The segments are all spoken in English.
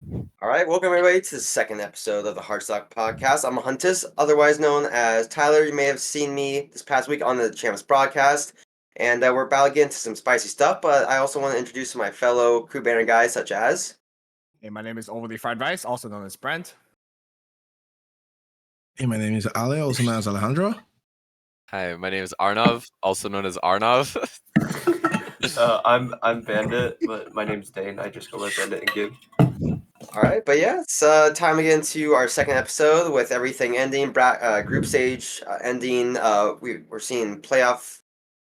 All right, welcome everybody to the second episode of the HardStuck Podcast. I'm Huntice, otherwise known as Tyler. You may have seen me this past week on the Champs broadcast, and we're about to get into some spicy stuff. But I also want to introduce my fellow crew banner guys, such as. Hey, my name is Overly Fried Rice, also known as Brent. Hey, my name is Ale, also known as Alejandro. Hi, my name is Arnav, also known as Arnav. I'm Bxndt, but my name's Dane. I just go by Bxndt and Gib. All right, but yeah, it's time to get into our second episode with everything ending, group stage ending. We're seeing playoff,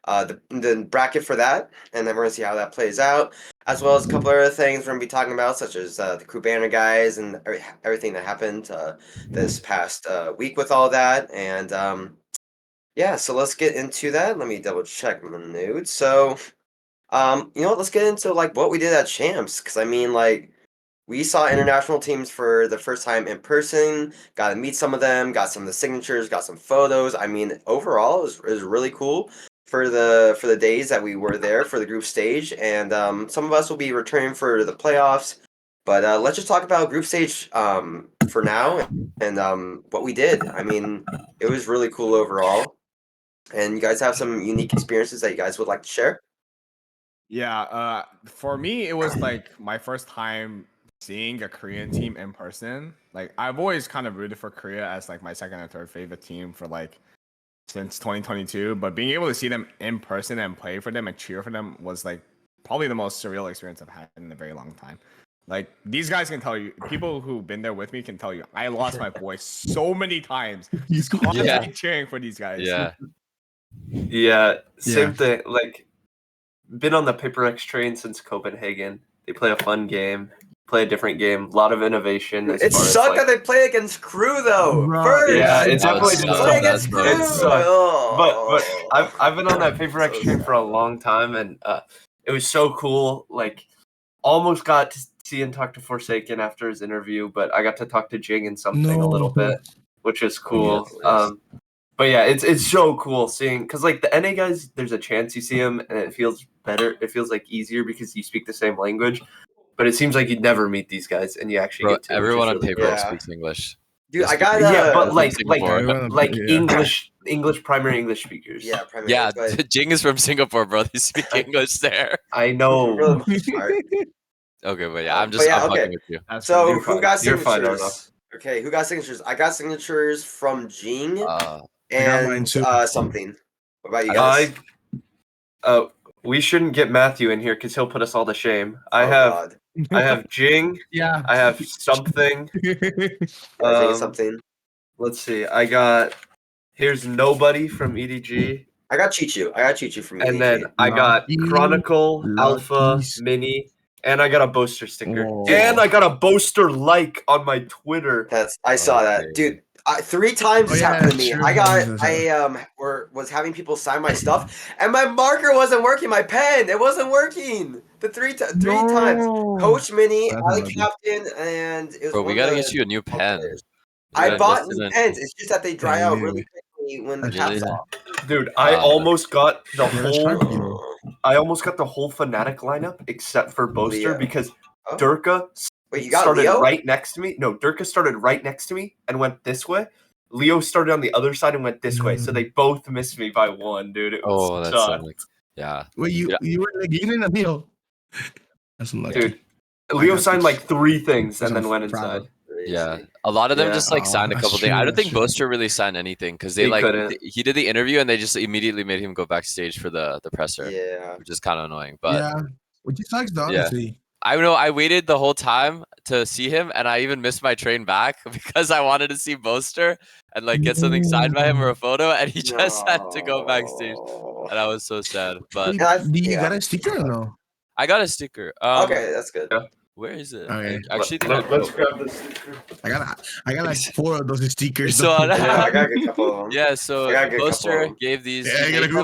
the bracket for that, and then we're gonna see how that plays out, as well as a couple other things we're gonna be talking about, such as the crew banner guys and everything that happened this past week with all that, and yeah. So let's get into that. Let me double check my notes. So, let's get into like what we did at Champs, because I mean, like. We saw international teams for the first time in person, got to meet some of them, got some of the signatures, got some photos. I mean, overall, it was really cool for the days that we were there for the group stage. And some of us will be returning for the playoffs. But let's just talk about group stage for now and what we did. I mean, it was really cool overall. And you guys have some unique experiences that you guys would like to share? Yeah, for me, it was like my first time seeing a Korean team in person. Like, I've always kind of rooted for Korea as like my second or third favorite team for like since 2022, but being able to see them in person and play for them and cheer for them was like probably the most surreal experience I've had in a very long time. Like, these guys can tell you, people who've been there with me can tell you, I lost my voice so many times just constantly cheering for these guys. Yeah, same thing. Like, been on the PaperX train since Copenhagen. They play a fun game. Play a different game. A lot of innovation. It sucked that they play against Crew though. First. Yeah, it definitely did play against Crew. It sucked. But I've been on that PaperX train for a long time, and it was so cool. Like, almost got to see and talk to Forsaken after his interview, but I got to talk to Jing and something a little bit, which was cool. But yeah, it's so cool seeing, because like the NA guys, there's a chance you see them and it feels better. It feels like easier because you speak the same language. But it seems like you'd never meet these guys, and you actually get to. Everyone on paper speaks English. Dude, I got but like English primary English speakers. Yeah, primary. Yeah, Jing is from Singapore, bro. They speak English there. I know. Okay, but yeah, I'm fucking with you. So who got signatures? Okay, who got signatures? I got signatures from Jing and something. What about you guys? We shouldn't get Matthew in here because he'll put us all to shame. I have Jing. Yeah. I have something. Something. Let's see. Here's Nobody from EDG. I got Chichu from EDG. And then I got Chronicle, Alpha, Mini, and I got a Boaster sticker. Oh. And I got a Boaster like on my Twitter. I saw that. Dude. 3 times this happened to me. Sure. I was having people sign my stuff, and my marker wasn't working. My pen, it wasn't working. The three times. Coach Mini, Ali Captain, and it was. Bro, we gotta get you a new pen. I bought new pens. It's just that they dry out really quickly when the cap's off. Dude, I almost got the whole. I almost got the whole Fnatic lineup except for Boaster because Durka. Wait, you got started Leo? Right next to me. No, Durka started right next to me and went this way. Leo started on the other side and went this way. So they both missed me by 1, dude. It was that's yeah. Wait, you were like getting a Leo. That's unlucky. Dude, Leo signed like 3 things and then went inside. Yeah, a lot of them just like signed a couple things. I don't think Boaster really signed anything because he did the interview and they just immediately made him go backstage for the presser. Yeah, which is kind of annoying. But which sucks, honestly. I know I waited the whole time to see him, and I even missed my train back because I wanted to see Boaster and like get something signed by him or a photo, and he just had to go backstage, and I was so sad. But do you got a sticker or no? I got a sticker. Okay, that's good. Where is it? Okay. Actually, let's grab the sticker. I got like 4 of those stickers. So I got a couple of them. Yeah, so Boaster gave these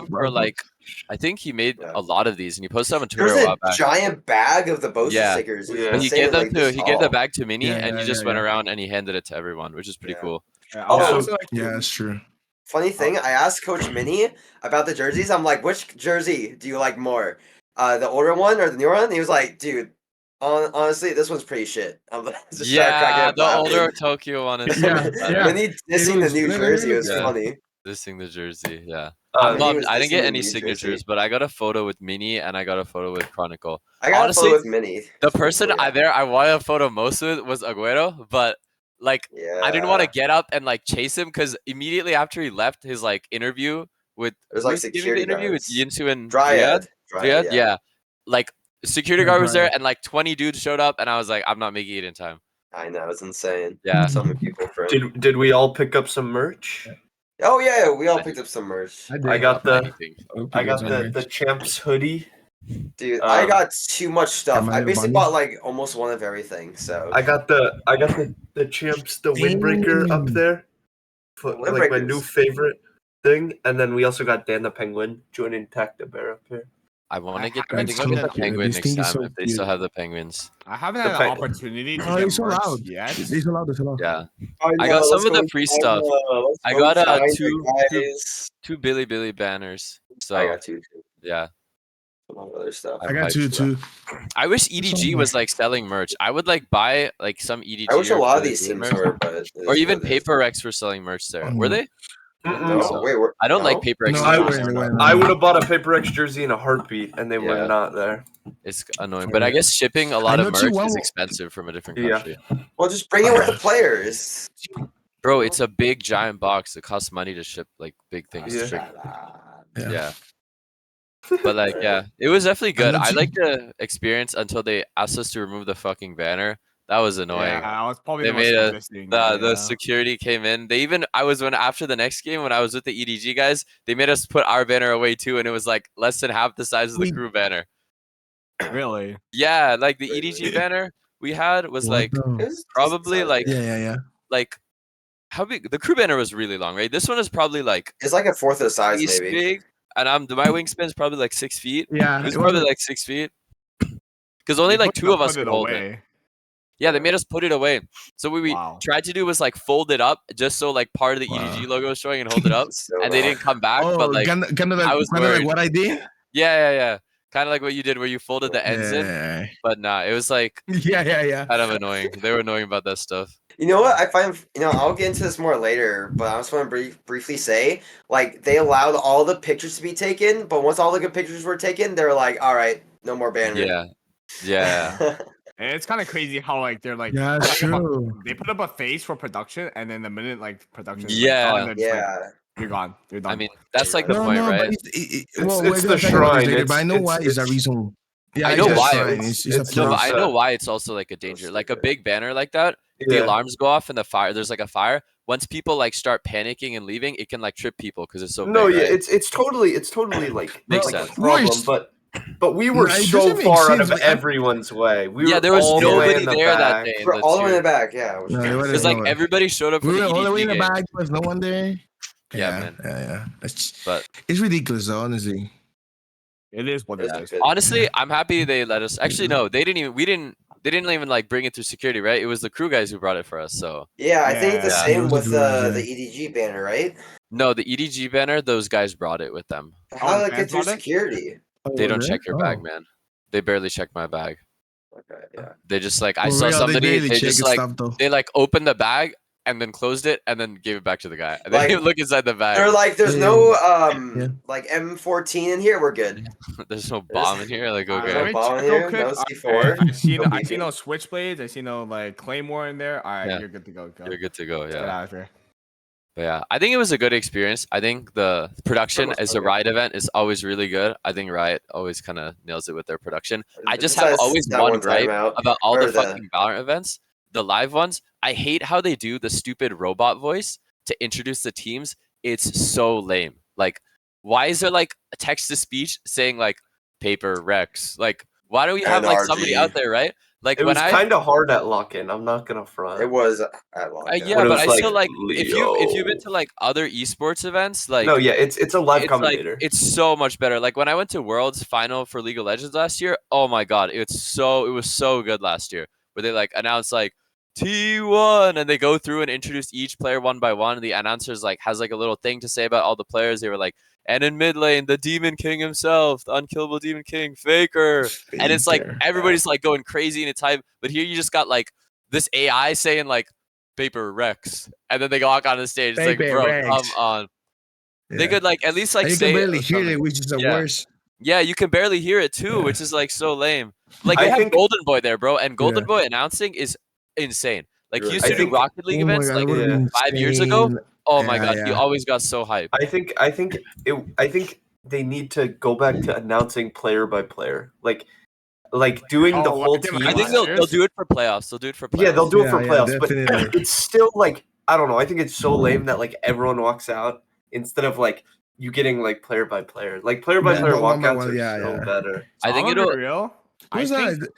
for like. I think he made a lot of these, and he posted them on Twitter a while back. Giant bag of the Boaster stickers. Yeah. He gave them he gave the bag to Mini, and he just went around and he handed it to everyone, which is pretty cool. Yeah, that's true. Funny thing, I asked Coach Mini about the jerseys. I'm like, which jersey do you like more? The older one or the newer one? And he was like, dude, Honestly, this one's pretty shit. I'm just cracking Yeah, up the older laughing. Tokyo one is so Yeah, much better. yeah. When he dissing the was- New no, no, no, Jersey, no, it was yeah. funny. Dissing the jersey, yeah. Uh, When he was I didn't dissing get the any New signatures, Jersey. but I got a photo with Mini and I got a photo with Chronicle. I got Honestly, a photo with Minnie. the so person yeah. I wanted a photo most with was Aguero, but like Yeah. I didn't want to get up and like chase him because immediately after he left his like interview with There's who like was giving the security interview with guards. Yinsu and Dryad. Riyadh, Yeah. yeah. Like security Yeah, guard was there Dryad. and like 20 dudes showed up and I was like, I'm not making it in time. I know, it's insane. Yeah. So many people for him. did we all pick up some merch? Oh yeah, we all I picked up some merch. I got Not the anything. I got the champs hoodie. Dude, I Um, got too much stuff. My I basically bunny. bought like almost one of everything. So I got the champs, the windbreaker up Dang. there. Like my new Windbreakers. favorite thing. And then we also got Dan the Penguin joining Tacta Bear up here. I want to get I I That's think I'll so get the cute. penguin This next thing is time so if they still cute. have the penguins. I haven't The had pe- an opportunity to Oh, get it's so merch loud. yet. It's so loud. It's so loud. Yeah. I I got some of the free stuff. I got two guys. Billy banners. So I got two too. yeah. Some other stuff. I got hyped two for that. too. I wish EDG was like selling merch. I would like buy like some EDG. I wish a or lot of Billy these Billy teams merch. were, but it Or is even what it is. Paper Rex were selling merch there. Were they? No, So, wait, I don't no? like Paper Rex. No, I I was- wouldn't. I would have bought a Paper X jersey in a heartbeat, and they Yeah. were not there. It's annoying, but I guess shipping a lot I of know too merch well- is expensive from a different Yeah. country. Well, just bring it with the players. Bro, it's a big giant box. It costs money to ship like big things. to Yeah. ship. Yeah. Yeah. But like, yeah, it was definitely good. know I too- liked the experience until they asked us to remove the fucking banner. That was annoying. Yeah, I was probably They the most made a- missing. The security came in. They even after the next game when I was with the EDG guys, they made us put our banner away too, and it was like less than half the size of the We- crew banner. Really? Yeah, like the Really? EDG banner we had was What like the- probably like Yeah. like how big the crew banner was really long, right? This one is probably like It's like a fourth of the size, this maybe. big, and my wingspan is probably like 6 feet. Yeah. It's it probably wasn't- like 6 feet. Because only They like put two of us it could hold it. away. Yeah, they made us put it away. So what we Wow. tried to do was like fold it up just so like part of the Wow. EDG logo was showing and hold it up, So, and they didn't come back. Oh, but like, kind of I was like worried. what I did. yeah, kind of like what you did where you folded the ends in. Yeah. But nah, it was like Yeah. kind of annoying. They were annoying about that stuff. You know what? I find, I'll get into this more later, but I just want to briefly say, like, they allowed all the pictures to be taken, but once all the good pictures were taken, they were like, all right, no more banner. Yeah. And it's kind of crazy how like they're like Yeah, it's put up a- true. they put up a face for production, and then the minute like production, is, Yeah. like, done, they're just like, Yeah. you're gone. You're done. I mean, that's like the No, point, no, right? but well, it's we're the gonna talk about this shrine. later, but I know It's- why is the it's- reason. Yeah, I it's know a why. shrine. It's a It's No, place. but I know why it's also like a danger. Like a big banner like that, the Yeah. alarms go off and there's like a fire. Once people like start panicking and leaving, it can like trip people because it's so No, big. yeah, right? it's totally like Makes like sense. a problem, Worst. but we were No, it so doesn't make far out sense, of like, everyone's way. We Yeah, were there was all the way nobody in the there that back. day. in For the all the way in tier. the back, yeah. No, it wasn't Because like no- everybody showed up for we the were all the way EDG in the game. back. There's no one there. Yeah, man. Yeah. But It's ridiculous, though, honestly. it is what it Yeah. is. honestly, I'm happy they let us. Actually, no, they didn't even like bring it through security, right? It was the crew guys who brought it for us. So Yeah, I think the Yeah. same Those with are the the EDG banner, right? no, the EDG banner, those guys brought it with them. How did the it get fans through brought it? security? They don't check your bag, Oh. man. They barely check my bag. Okay, yeah. They just like I For saw real, somebody. barely They check just and like stuff, though. they like opened the bag and then closed it and then gave it back to the guy. And they Like- didn't even look inside the bag. They're like, there's Yeah. no Yeah. like M14 in here. We're good. There's no bomb in here. Like Let no me okay, bomb check in real here, quick. no Okay, C4, no I see BP. no switchblades. I see no like claymore in there. All right, Yeah. you're good to go. you're good to go. Get Yeah. out of here. But yeah, I think it was a good experience. I think the production Almost as a okay. Riot event is always really good. I think Riot always kind of nails it with their production. I just have Besides always that one gripe timeout. about all or the the- fucking Valorant events, the live ones. I hate how they do the stupid robot voice to introduce the teams. It's so lame. Like, why is there like a text to speech saying like Paper Rex? Like, why don't you have like somebody NRG. out there, right? Like It when was kind of hard at lock-in. I'm not gonna front. It was at lockdown. yeah, But it but was I like, still like if you've been Leo. to like other esports events, like No, yeah, it's a live it's like commentator. it's so much better. Like when I went to Worlds final for League of Legends last year, oh my god, it was so good last year. Where they like announce like T1 and they go through and introduce each player one by one. And the announcers like has like a little thing to say about all the players. They were like, And in mid lane, the Demon King himself, the unkillable Demon King, Faker. And it's like everybody's like going crazy in its hype, but here you just got like this AI saying like Paper Rex, and then they walk on the stage. It's like, bro, come on. They could like at least like and you say can barely hear it, which is the worst. Yeah, you can barely hear it too, which is like so lame. Like they have Golden Boy there, bro, and Golden Boy announcing is insane. Like he used to do Rocket League events like 5 years ago. Oh my god, he always got so hyped. I think they need to go back to announcing player by player, like doing the whole team. I think they'll do it for playoffs. They'll do it for playoffs. Yeah, they'll do it for playoffs, but definitely. it's still like I don't know. I think it's so lame that like everyone walks out instead of like you getting like player by player. Like player by player walkouts are so better. So I think it'll. Real. Who's that?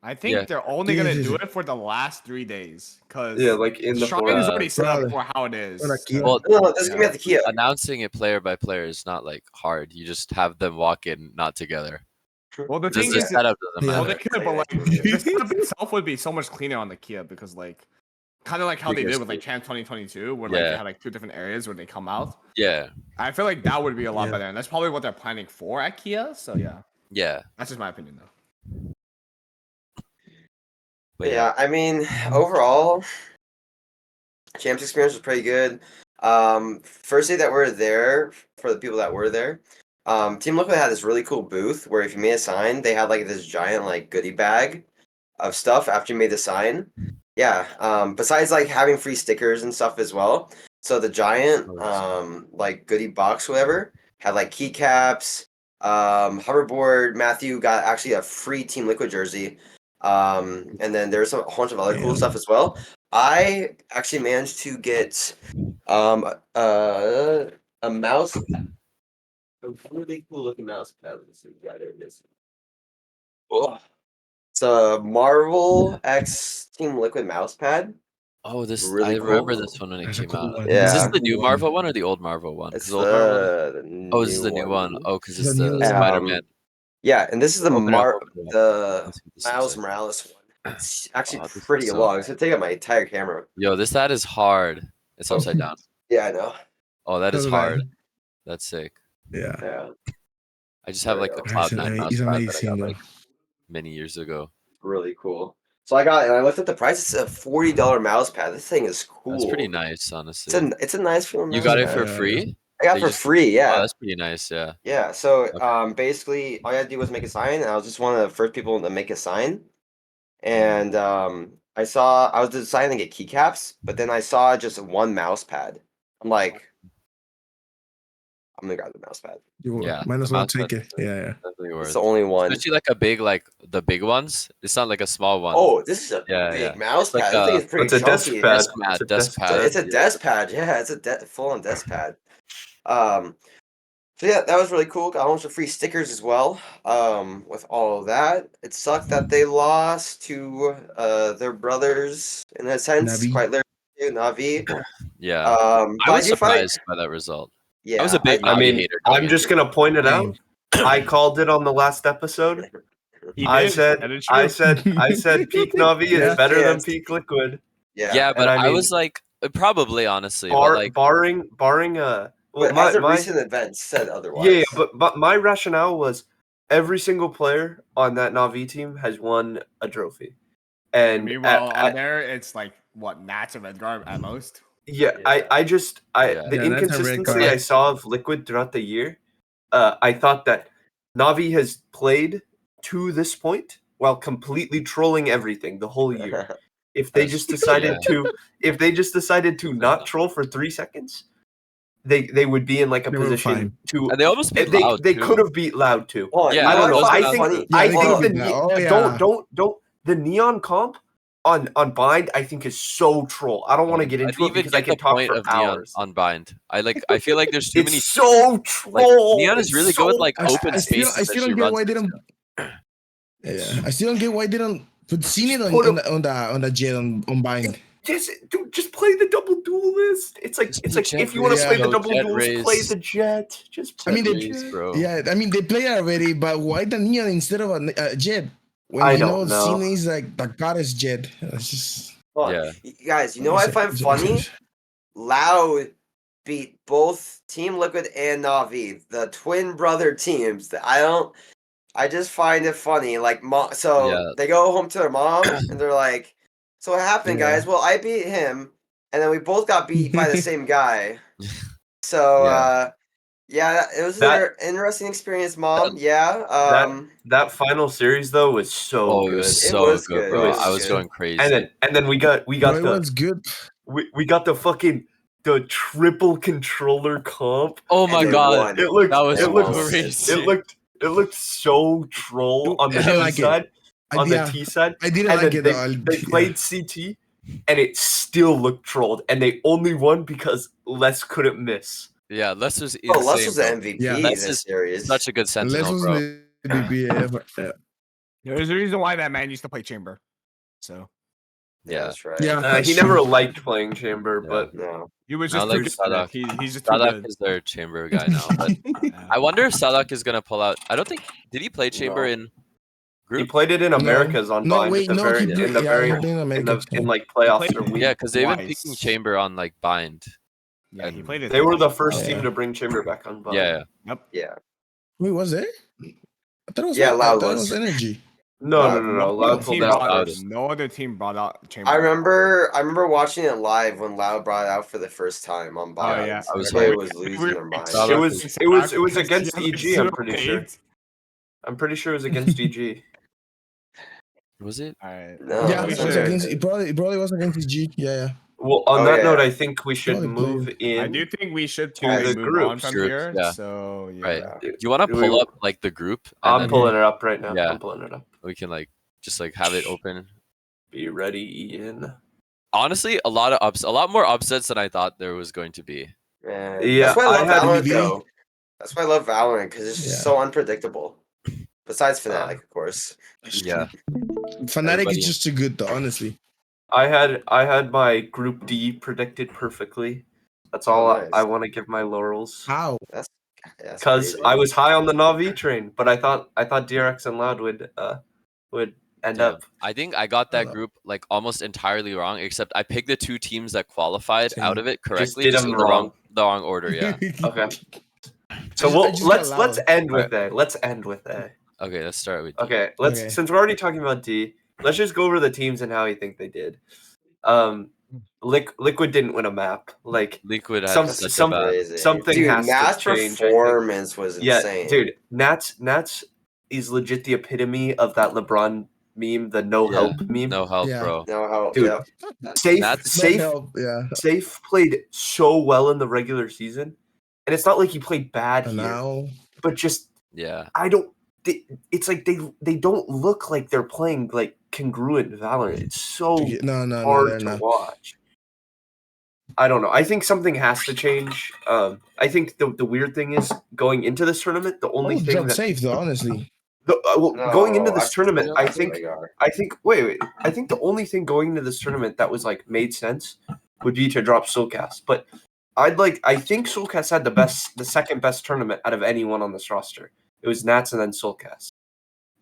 I think they're only gonna do it for the last 3 days, cause like in the Shrine is already set up for how it is. Well, no, that's gonna be at the Kia. Announcing it player by player is not like hard. You just have them walk in, not together. Well, the thing The is, setup doesn't well, matter. they could, but like the setup itself would be so much cleaner on the Kia because like kind of like how they did with like Champ 2022, where like they had like 2 different areas where they come out. Yeah, I feel like that would be a lot better, and that's probably what they're planning for at Kia. So yeah, that's just my opinion though. But yeah, I mean, overall, Champs experience was pretty good. First day that we're there, for the people that were there, Team Liquid had this really cool booth where if you made a sign, they had like this giant like goodie bag of stuff after you made the sign. Yeah. Besides like having free stickers and stuff as well. So the giant like goodie box, whatever, had like keycaps, hoverboard. Matthew got actually a free Team Liquid jersey. And then there's a bunch of other cool stuff as well. I actually managed to get a mouse, a really cool looking mouse pad. Let's see, yeah, there it is. Oh, it's a Marvel X Team Liquid mouse pad. Oh, this Really I cool. remember this one when it came out. Yeah. Is this the new Marvel one or the old Marvel one? It's the oh, this is the new one. Oh, because it's the Spider-Man. Yeah, and this is the the Miles Morales one. It's actually pretty long. It's gonna take up my entire camera. Yo, this ad is hard. It's upside down. Yeah, I know. Oh, that is hard. That's sick. Yeah. I just have like a Cloud9 mouse He's pad amazing, that I got though. like many years ago. Really cool. So I looked at the price. It's a $40 mouse pad. This thing is cool. That's pretty nice, honestly. It's a nice feeling. You got it for free? I got it for free. Yeah. Oh, that's pretty nice. Yeah. Yeah. So basically, all you had to do was make a sign, and I was just one of the first people to make a sign. And I was deciding to get keycaps, but then I saw just one mouse pad. I'm like, I'm gonna grab the mouse pad. Yeah, might as well take it. Yeah. It's the only one. Especially like a big, like the big ones. It's not like a small one. Oh, this is a big mouse pad. I think it's pretty chunky. Desk pad. It's a desk pad. Yeah, it's a full-on desk pad. So yeah, that was really cool. Got a bunch of free stickers as well. With all of that, it sucked that they lost to their brothers in a sense. Navi. Quite literally, Navi. Yeah. I was surprised by that result. Yeah, I was a big Navi hater. I'm just gonna point it out. I called it on the last episode. I said peak Navi is better than peak Liquid. Yeah, but I was like, probably honestly, barring recent events said otherwise. Yeah, but my rationale was every single player on that Navi team has won a trophy, and meanwhile on there it's like what Nats or Redguard at most. Yeah, the inconsistency I saw of Liquid throughout the year, I thought that Navi has played to this point while completely trolling everything the whole year. If they just decided to not troll for 3 seconds, they would be in like a position to. And they almost beat Loud. They could have beat Loud too. Oh, yeah, I don't know. I think don't the neon comp on Bind, I think is so troll. I don't want to get into it because I can talk for hours. On Bind, I feel like there's too many. It's so troll. Like, neon is really good with like open spaces. I still don't get why they don't. Yeah, I still don't get why they don't put seen it on the jet on Bind. Just play the double duelist. It's like if you want to play the double duelist, play the jet. Just play they play it already, but why the neon instead of a jet? When I don't know. Cena is like the goddess jet. It's just guys. You know what I find funny? Loud beat both Team Liquid and Na'Vi, the twin brother teams. I just find it funny. Like, Yeah. they go home to their mom and they're like, "So what happened, Yeah. guys?" Well, I beat him, and then we both got beat by the same guy. So, it was an interesting experience, Mom. That final series though was so Oh, good. it was It so was good, good. bro. It was I was good. going crazy. And then we got Bro, it the was good. we got the fucking the triple controller comp. Oh my And they god. won. It looked That was it looked crazy. it looked so troll on the I didn't T like it. side. On Yeah, the T side. I didn't And like then it at all. they played CT and it still looked trolled. And they only won because Les couldn't miss. Yeah, Les was insane. Oh, Les was the bro. MVP Yeah. this Les is series. Such a good And Les sentinel, was bro. the MVP. There's a reason why that man used to play Chamber. So Yeah, Yeah. that's right. Yeah. He never liked playing Chamber, Yeah. but No. he was Now just like too good at it. Sadak. He's just too Sadak good. is their chamber guy now. But I wonder if Sadak is gonna pull out. I don't think did he play chamber No. in he group? played it in Americas on No, Bind wait, at the no, very he in played- the yeah, very he played in Americas, in yeah. like playoffs played- or week. Yeah, because they've been picking Twice. chamber on like bind. Yeah, he played it. They were the twice. first Yeah. team to bring Chamber back on Bind. Yeah, Yeah. Wait, was it? I thought it was Yeah, I Loud thought it was. was Energy. No. No Loud other pulled team it out brought first. No other team brought out Chamber. I remember watching it live when Loud brought it out for the first time on Bind. yeah. I was Everybody like- was losing their mind. Sadak It was against EG. I'm pretty sure. I'm pretty sure it was against EG. was it? Alright. No, Yeah, we it was should- against. It probably was against G. Yeah. Well, on Oh, that yeah. note, I think we should Probably move in. I do think we should to probably the move on groups. from Groups, here. yeah. So yeah. Right. Do you want to We- pull up like the group? And I'm then pulling it up right now. Yeah. I'm pulling it up. we can like just like have it open. Be ready, Ian. Honestly, a lot more upsets than I thought there was going to be. Man. Yeah, That's why I I love had Valorant, BB. though. That's why I love Valorant, because it's just Yeah. so unpredictable. Besides Fnatic, of course. Yeah. Fnatic Everybody- is just too good, though. Honestly. I had my Group D predicted perfectly. That's all Oh, nice. I want to give my laurels. How? Yeah, that's Because crazy. I was high on the Navi train, but I thought DRX and Loud would end Yeah. up. I think I got that Hold up. group like almost entirely wrong, except I picked the two teams that qualified Same. out of it correctly, did just them in the wrong order. Yeah. Okay. So I just got let's Loud. end with A. Let's end with A. Okay, let's start with D. Okay, Okay. since we're already talking about D, let's just go over the teams and how we think they did. Liquid didn't win a map. Like Liquid had Some- such some- a bad. Crazy. something Dude, has to Nat's change, I think. performance was insane. yeah, dude, Nats is legit the epitome of that LeBron meme, the no Yeah. help meme. No help, Yeah. bro. No, how, Dude, yeah. Safe Nats- safe Yeah. Safe played so well in the regular season, and it's not like he played bad And here, now. but just Yeah. it's like they don't look like they're playing like congruent Valorant. It's so No, hard they're to not. watch. I don't know. I think something has to change. I think the weird thing is going into this tournament, the only Oh, thing drop that safe though. Honestly. going into No, this tournament, I think Rhaegar. wait. I think the only thing going into this tournament that was like made sense would be to drop Soulcast. But I think Soulcast had the second best tournament out of anyone on this roster. It was Nats and then Soulcast.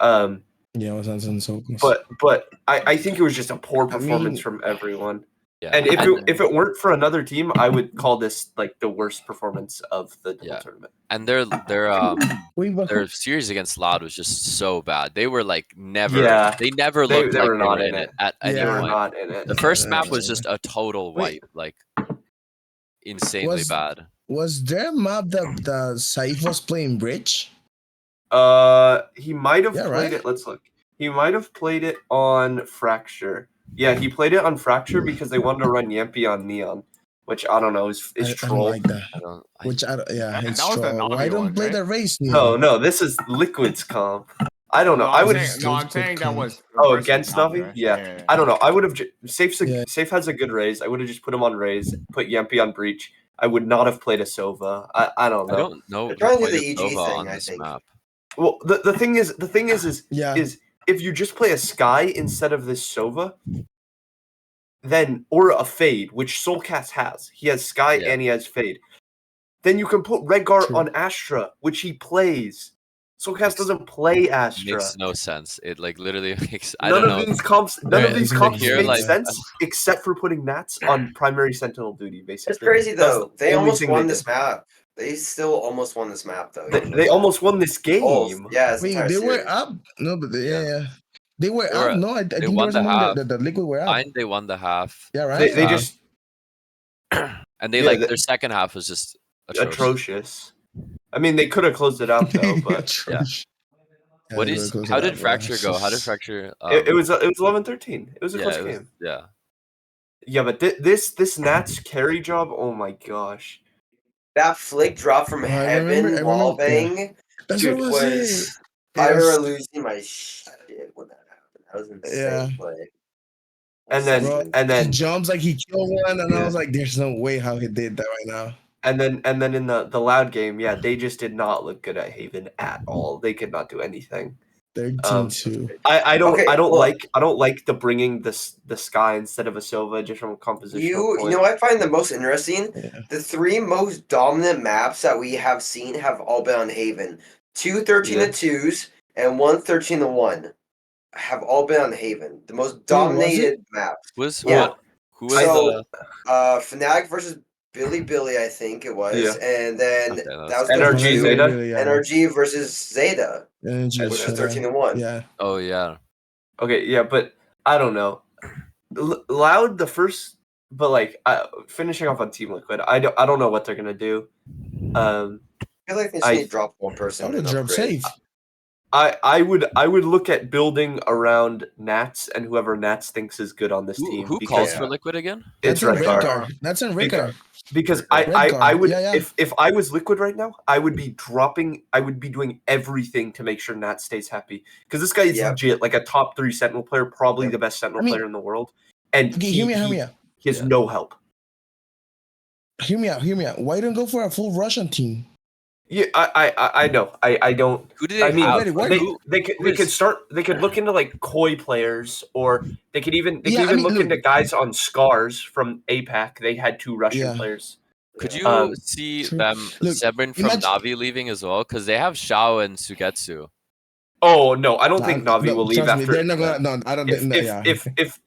Yeah, it was on so. But I think it was just a poor I performance mean- from everyone. Yeah. And if it weren't for another team, I would call this like the worst performance of the whole Yeah. tournament. And their Wait, but their series against Loud was just so bad. They were like never. Yeah. They never They- looked they like were they not were in in it. it at any They were point. not in it. The first Yeah, map was yeah. just a total Wait. wipe, like insanely Was- bad. was there a map that the Saif was playing bridge? He might have Yeah, played right? it. Let's look. He might have played it on Fracture. Yeah, he played it on Fracture because they wanted to run Yampy on Neon, which I don't know is I don't troll. like that. I don't. Which I don't, yeah, That- it's that was the troll. Navi Why don't one, play right? the race? No, this is Liquid's comp. I don't know. No, I I'm would. saying, no, I'm saying that was. Oh, versus against Navi, Navi? right? Yeah. I don't know. I would have Safe Yeah. has a good raise. I would have just put him on raise, put Yampy on breach. I would not have played a Sova. I don't know. I don't know. They're trying to do who the played EG Nova thing, on I this think. map. Well, the thing is Yeah, if you just play a Sky instead of this Sova, then or a Fade, which Soulcast has. He has Sky Yeah. and he has Fade. Then you can put Rhaegar True. on Astra, which he plays. Soulcast doesn't play Astra. Makes no sense. It like literally makes. I None don't of know. these comps, none Right, of these it's comps ridiculous, make like- sense except for putting Nats on primary Sentinel duty. Basically, It's crazy That's though. the They only almost thing won they this did. map. They still almost won this map though. They almost won this game. Yeah, this Wait, entire they were series. up. No, but yeah. They were They up. were- No, I think there won was the a moment half. that the Liquid were up. Mine, they won the half, Yeah, right. They just and they Yeah, like the- their second half was just atrocious. atrocious. I mean, they could have closed it out though, but Atrocious. Yeah, What they is? were close How to did that, bro. Fracture go? How did Fracture? it was 11-13. It was a Yeah, close it was, game. yeah. Yeah, but this Nats carry job. Oh my gosh. That flick drop from I heaven remember- wallbang. That's Dude, what I was saying. was I Yes. remember losing my shit when that happened. That was insane Yeah. play. And then Bro, and he then jumps like he killed one, and I Yeah. was like, "There's no way how he did that right now." and then in the loud game, yeah, they just did not look good at Haven at all. They could not do anything. 13-2. I don't Okay, I don't well- like the bringing the Sky instead of a Silva just from a compositional You point. know what I find the most interesting? Yeah. The three most dominant maps that we have seen have all been on Haven. 2 13-2s and 1 13-1 have all been on Haven. The most was it? dominated maps. Who's Yeah. Who was So, the? Fnatic versus Billy, I think it was. Yeah. And then Okay, that that's- was the NRG two. Zeta? Yeah. NRG versus Zeta, Energy which was is Zeta. 13-1. Yeah. Oh yeah. Okay, yeah, but I don't know. Loud the first, but like finishing off on Team Liquid, I don't know what they're gonna do. I feel like they just I- need to drop one person I would and drop upgrade. safe. I would look at building around Nats and whoever Nats thinks is good on this team. Who because calls Yeah. for Liquid again? it's That's in Redgar. Redgar. That's in Redgar. Because Red I Guard. would Yeah. if I was Liquid right now, I would be doing everything to make sure Nat stays happy. Because this guy is Yep. legit like a top 3 Sentinel player, probably Yep. the best Sentinel I mean- player in the world. And Okay, he hear me out. has Yeah. no help. Hear me out. Why don't go for a full Russian team? Yeah, I know. I don't. Who did they I mean, have? Wait, what? they could look into like Koi players, or they could even look look- into guys on Scars from APAC. They had 2 Russian Yeah. players. Could you see True. them Look, severing from imagine- Navi leaving as well? Because they have Shao and Sugetsu. Oh no, I don't think Navi will leave trust me, after. they're not gonna. No, I don't. if, no, if, yeah.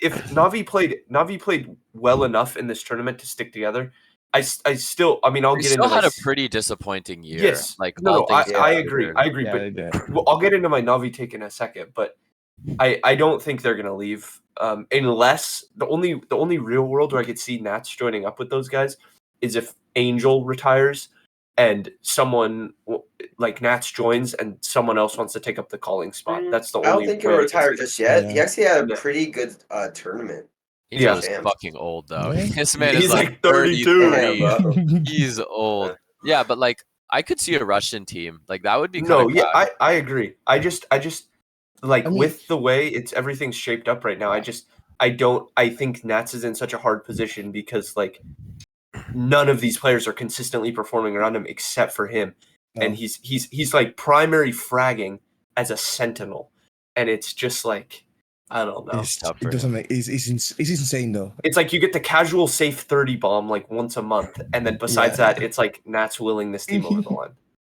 if Navi played well enough in this tournament to stick together, I still. I mean, I'll They get still into had my, a pretty disappointing year. Yes. Like No, all things I considered. agree. Yeah, but they did. well, I'll get into my Navi take in a second, but I don't think they're gonna leave unless the only real world where I could see Nats joining up with those guys is if Angel retires and someone like Nats joins and someone else wants to take up the calling spot. That's the I only. don't think he'll way I can retire see it. just yet. He Yeah. actually had a Yeah. pretty good tournament. Yeah. Angel's Damn. fucking old though. Yeah. This man He's is like like 32. 33. Yeah, bro. He's old. Yeah, but like I could see a Russian team. Like that would be kind No, of yeah, I agree. I just like I mean- with the way everything's shaped up right now. I think Nats is in such a hard position because like none of these players are consistently performing around him except for him, and No. he's like primary fragging as a Sentinel, and it's just like I don't know. It's, tough it for doesn't make. It's insane though. It's like you get the casual safe 30 bomb like once a month, and then besides Yeah. that, it's like Nats willing this team over the line.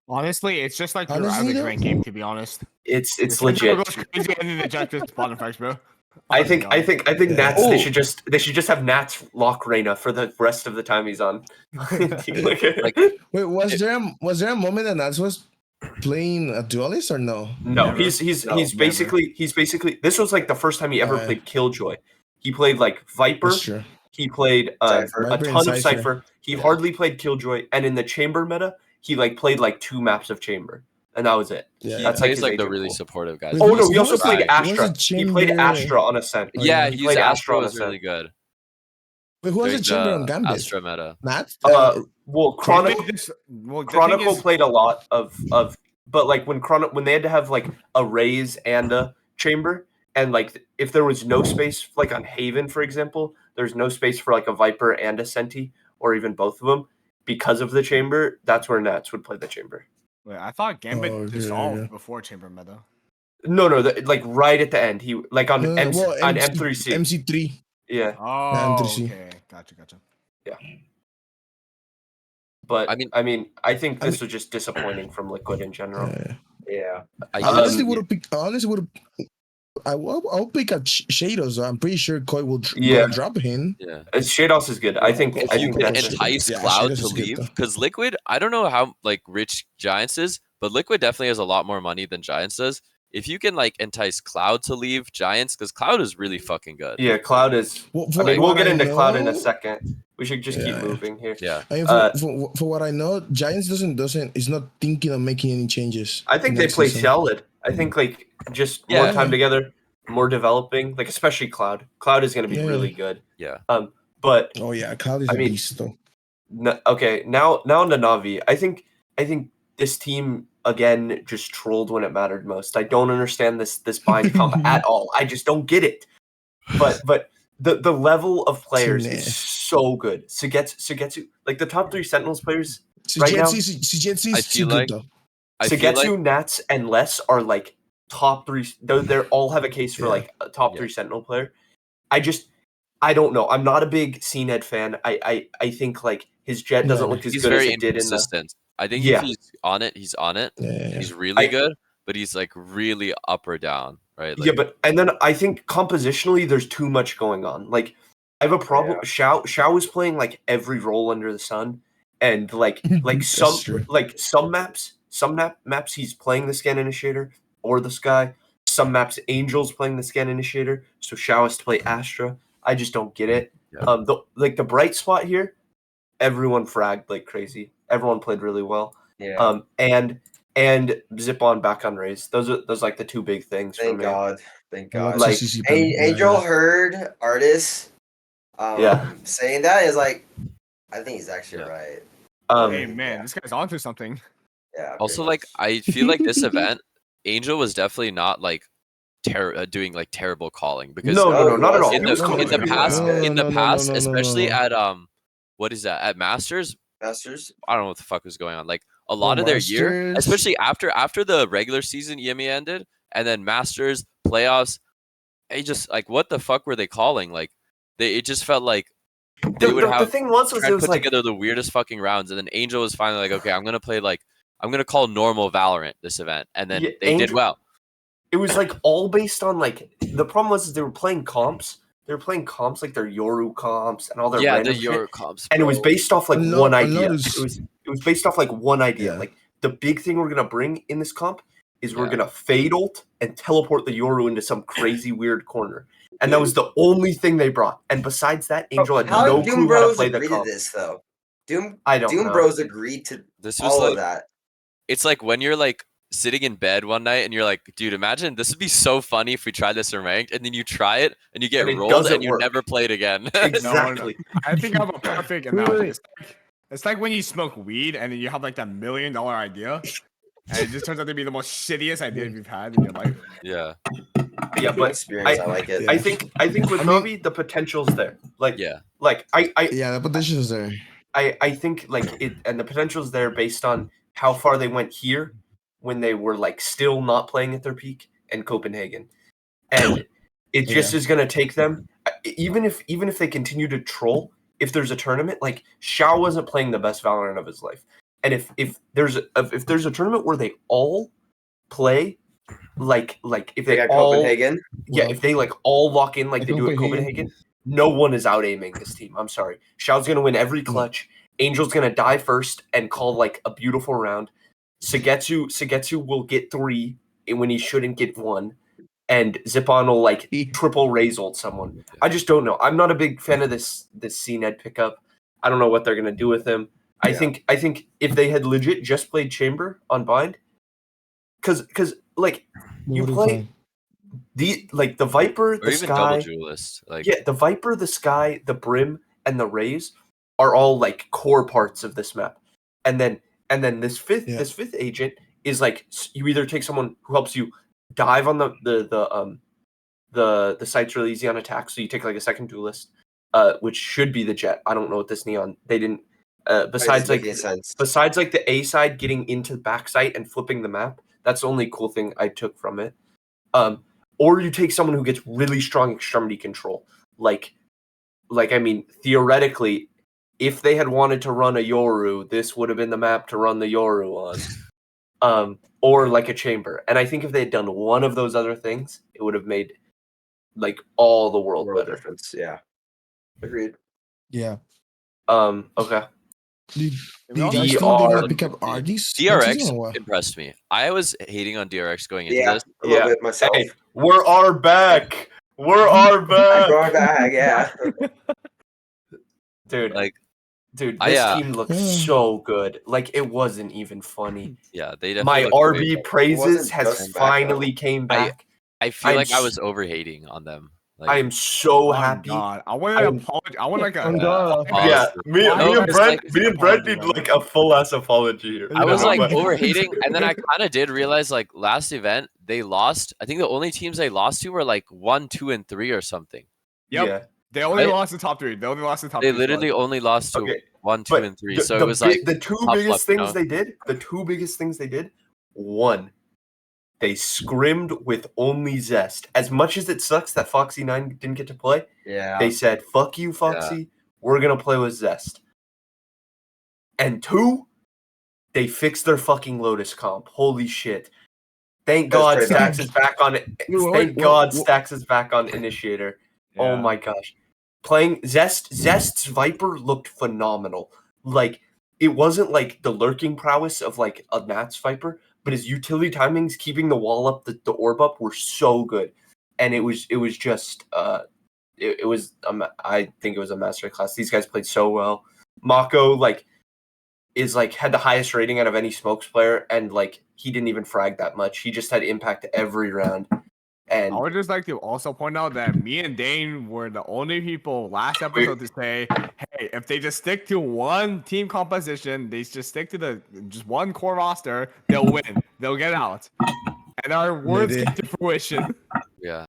Honestly, it's just like your Honestly, average though- rank game. To be honest, It's If legit. it goes crazy and then the judge just spawn effects, bro. I think Yeah. Nats Oh. they should just have Nats lock Reyna for the rest of the time he's on. Like- Wait, was there a moment that Nats was playing a duelist or no? no, Never. he's No, basically this was like the first time he ever Alright. played Killjoy. He played like Viper. That's true. He played Cypher. a Viper and ton of Cypher. Cypher. He Yeah. hardly played Killjoy, and in the Chamber meta, he like played like 2 maps of Chamber, and that was it. Yeah, He That's plays his like the agent really pool. supportive guys. Wait, Oh He no, was- he also was played it- was it Astra. He played Chamber- Astra on Ascent. Yeah, he he's played Astra Astra on was Ascent. really good. Wait, who was During the chamber on the Gambit? Astra meta. Nats? Well, Chronicle The thing Chronicle is- played a lot of but like when they had to have like a raise and a chamber, and like if there was no space like on Haven, for example, there's no space for like a Viper and a Senti or even both of them because of the chamber. That's where Nats would play the chamber. Wait, I thought Gambit Oh, okay, dissolved yeah. before Chamber meta. No, like right at the end. He like on No, on M3C. MC3. Yeah, Oh, M3C. okay, gotcha. but I I mean- mean, I think this was just disappointing from Liquid in general. Yeah. Yeah. Honestly, would have picked. Honestly, would have. I'll pick up Shadows. I'm pretty sure Koi will drop him. Yeah. Shados is good. I think. If I you think can that's entice Yeah, Cloud Shadows to is good, leave, though. because Liquid, I don't know how like rich Giants is, but Liquid definitely has a lot more money than Giants does. If you can like entice Cloud to leave Giants, because Cloud is really fucking good. Yeah, Cloud is. Well, I mean, we'll get into Cloud in a know- second. We should just keep Yeah. moving here. Yeah. I mean, for what I know, Giants is not thinking of making any changes. I think in they next play season. solid. I think like just Yeah. more time together, more developing. Like especially Cloud. Cloud is going to be Yeah. really good. Yeah. But Oh yeah, Cloud is I a mean- beast though. okay, now on to Navi. I think this team again just trolled when it mattered most. I don't understand this bind comp at all. I just don't get it. But the level of players is so good. Sugetsu, like the top 3 Sentinels players right now. Sugetsu I is feel too like- good though. I feel Sugetsu, like Nats, and Les are like top 3. They all have a case for Yeah. like a top 3 Sentinel player. I don't know. I'm not a big CNED fan. I think like his jet doesn't look as he's good as very it did in the. inconsistent. I think Yeah. if he's on it, he's on it. Yeah. He's really I- good, but he's like really up or down, right? Yeah, but and then I think compositionally there's too much going on. Like I have a problem. Yeah. Xiao is playing like every role under the sun, and like That's true. some maps he's playing the scan initiator or the sky. Some maps Angel's playing the scan initiator, so Xiao has to play Astra. I just don't get it. Yeah. The bright spot here, everyone fragged like crazy. Everyone played really well. Yeah. And zip on back on raise. Those like the 2 big things Thank for me. God. Thank I like God. Like, CCC playing. Angel heard artists Yeah. saying that is like, I think he's actually Yeah. right. Hey man, this guy's onto something. Yeah. Also, pretty like much. I feel like this event, Angel was definitely not like doing like terrible calling because No, not at all. In He the- was in calling the pretty past- well. in the past, no, especially no. at what is that at Masters? Masters. I don't know what the fuck was going on. Like a lot of their year, Masters. especially after the regular season EME ended, and then Masters playoffs, it just like what the fuck were they calling? Like it just felt like they would The have thing was tried it to was put like together the weirdest fucking rounds, and then Angel was finally like, okay, I'm gonna call normal Valorant this event, and then Yeah, they did Angel- well. it was like all based on like the problem was they were playing comps. They were playing comps like their Yoru comps and all their Yeah, random the shit. Euro comps, And it was bro. based off like No, one I idea. noticed- It was based off like one idea. Yeah. Like the big thing we're gonna bring in this comp is we're Yeah. gonna fade ult and teleport the Yoru into some crazy weird corner. And that was the only thing they brought. And besides that, Angel had How no Doom clue how to Bros play the agreed to comp. this though? Doom I don't know. Bros agreed to This was all like of that. it's like when you're like sitting in bed one night and you're like, dude, imagine this would be so funny if we tried this in ranked, and then you try it and you get And it rolled doesn't and you work. never play it again. Exactly. I think I have a perfect Wait, analogy. wait. It's like when you smoke weed and then you have like that $1 million idea, and it just turns out to be the most shittiest idea you've had in your life. Yeah, Yeah, but Experience, I like it. Yeah. I think with Navi the potential's there. Like yeah. like I Yeah, the potential is there. I think like it and the potential's there based on how far they went here when they were like still not playing at their peak in Copenhagen. And it just is gonna take them even if they continue to troll, if there's a tournament, like Xiao wasn't playing the best Valorant of his life. And if there's a tournament where they all play like if They they got all Copenhagen. yeah, if they like all lock in like I they do at Copenhagen. Copenhagen, no one is out aiming this team. I'm sorry. Xiao's gonna win every clutch. Angel's gonna die first and call like a beautiful round. Sugetsu will get 3 when he shouldn't get 1. And Zipon will like triple raise ult someone. I just don't know. I'm not a big fan of this CNED pickup. I don't know what they're gonna do with him. I think if they had legit just played Chamber on Bind, because like you What do play call? the Viper, Or the even double Sky, duelist. Like yeah, the Viper, the Sky, the Brim, and the Raze are all like core parts of this map. And then this fifth agent is like you either take someone who helps you dive on the sites really easy on attack, so you take like a second duelist, which should be the Jet. I don't know what this neon they didn't besides like the A side getting into the back site and flipping the map. That's the only cool thing I took from it. Or you take someone who gets really strong extremity control. Like I mean, theoretically, if they had wanted to run a Yoru, this would have been the map to run the Yoru on. or like a chamber. And I think if they had done one of those other things, it would have made like all the world better. difference. Yeah, agreed. Yeah. Okay. Do you We guys think DR they're gonna pick up RDs next season DRX or what? impressed me. I was hating on DRX going into Yeah, this. a little bit myself. Hey, we're our back. We're our I'm back. going back. Yeah. Dude, Like, this I, team looked so good. Like, it wasn't even funny. yeah, they definitely My looked way RB better. praises wasn't has just back, finally came back. I feel I'm like I s- was overhating on them. Like, I am so Oh happy. God, I want to I'm- apologize. I want like a. Oh, God. Yeah, me No, and it's Brent, like- me and Brent need like a full ass apology here. I I was know, like but- overhating, and then I kind of did realize like last event they lost. I think the only teams they lost to were like 1, 2, and 3 or something. Yep. Yeah. They only Right? lost the top 3. They only lost the top. They 3 literally spots. only lost to Okay, 1, 2, But and 3. So it was big- like the two tough biggest luck, you things know? they did. The two biggest things they did. One, they scrimmed with only Zest. As much as it sucks that Foxy9 didn't get to play, Yeah. they said, "Fuck you, Foxy. We're gonna play with Zest." And two, they fixed their fucking Lotus comp. Holy shit! Thank That's God pretty Stax bad. is back on it. Thank God Stax is back on Initiator. Oh Yeah. my gosh. Playing Zest's Viper looked phenomenal. Like, it wasn't like the lurking prowess of like a Nats Viper, but his utility timings, keeping the wall up, the orb up, were so good. And it was just it was I think it was a masterclass. These guys played so well. Mako is had the highest rating out of any smokes player, and he didn't even frag that much. He just had impact every round. And I would just like to also point out that me and Dane were the only people last episode to say, hey, if they just stick to one team composition, they just stick to just one core roster, they'll win. They'll get out. And our words came to fruition. Yeah.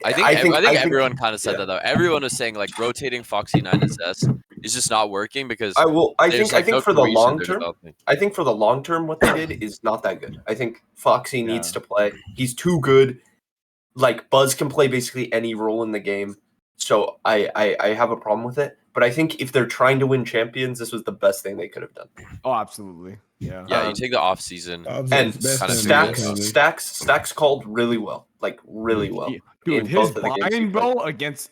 I think I think everyone kind of said that though. Everyone was saying like rotating Foxy9 and Zest is just not working because I there's, think no for the cohesion long they're term, developing. I think for the long term, what they did is not that good. I think Foxy needs Yeah. to play. He's too good. Buzz can play basically any role in the game, so I have a problem with it. But I think if they're trying to win champions, this was the best thing they could have done. Oh, absolutely. Yeah. Yeah, you take the off season. And Kinda Stacks called really well, really well. Dude, in his both of the games he bind, played. bro, against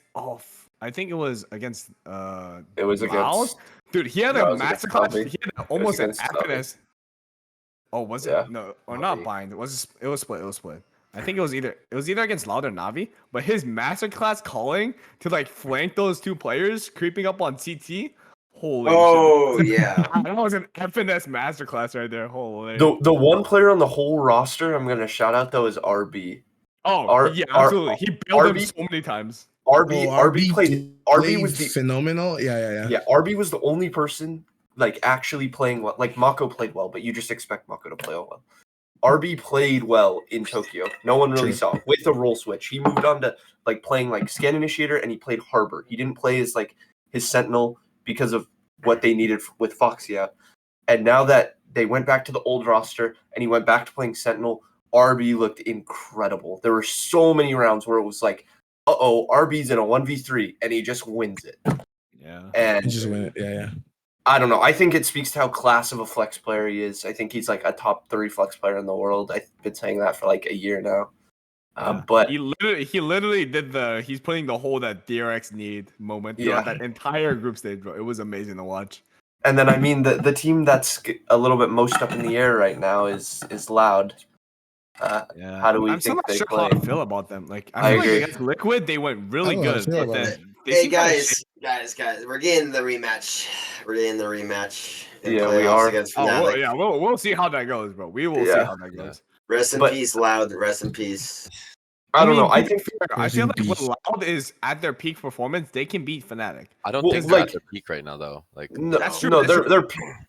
I think it was against It was Laos. against. Dude, he had No, a it was against masterclass. Navi. He had almost an against Navi. FNS. Oh, was it? Yeah. No, or not Navi. bind. It was split. It was split. I think it was either against Loud or Navi, but his masterclass calling to flank those two players creeping up on CT. Holy Oh shit. yeah. That was an FNS masterclass right there. Holy. The one player on the whole roster I'm gonna shout out though is RB. Yeah, absolutely. He bailed him RB so many times. RB played. RB was the phenomenal. Yeah. Yeah, RB was the only person actually playing well. Mako played well, but you just expect Mako to play well. RB played well in Tokyo. No one really True. saw it. With the role switch. He moved on to playing Scan Initiator, and he played Harbor. He didn't play as his Sentinel because of what they needed with Foxy out. And now that they went back to the old roster and he went back to playing Sentinel, RB looked incredible. There were so many rounds where it was uh-oh, RB's in a 1v3 and he just wins it. Yeah. And Just win it. Yeah. I don't know. I think it speaks to how class of a flex player he is. I think he's a top 3 flex player in the world. I've been saying that for a year now. But he literally did he's putting the hole that DRX need moment throughout that entire group stage, bro. It was amazing to watch. and then the team that's a little bit most up in the air right now is Loud. Yeah. How do we I'm still think not they sure play? how I feel about them. I I feel agree. against Liquid they went really I don't know how I good, feel but about then they Hey seem kinda guys, we're getting the rematch. We're getting the rematch. in Yeah, we playoffs are. Against Oh, Fnatic. we'll see how that goes, bro. We will see Yeah. how that goes. Rest in But- peace, Loud. Rest in peace. I don't know. mean, I to think be fair, I Rest feel in like when peace. Loud is at their peak performance, they can beat Fnatic. I don't Well, think they're like- at their peak right now though. no, That's true, no. that's They're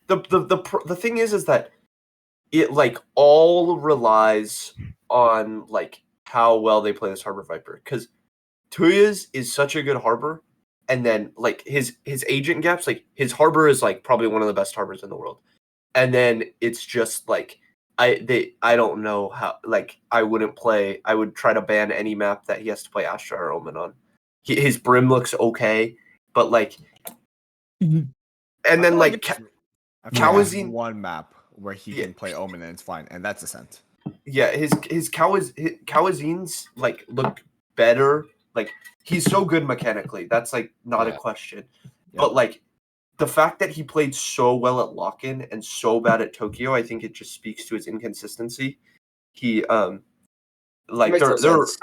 the thing is that it all relies on how well they play this Harbor Viper, because Tuyas is such a good Harbor, and then his agent gaps, his Harbor is probably one of the best Harbors in the world, and then it's just I don't know how I wouldn't play. I would try to ban any map that he has to play Astra or Omen on. His Brim looks okay, but and then I feel like Kawazine- one map where he Yeah. can play Omen and it's fine, and that's Ascent. Yeah, his Kawazines like look better. Like he's so good mechanically. That's like not a question. But like the fact that he played so well at lock-in and so bad at Tokyo, I think it just speaks to his inconsistency. He like Makes no they're sense.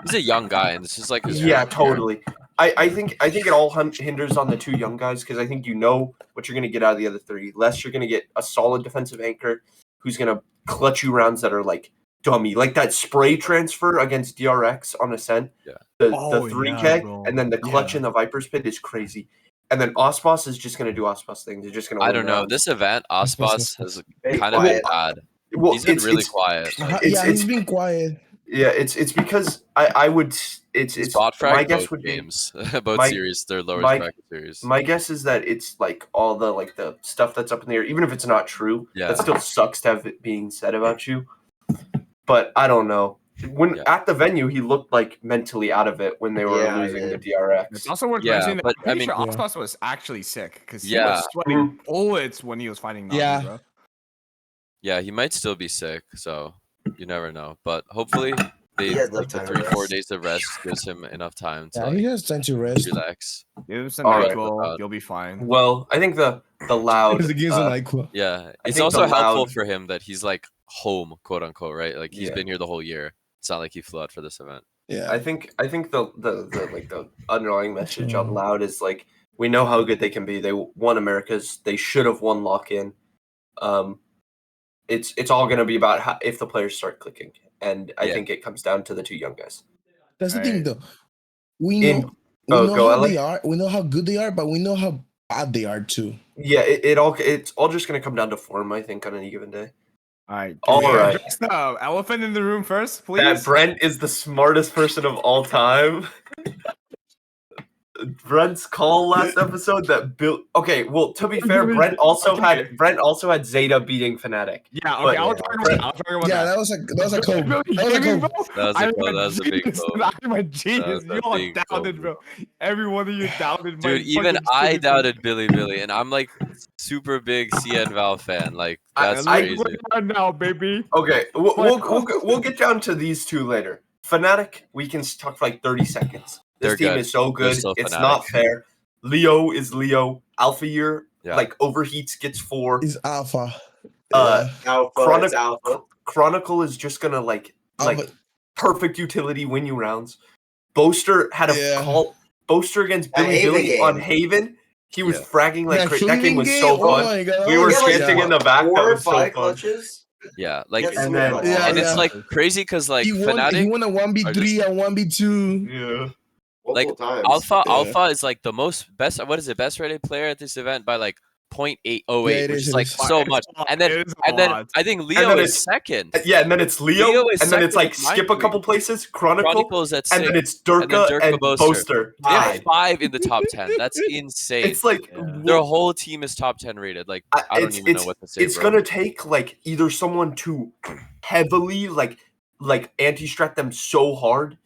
He's a young guy, and this is like his yeah, first year. totally. I think it all hinders on the two young guys because I think you know what you're going to get out of the other three. Less you're going to get a solid defensive anchor who's going to clutch you rounds that are like dummy, like that spray transfer against DRX on Ascent. Yeah. The 3K and then the clutch Yeah. in the Viper's Pit is crazy. And then Osmos is just going to do Osmos things. They're just going to. I don't know. This event, Ospas has Very kind of been quiet. bad. Well, He's been really quiet. He's been quiet. Yeah, it's because I would it's Spot my frag guess both would be games, both my- series, their lowest my- bracket series. my guess is that it's like all the like the stuff that's up in the air, even if it's not true. Yeah. That still sucks to have it being said about you. But I don't know. When at the venue, he looked like mentally out of it when they were Yeah, losing yeah. the DRX. It's also worth Yeah, mentioning that but, I'm pretty I mean- sure Yeah. Ospas was actually sick because he Yeah. was sweating bullets when he was fighting Na'Vi, Yeah. bro. Yeah, he might still be sick, so you never know. But hopefully, He they has like enough the time to 3-4 rest. days of rest gives him enough time to Yeah, he like, has time to rest. relax. Give him some All right. NyQuil, you'll be fine. Well, I think the loud. It's against NyQuil. Yeah, I it's think also the helpful loud- for him that he's like home, quote unquote, right? Like he's Yeah. been here the whole year. It's not like he flew out for this event. Yeah. I think the like the underlying message on loud is like we know how good they can be. They won Americas. They should have won lock-in. It's all going to be about how, if the players start clicking, and I Yeah. think it comes down to the two young guys. That's the thing, Right. though. We In- know, Oh, go, how Alec. they are. We know how good they are, but we know how bad they are too. Yeah, it's all just going to come down to form. I think on any given day. All right. All can we right. address the elephant in the room first, please? That Brent is the smartest person of all time. Brent's call last episode that built. Okay, well, to be fair, Brent also had Zeta beating Fnatic. Yeah, okay, But- I'll talk about Yeah, that. that was a code. That was a code. That was a code. That was a big genius. code. I'm a genius. That was a You all big doubted, code. bro. Every one of you doubted my Dude, even fucking I stupid- doubted Billy, and I'm like super big CN Val fan. Like that's Look crazy. what you are now, baby. Okay, we'll get down to these two later. Fnatic, we can talk for like 30 seconds. This They're team good. is so They're good. so It's Fnatic. not fair. Leo is Leo. Alpha Year, Yeah. like overheats, gets 4. Is alpha. Uh, Alpha, Chronic- it's alpha. Chronicle is just gonna like Alpha. perfect utility, win you rounds. Boaster had a Yeah. call. Boaster against That Billy Haven Billy game. on Haven. He was Yeah. fragging like Yeah, crazy. That game was Haven so game, oh fun. my God, We were Yeah, like, chanting in the back. That 4 or was so 5 fun. clutches. Yeah, like Yes, and then- Yeah, and it's yeah. like crazy because like He won Fnatic, a 1v3 and 1v2. Yeah. like, Multiple times. Alpha is like the best. What is it? Best rated player at this event by like 0.808, Yeah, it which is, is it like is. so It's much. a lot, And then it is a lot. I think then Leo is it's- second. Yeah, and then it's Leo, Leo is and then it's second like with skip a 9-3. couple places, Chronicle, Chronicles at and 6. then it's and then Durka Durka and Boaster. Boaster. They have Tied. 5 in the top 10. That's insane. It's like Yeah. Their whole team is top 10 rated. Like I don't even know what to say. It's bro. gonna take like either someone to heavily like anti-strat them so hard,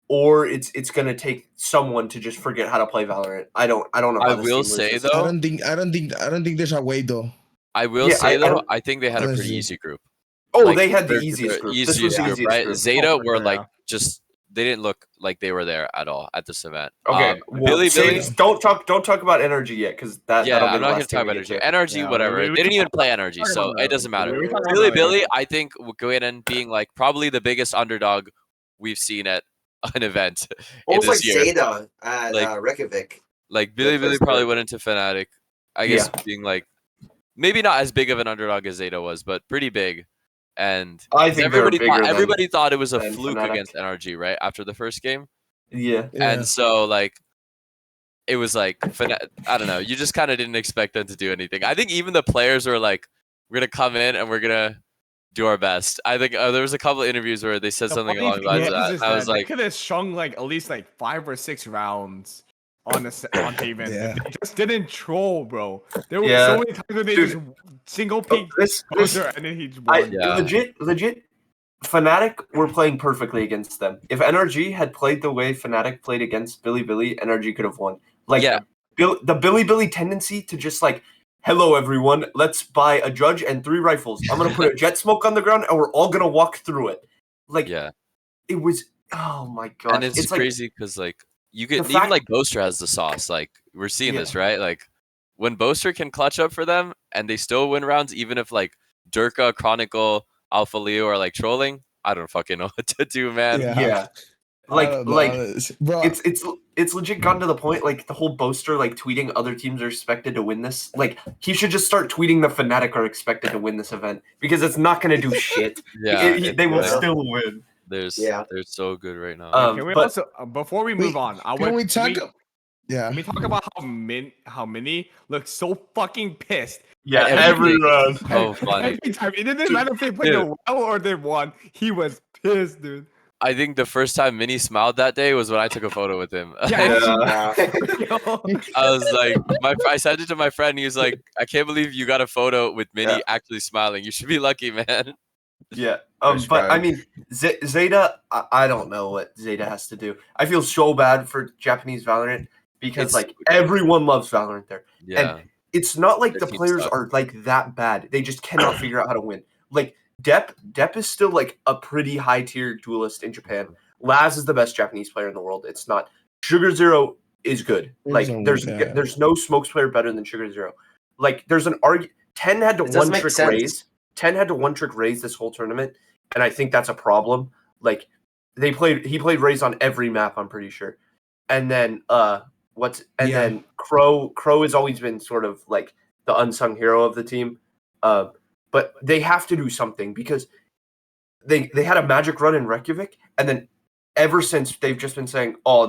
or it's gonna take someone to just forget how to play Valorant. I don't know. How I this will team say, loses. though, I don't think there's a way though. I will Yeah, say I though, don't- I think they had a pretty Honestly. easy group. Oh, Like, they had the they're- easiest they're group. This easiest was the group, easiest right? group. Zeta Oh, were yeah. like just they didn't look like they were there at all at this event. Okay, well, Billy, don't talk about energy yet, because that. yeah, that'll be I'm the not last gonna thing talk we about get energy. to. Energy, Yeah, whatever. we They didn't can even play energy, talk so about it doesn't matter. We can talk Billy, about it. I think will go in and being like probably the biggest underdog we've seen at an event in Almost like this year. Zeta at Like- Reykjavik. Like Billy that's probably good. went into Fnatic, I guess being like maybe not as big of an underdog as Zeta was, but pretty big. And I think everybody thought it was a than fluke Fnatic. against NRG, right? After the first game. Yeah. Yeah. And so like it was like I don't know, you just kind of didn't expect them to do anything. I think even the players were like, we're gonna come in and we're gonna do our best. I think there was a couple of interviews where they said The something funny along the thing lines of that. is I was that like, they could have strung like at least like 5 or 6 rounds on Haven. Yeah. They just didn't troll, bro. There were Yeah. so many times where they Dude. just single Oh, peek this Boaster and then he just I won. Yeah. legit. Fnatic were playing perfectly against them. If NRG had played the way Fnatic played against Billy, NRG could have won. Like Yeah. the Billy tendency to just like hello everyone, let's buy a judge and 3 rifles. I'm gonna put a jet smoke on the ground, and we're all gonna walk through it. Like, it was. Oh my god! And it's crazy because like you get even like Boaster has the sauce. Like we're seeing this, right? Like when Boaster can clutch up for them and they still win rounds, even if like Durka, Chronicle, Alpha Leo are like trolling. I don't fucking know what to do, man. Yeah. Like bro. It's legit gotten to the point like the whole Boaster like tweeting other teams are expected to win this. Like he should just start tweeting the Fnatic are expected to win this event because it's not gonna do shit. They will still win. They're so good right now. Can we also before we move on? Can we talk about how many look so fucking pissed. Yeah, every round. So funny. Every time. It didn't matter if they played well or they won. He was pissed, dude. I think the first time Mini smiled that day was when I took a photo with him. Yeah. I was like, I sent it to my friend. He was like, I can't believe you got a photo with Mini actually smiling. You should be lucky, man. Yeah. But I mean, Zeta, I don't know what Zeta has to do. I feel so bad for Japanese Valorant because like everyone loves Valorant there. Yeah. And it's not like the players are like that bad. They just cannot figure out how to win. Like Depp is still like a pretty high tier duelist in Japan. Laz is the best Japanese player in the world. It's not. Sugar Zero is good. Like there's no smokes player better than Sugar Zero. Like there's an argument. 10 had to one trick raise. 10 had to one trick raise this whole tournament, and I think that's a problem. Like he played raise on every map, I'm pretty sure. And then then Crow has always been sort of like the unsung hero of the team. But they have to do something because they had a magic run in Reykjavik, and then ever since they've just been saying, "Oh,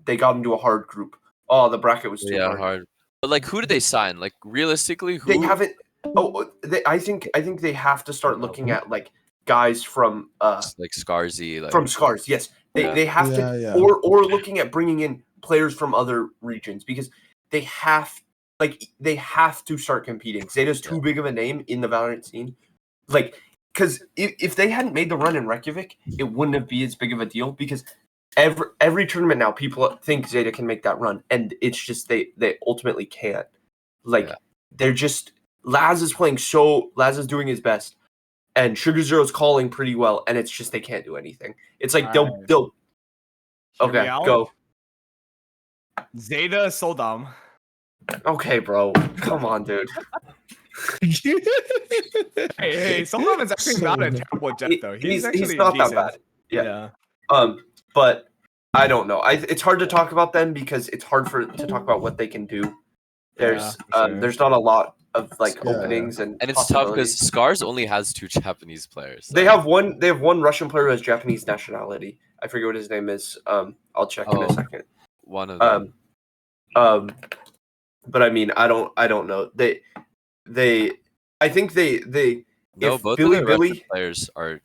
they got into a hard group. Oh, the bracket was too hard." But like, who did they sign? Like realistically, who? They haven't. Oh, I think they have to start looking at like guys from like Scarzy, like from Scars. Yes, they have to, or looking at bringing in players from other regions because they have to start competing. Zeta's too big of a name in the Valorant scene. Like, because if they hadn't made the run in Reykjavik, it wouldn't have been as big of a deal because every tournament now, people think Zeta can make that run, and it's just they ultimately can't. Like, they're just Laz is doing his best, and Sugar Zero's calling pretty well, and it's just they can't do anything. It's like they'll okay, go. Zeta is so dumb. Okay, bro. Come on, dude. hey, Soldom is actually not a terrible jet, though. He's not decent. That bad. Yeah. But I don't know. It's hard to talk about them because it's hard to talk about what they can do. There's not a lot of like openings and it's tough because Scars only has 2 Japanese players. So. They have one Russian player who has Japanese nationality. I forget what his name is. I'll check in a second. One of them. But I mean, I don't know. I think no, both of the Russian players are.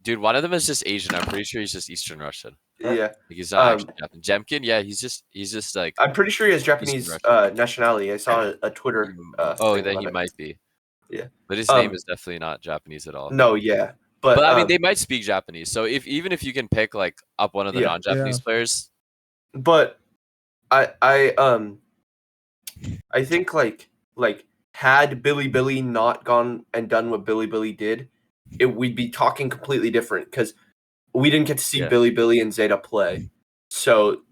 Dude, one of them is just Asian. I'm pretty sure he's just Eastern Russian. Yeah, like he's not actually Japanese. Jemkin, he's just like. I'm pretty sure he has Japanese nationality. I saw a Twitter. Then he might be. Yeah, but his name is definitely not Japanese at all. No, yeah, but I mean, they might speak Japanese. So even if you can pick like up one of the non-Japanese players. But I think like had Billy not gone and done what Billy did, we'd be talking completely different because we didn't get to see Billy and Zeta play. So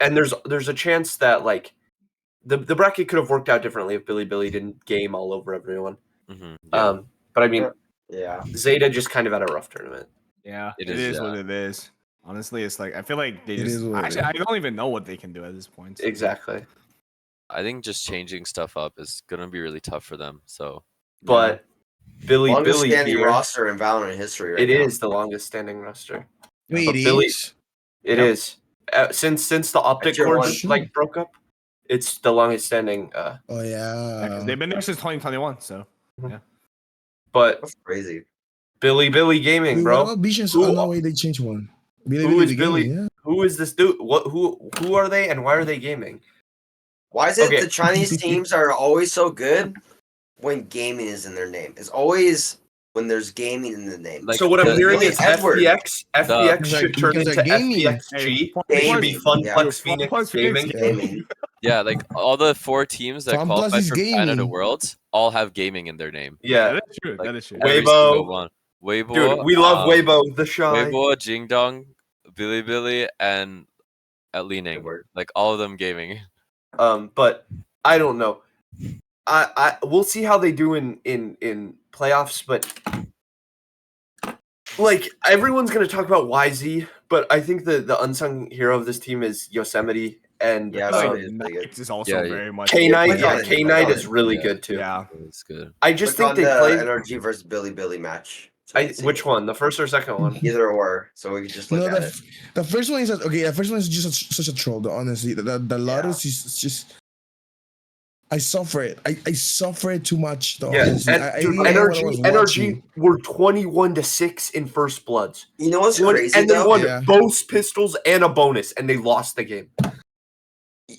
and there's a chance that like the bracket could have worked out differently if Billy didn't game all over everyone. Mm-hmm. But I mean, Zeta just kind of had a rough tournament. Yeah, it is what it is. Honestly, it's like I feel like they I don't even know what they can do at this point. So. Exactly. I think just changing stuff up is gonna be really tough for them. So, but Billy standing roster in Valorant history. It is the longest standing roster. Wait, it is. Since the optic cord like broke up, it's the longest standing. They've been there since 2021. So yeah, but that's crazy. Billy Gaming, bro. What about Bxndt? Oh no, wait, they changed one. Who is Billy? Gaming, Who is this dude? Who are they, and why are they gaming? Why is it the Chinese teams are always so good when gaming is in their name? It's always when there's gaming in the name. Like, so what I'm hearing is FPX should turn into FPXG. It should be Funplex Phoenix Gaming. Yeah, like all the 4 teams that FunPlus qualified is for Canada gaming. Worlds all have gaming in their name. Yeah, That is true. Like, That is true. Wait, every Weibo. single one. Weibo, dude, we love Weibo, the shy. Weibo, Jingdong, Bilibili, and Li Ning. word. Like all of them gaming. But I don't know. We'll see how they do in playoffs, but like everyone's gonna talk about YZ, but I think the unsung hero of this team is Yosemite and Yeah, I feel so like it is pretty good. Knights is also Yeah, yeah. very much. K-Knight. Yeah, Yeah, K-Knight is really Yeah. good too. Yeah. It's good. I just Click think on they the played. NRG versus Billy match. So we can see Which it. one? The first or second one? Either or. So we can just look No, at it. the first one is okay. The first one is just such a troll. Though, honestly, the Lotus is just. I suffer it. I suffer it too much. Though, Yeah, honestly. and dude, NRG were 21-6 in first bloods. You know what's crazy And they though? won Yeah. both pistols and a bonus, and they lost the game.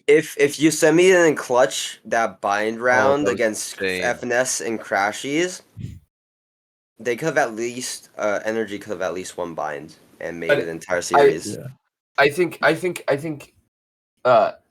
If Yosemite didn't clutch that bind round that was against insane. FNS and Crashies, they could have at least Energy could have at least one bind and made the entire series. I think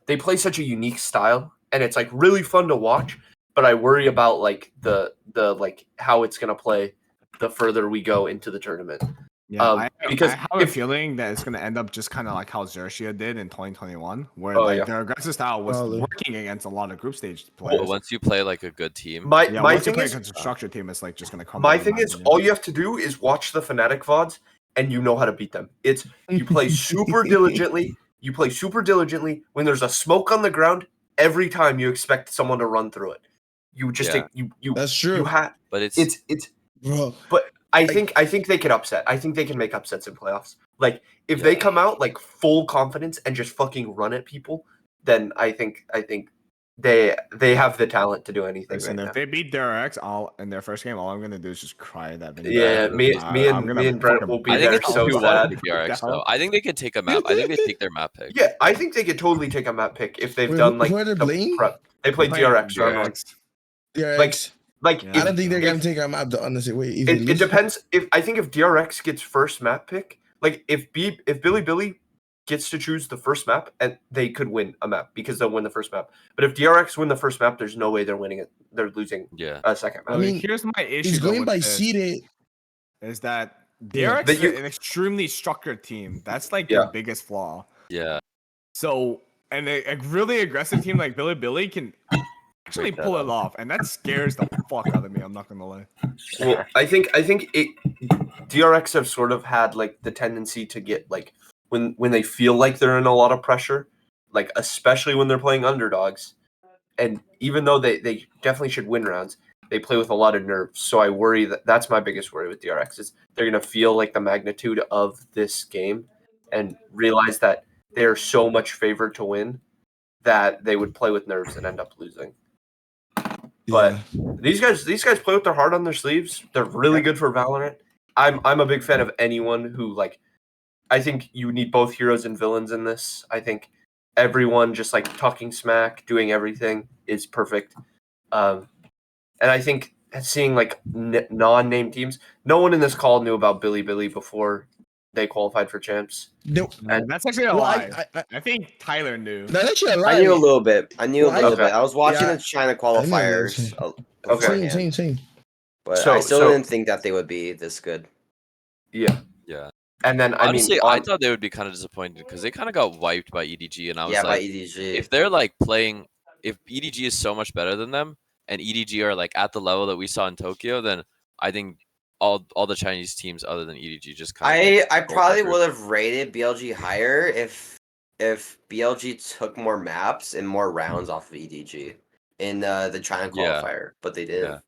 they play such a unique style, and it's like really fun to watch. But I worry about like the like how it's gonna play the further we go into the tournament. Yeah, because I have a feeling that it's going to end up just kind of like how Xerxia did in 2021, where their aggressive style was working against a lot of group stage players. But once you play like a good team, my once you thing play is against a structured team, it's like just going to come. my thing is all you have to do is watch the Fnatic VODs, and you know how to beat them. It's you play super diligently. You play super diligently. When there's a smoke on the ground, every time you expect someone to run through it. You just take you. That's true. You have, but it's bro. But I think they can upset. I think they can make upsets in playoffs. Like if they come out like full confidence and just fucking run at people, then I think they have the talent to do anything. Listen, if they beat DRX in their first game, all I'm gonna do is just cry that video. Yeah, me and Brent will be I think there it's so 2-1 sad. to DRX though. I think they could take a map. I think they take their map pick. Yeah, I think they could totally take a map pick if they've Wait, done like who are they the playing? prep. They played DRX round one. DRX. Like Yeah. I don't think they're gonna take a map. Honestly, wait. If it depends. I think if DRX gets first map pick, like if Billy gets to choose the first map, and they could win a map because they'll win the first map. But if DRX win the first map, there's no way they're winning it. They're losing a second map. I mean, here's my issue. He's going by this, seeded. Is that DRX is you- an extremely structured team? That's like their biggest flaw. Yeah. So, and a really aggressive team like Billy can actually Break that pull it up. off, and that scares the fuck out of me. I'm not gonna lie. Well, I think DRX have sort of had like the tendency to get like when they feel like they're in a lot of pressure, like especially when they're playing underdogs, and even though they definitely should win rounds, they play with a lot of nerves. So I worry that's my biggest worry with DRX is they're gonna feel like the magnitude of this game and realize that they're so much favored to win that they would play with nerves and end up losing. But these guys play with their heart on their sleeves. They're really good for Valorant. I'm a big fan of anyone who like. I think you need both heroes and villains in this. I think everyone just like talking smack, doing everything is perfect. And I think seeing like non-name teams, no one in this call knew about Billy before they qualified for champs. And that's actually a lie. I think Tyler knew. That's actually a lie. I knew a little bit. I was watching Yeah. the China qualifiers. Same. But I still didn't think that they would be this good. Yeah. And then Honestly, I thought they would be kind of disappointed because they kind of got wiped by EDG, and I was by like, EDG. if they're like playing, if EDG is so much better than them, and EDG are like at the level that we saw in Tokyo, then I think all the Chinese teams other than EDG just kind of. I probably would have rated BLG higher if BLG took more maps and more rounds off of EDG in the China qualifier, but they didn't.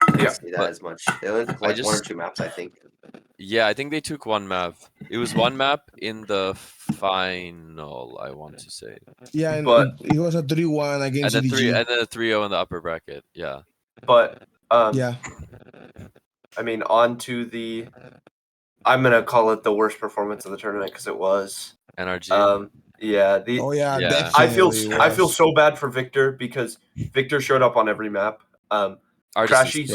I didn't see that as much. They only took like one or two maps, I think. Yeah, I think they took one map. It was one map in the final, I want to say. Yeah, but it was a 3-1 against and then EDG. and then a 3-0 in the upper bracket. Yeah. But yeah. I mean, on to the. I'm gonna call it the worst performance of the tournament because it was NRG. Yeah. Yeah. I feel so bad for Victor because Victor showed up on every map. Crashies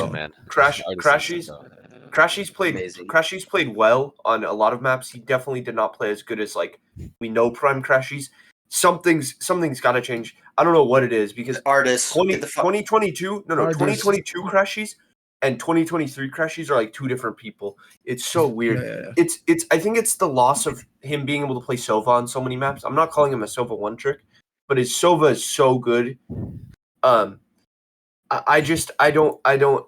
played well on a lot of maps. He definitely did not play as good as like we know Prime Crashies. something's got to change. I don't know what it is because Artists, 2022 Artists. 2022 crashies and 2023 crashies are like two different people. It's so weird. Yeah. It's I think it's the loss of him being able to play Sova on so many maps. I'm not calling him a Sova one trick, but his Sova is so good. I don't.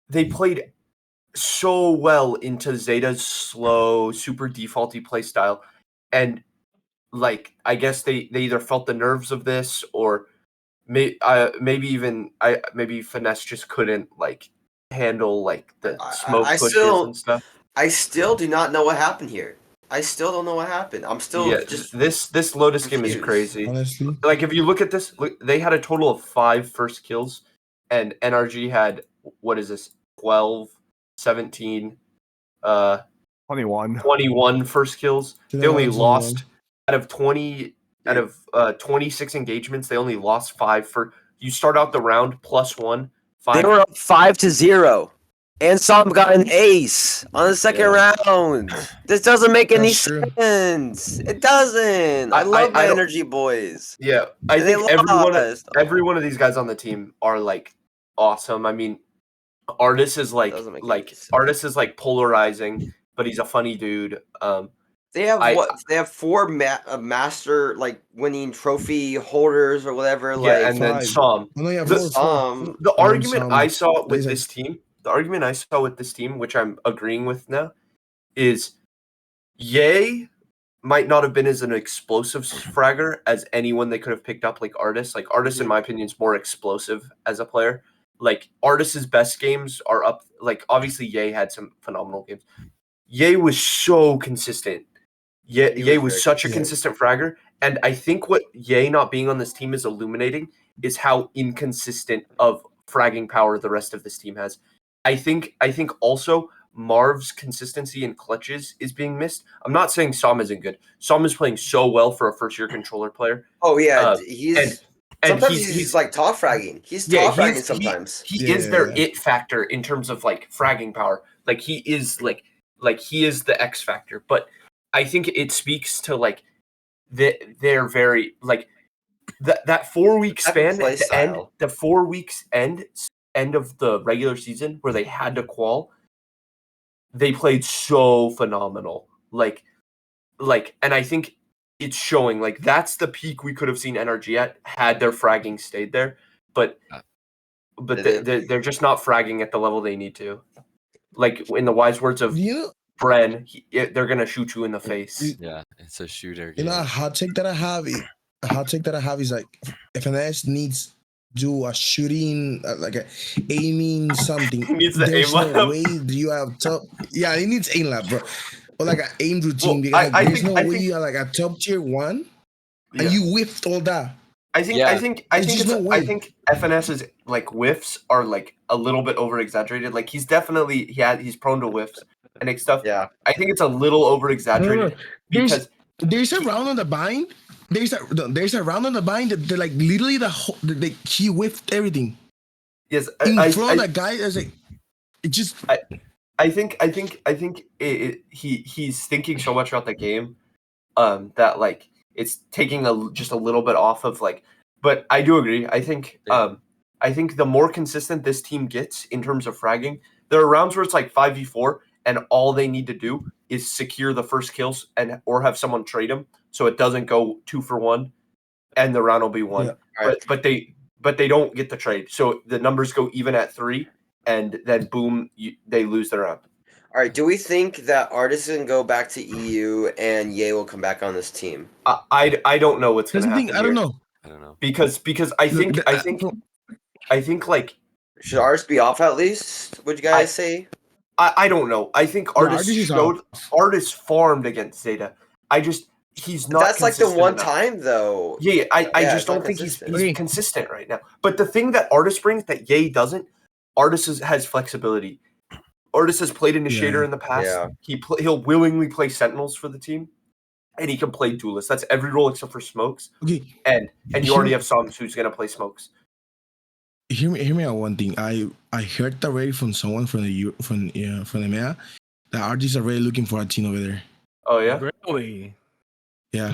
They played so well into Zeta's slow, super defaulty play style, and like I guess they either felt the nerves of this or maybe Finesse just couldn't like handle like the smoke pushes and stuff. I still do not know what happened here. I still don't know what happened. I'm still just this Lotus game is confused. crazy. Honestly, Like if you look at this, they had a total of 5 first kills, and NRG had what is this 12, 17, 21 first kills. They only lost out of 26 engagements. They only lost 5 for. You start out the round +1. 5. They were up 5-0, and Som got an ace on the second round. This doesn't make any That's true. sense. It doesn't. I love my don't- energy boys. Yeah, I And they think lost. every one of these guys on the team are like awesome. I mean, Artis is like Doesn't make any sense. Artis is like polarizing, but he's a funny dude. They have I- They have 4 master like winning trophy holders or whatever. Yeah, Like and then 5. Som. No, yeah, The- four. The And argument Som. I saw with These are- this team, which I'm agreeing with now, is Ye might not have been as an explosive fragger as anyone they could have picked up like Artis. Like Artis, in my opinion, is more explosive as a player. Like Artis's best games are up. Like obviously, Ye had some phenomenal games. Ye was so consistent. Ye was such a consistent fragger, and I think what Ye not being on this team is illuminating is how inconsistent of fragging power the rest of this team has. I think also Marv's consistency in clutches is being missed. I'm not saying Som isn't good. Som is playing so well for a first-year controller player. oh yeah, And sometimes he's like top fragging. He's top fragging sometimes. He is their Yeah. it factor in terms of like fragging power. Like he is like he is the X factor. But I think it speaks to like they're very like that 4-week Type of span play at the end, style. the 4 weeks end of the regular season where they had to qual. They played so phenomenal. Like and I think it's showing like that's the peak we could have seen NRG at had their fragging stayed there. But they're just not fragging at the level they need to. Like in the wise words of You know, Bren, they're gonna shoot you in the face. Yeah, it's a shooter you game. know, a hot take that I have is like FNS needs do a shooting like a aiming something. He needs the There's aim no lab. way you have top. Yeah, he needs aim lab, bro. Or like an aim routine. Well, because I there's think- no I way think- you are like a top tier 1 Yeah. and you whiffed all that. I think Yeah. I think There's just no way. I think FNS's like whiffs are like a little bit over exaggerated. Like he's definitely he's prone to whiffs and stuff. Yeah. I think it's a little over exaggerated because There's a round on the bind. There's a round on the bind that they're like literally he whiffed everything yes, in I, front I, of the guy. As like it just I think he's thinking so much about the game that like it's taking just a little bit off of like, but I do agree. I think the more consistent this team gets in terms of fragging, there are rounds where it's like 5v4 and all they need to do is secure the first kills or have someone trade them so it doesn't go 2 for 1 and the round will be won. Yeah. Right. But they don't get the trade. So the numbers go even at 3 and then boom, they lose the round. All right. Do we think that Artis can go back to EU and Ye will come back on this team? I don't know what's that's going the to happen. thing. I don't here. know. I don't know. Because I think like Should Artis be off at least? Would you guys say? I don't know. I think Artis is Artis farmed against Zeta. He's not. That's like the consistent one enough. time though. Yeah, I Yeah, just it's not don't think consistent. he's consistent right now. But the thing that Artis brings that Ye doesn't, Artis has flexibility. Artis has played Initiator Yeah. in the past. Yeah. He'll willingly play Sentinels for the team, and he can play Duelist. That's every role except for Smokes. Okay, And you already have Soms who's gonna play Smokes. hear me out. One thing I heard already from someone from the EMEA that artists are really looking for a team over there. Oh yeah. Really? Yeah,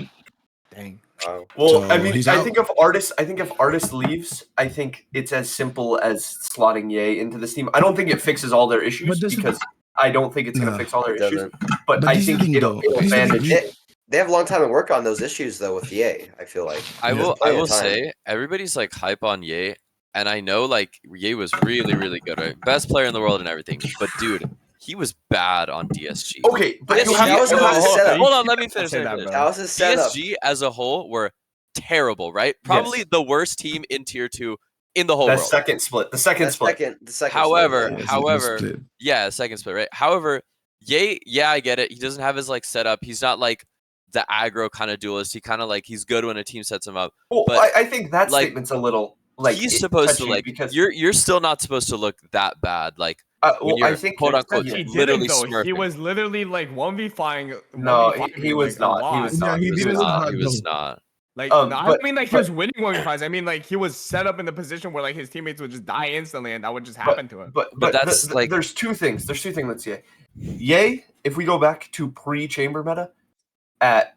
Dang. Wow. Well, So I mean, he's I out. think if artist leaves, I think it's as simple as slotting Ye into this team. I don't think it fixes all their issues But this- because I don't think it's going No, to fix all their It issues. doesn't. But I this is the think thing, it'll, though. it'll This is the thing, bandage you- it. They have a long time to work on those issues though with Ye. I feel like I Yeah. will Plenty of time. say everybody's like hype on Ye, and I know like Ye was really really good, right? Best player in the world and everything. But dude, he was bad on DSG. Okay, but you DSG have that was to because of his setup. hold on, let me finish. Say let me that, finish. bro. That was his setup. DSG as a whole were terrible, right? Probably the worst team in tier 2 in the whole that world. second split. The second split. The second. However, split, Yeah, however, split. yeah, second split, right? However, Ye, yeah, I get it. He doesn't have his like setup. He's not like the aggro kind of duelist. He kind of like he's good when a team sets him up. Well, But, I think that like, statement's a little like he's it- supposed to touchy like because you're still not supposed to look that bad. Like when well, you're I think quote unquote yeah. He literally didn't though. He smurfing. was literally like 1v5. No, he was not. He was Yeah, not. he He was didn't look not. bad, He was though. not. Like, Um, no, I but- don't mean like he was winning 1v5s. I mean like he was set up in the position where like his teammates would just die instantly, and that would just happen to him. But that's, like- there's two things. There's two things. Let's see. Ye, if we go back to pre-chamber meta, at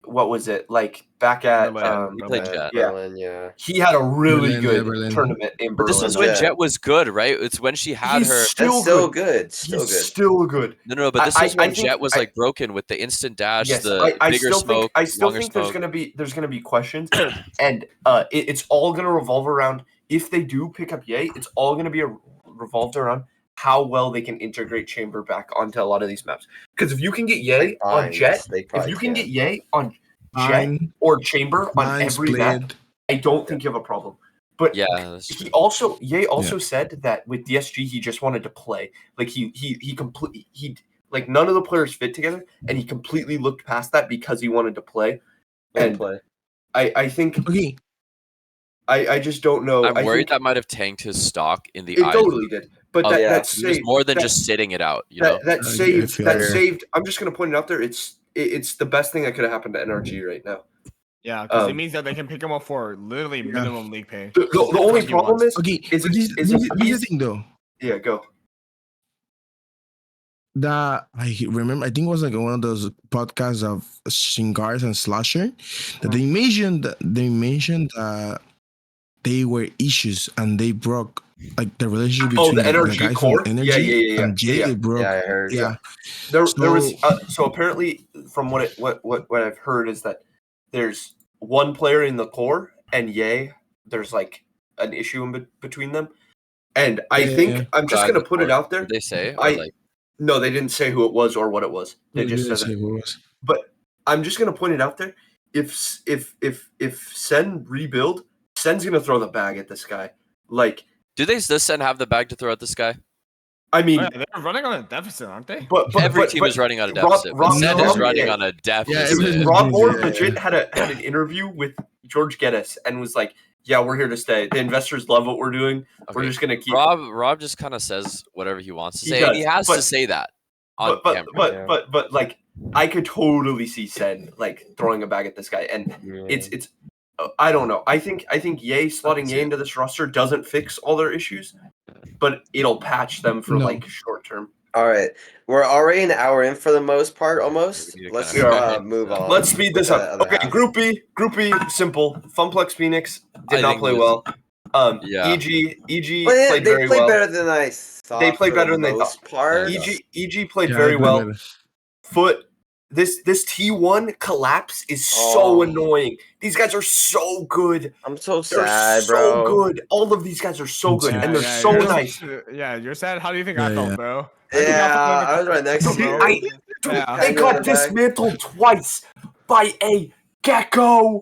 what was it like back at Berlin. He played Jet. yeah. Berlin, yeah. He had a really Berlin, good yeah, Berlin. tournament in But Berlin. this was when Yeah. Jet was good, right? It's when she had He's her. still That's still good. good. Still He's good. still good. No, but this I- was when I think- Jet was like broken with the instant dash, Yes, the I bigger still smoke, think I still longer think smoke. there's gonna be questions, and it's all gonna revolve around if they do pick up Ye, it's all gonna be revolved around how well they can integrate Chamber back onto a lot of these maps. Because if you can get Ye on Jet, if you can get Ye on Jet Fine, or Chamber on fine, every map, split. I don't think you have a problem. But Yeah, that's true. Ye also said that with DSG he just wanted to play. Like he completely like none of the players fit together, and he completely looked past that because he wanted to play. And I think Okay, I just don't know. I'm I worried think that might have tanked his stock in the it eyes. totally did. But of- that yeah, that He was saved more than that, just sitting it out, you know. that I saved feel that you. saved. I'm just gonna point it out there. It's the best thing that could have happened to NRG right now. Yeah, because it Um, means that they can pick him up for literally minimum league pay. The only He problem wants. is okay. Is but it- this, is this, it- this is he's- the thing, though. yeah, go. That I remember, I think it was like one of those podcasts of Shingars and Slasher that they mentioned that they were issues and they broke like the relationship Oh, between the NRG guys core? from Yeah, Energy yeah. and Jay. Yeah. They broke. Yeah, I heard. Yeah. There So- was so apparently from what I've heard is that there's one player in the core and Ye, there's like an issue between them, and I Yeah, think yeah. I'm just God, gonna put it out there. Did they say? Or I like, No, they didn't say who it was or what it was. They Who just did said say that. who it was? But I'm just gonna point it out there. If Sen rebuild, Sen's gonna throw the bag at this guy. Like, do they this and have the bag to throw at this guy? I mean, Oh, yeah, they're running on a deficit, aren't they? but Every team is running on a deficit. Rob- Sen Rob- is running yeah. on a deficit. Yeah, Dude, everything- Rob Moore Yeah. legit had an interview with George Geddes and was like, "Yeah, we're here to stay. The investors love what we're doing. We're Okay, just gonna keep." Rob just kind of says whatever he wants to He say, and he does, has but- to say that on but camera. but like, I could totally see Sen like throwing a bag at this guy, and it's I don't know. I think Ye slotting Ye into this roster doesn't fix all their issues, but it'll patch them for No. like short term. All right, we're already an hour in for the most part, almost. We need to Let's kinda move on. Let's speed this with up. the other Okay, half. Group B, simple. Funplex Phoenix I did not think play it well. Yeah. EG Well, yeah, played they very played well. better than I thought. They played for better the than they most thought. part. EG played Yeah, very I well. remember. Foot. This T1 collapse is so Oh. annoying. These guys are so good. I'm so They're sad, so bro. good. All of these guys are so good, and they're so you're- nice. Yeah, you're sad. How do you think I Yeah, felt, yeah. bro? I think Yeah, felt I was right next to See, you. I- Yeah. They Hanging got on the back. dismantled twice by a Gecko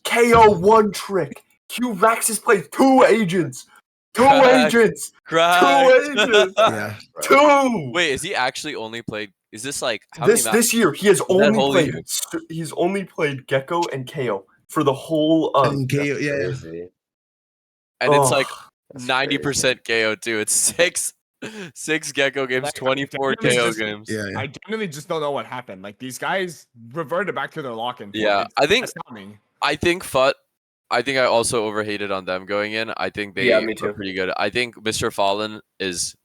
KO one trick. Q-Vax has played two agents. Two Crack. agents. Cracked. agents. Yeah. Two. Wait, is he actually only played? Is this like how many maps? This year he has only whole played. year? He's only played Gecko and KO for the whole. And KO, yeah. Crazy. And it's Oh, like that's 90% KO too. It's six Gecko games, Like, 24 definitely KO just- games. Yeah, yeah. I genuinely just don't know what happened. Like these guys reverted back to their lock-in. Yeah, It's I think- astounding. I think FUT. I think I also overhated on them going in. I think they Yeah, me were too. pretty good. I think Mr. Fallen is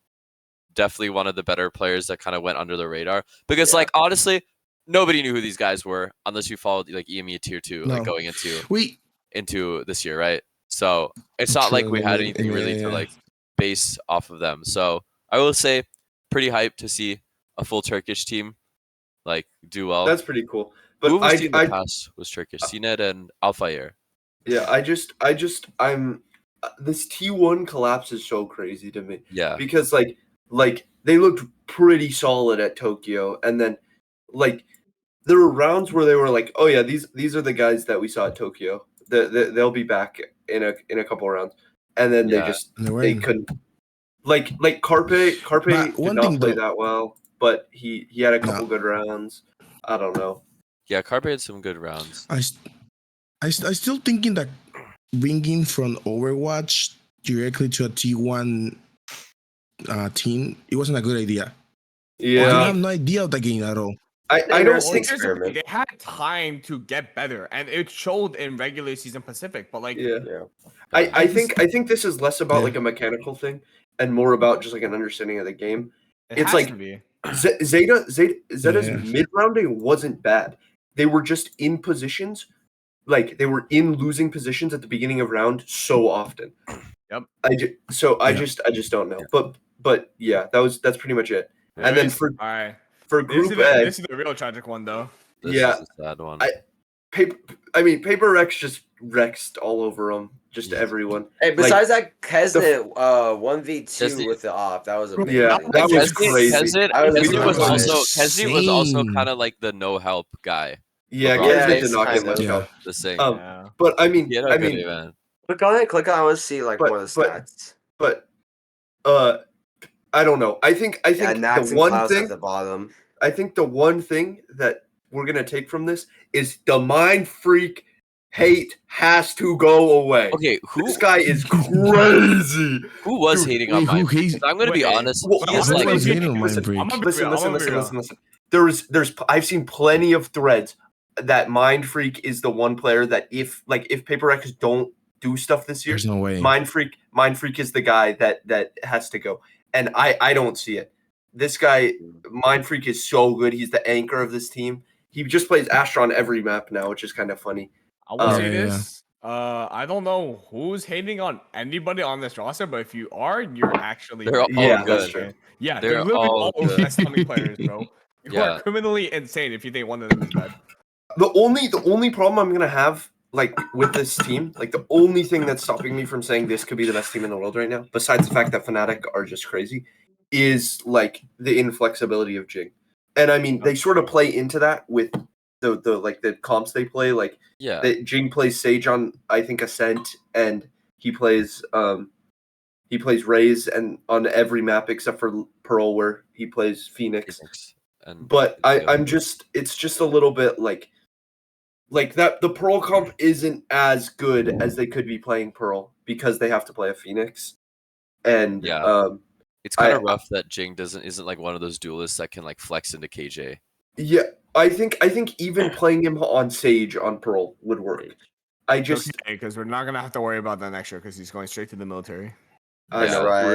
definitely one of the better players that kind of went under the radar because, Yeah. like, honestly, nobody knew who these guys were unless you followed like EME tier 2, like No. going We into this year, right? So it's not like we had anything really to like base off of them. So I will say, pretty hyped to see a full Turkish team like do well. That's pretty cool. But Who was in the past was Turkish, CNET and Alfayr. Yeah, I'm this T1 collapse is so crazy to me. Yeah, Because like they looked pretty solid at Tokyo, and then like there were rounds where they were like, oh yeah, these are the guys that we saw at Tokyo. They'll be back in a couple of rounds, and then Yeah. they couldn't. Like Carpe did one not thing play though- that well, but he had a couple No. good rounds. I don't know. yeah. Carpe had some good rounds. I still thinking that bringing from Overwatch directly to a T1 team, it wasn't a good idea. I Yeah, have no idea of the game at all. I don't There's think. experiment. They had time to get better, and it showed in regular season Pacific. But like, Yeah. Yeah. I think this is less about Yeah. like a mechanical thing and more about just like an understanding of the game. it It's has like- to be. Zeta's Yeah. mid rounding wasn't bad. They were just in positions, like they were in losing positions at the beginning of round so often. Yep. I Yeah. just don't know. But yeah, that's pretty much it. And then for all right, Group A, this is the real tragic one though. This Yeah, is a sad one. Paper Rex just Rexed all over them, just everyone. Hey, besides that, Kesnet 1v2 Kesnet- with the op, that was amazing. Yeah, that was Kesnet- crazy. Kesnet- I was Kesnet was really also insane. Kesnet was also kind of like the no help guy. Yeah, LeBron Kesnet James did not get kind much of. Yeah. help. The same. Yeah. But I mean, He had a good event. Click on it. Click on it. Let's see like But- one of the but- stats. but I don't know. I think Yeah, Nax the and one Klaus at thing the bottom. I think the one thing that we're gonna take from this is the mind freak hate has to go away. Okay, who This guy is crazy. was Dude, hating on Who Mind? hates? I'm gonna be Wait, honest. Well, He is who like was hating on listen, Mind Freak? I'm gonna be Listen, real, listen, I'm gonna be listen, real. listen. There's I've seen plenty of threads that Mind Freak is the one player that if Paper Rex don't do stuff this year, There's no way. Mind Freak is the guy that has to go. And I don't see it. This guy, Mind Freak, is so good. He's the anchor of this team. He just plays Astra on every map now, which is kind of funny. I will say Yeah, this. I don't know who's hating on anybody on this roster, but if you are, you're actually They're all Yeah, good. that's true. Yeah, They're they're literally all all good. stomach players, bro. You Yeah. are criminally insane if you think one of them is bad. The only problem I'm gonna have with this team, like the only thing that's stopping me from saying this could be the best team in the world right now, besides the fact that Fnatic are just crazy, is like the inflexibility of Jing. And I mean, they sort of play into that with the comps they play. Like Yeah. Jing plays Sage on I think Ascent, and he plays Raze and on every map except for Pearl where he plays Phoenix. And But yeah. it's just a little bit like that the Pearl comp isn't as good as they could be playing Pearl because they have to play a Phoenix. And Yeah. It's kind I- of rough that Jing isn't like one of those duelists that can like flex into KJ. yeah, I think even playing him on Sage on Pearl would work. I just because we're not gonna have to worry about that next year because he's going straight to the military. I Yeah. know. Right.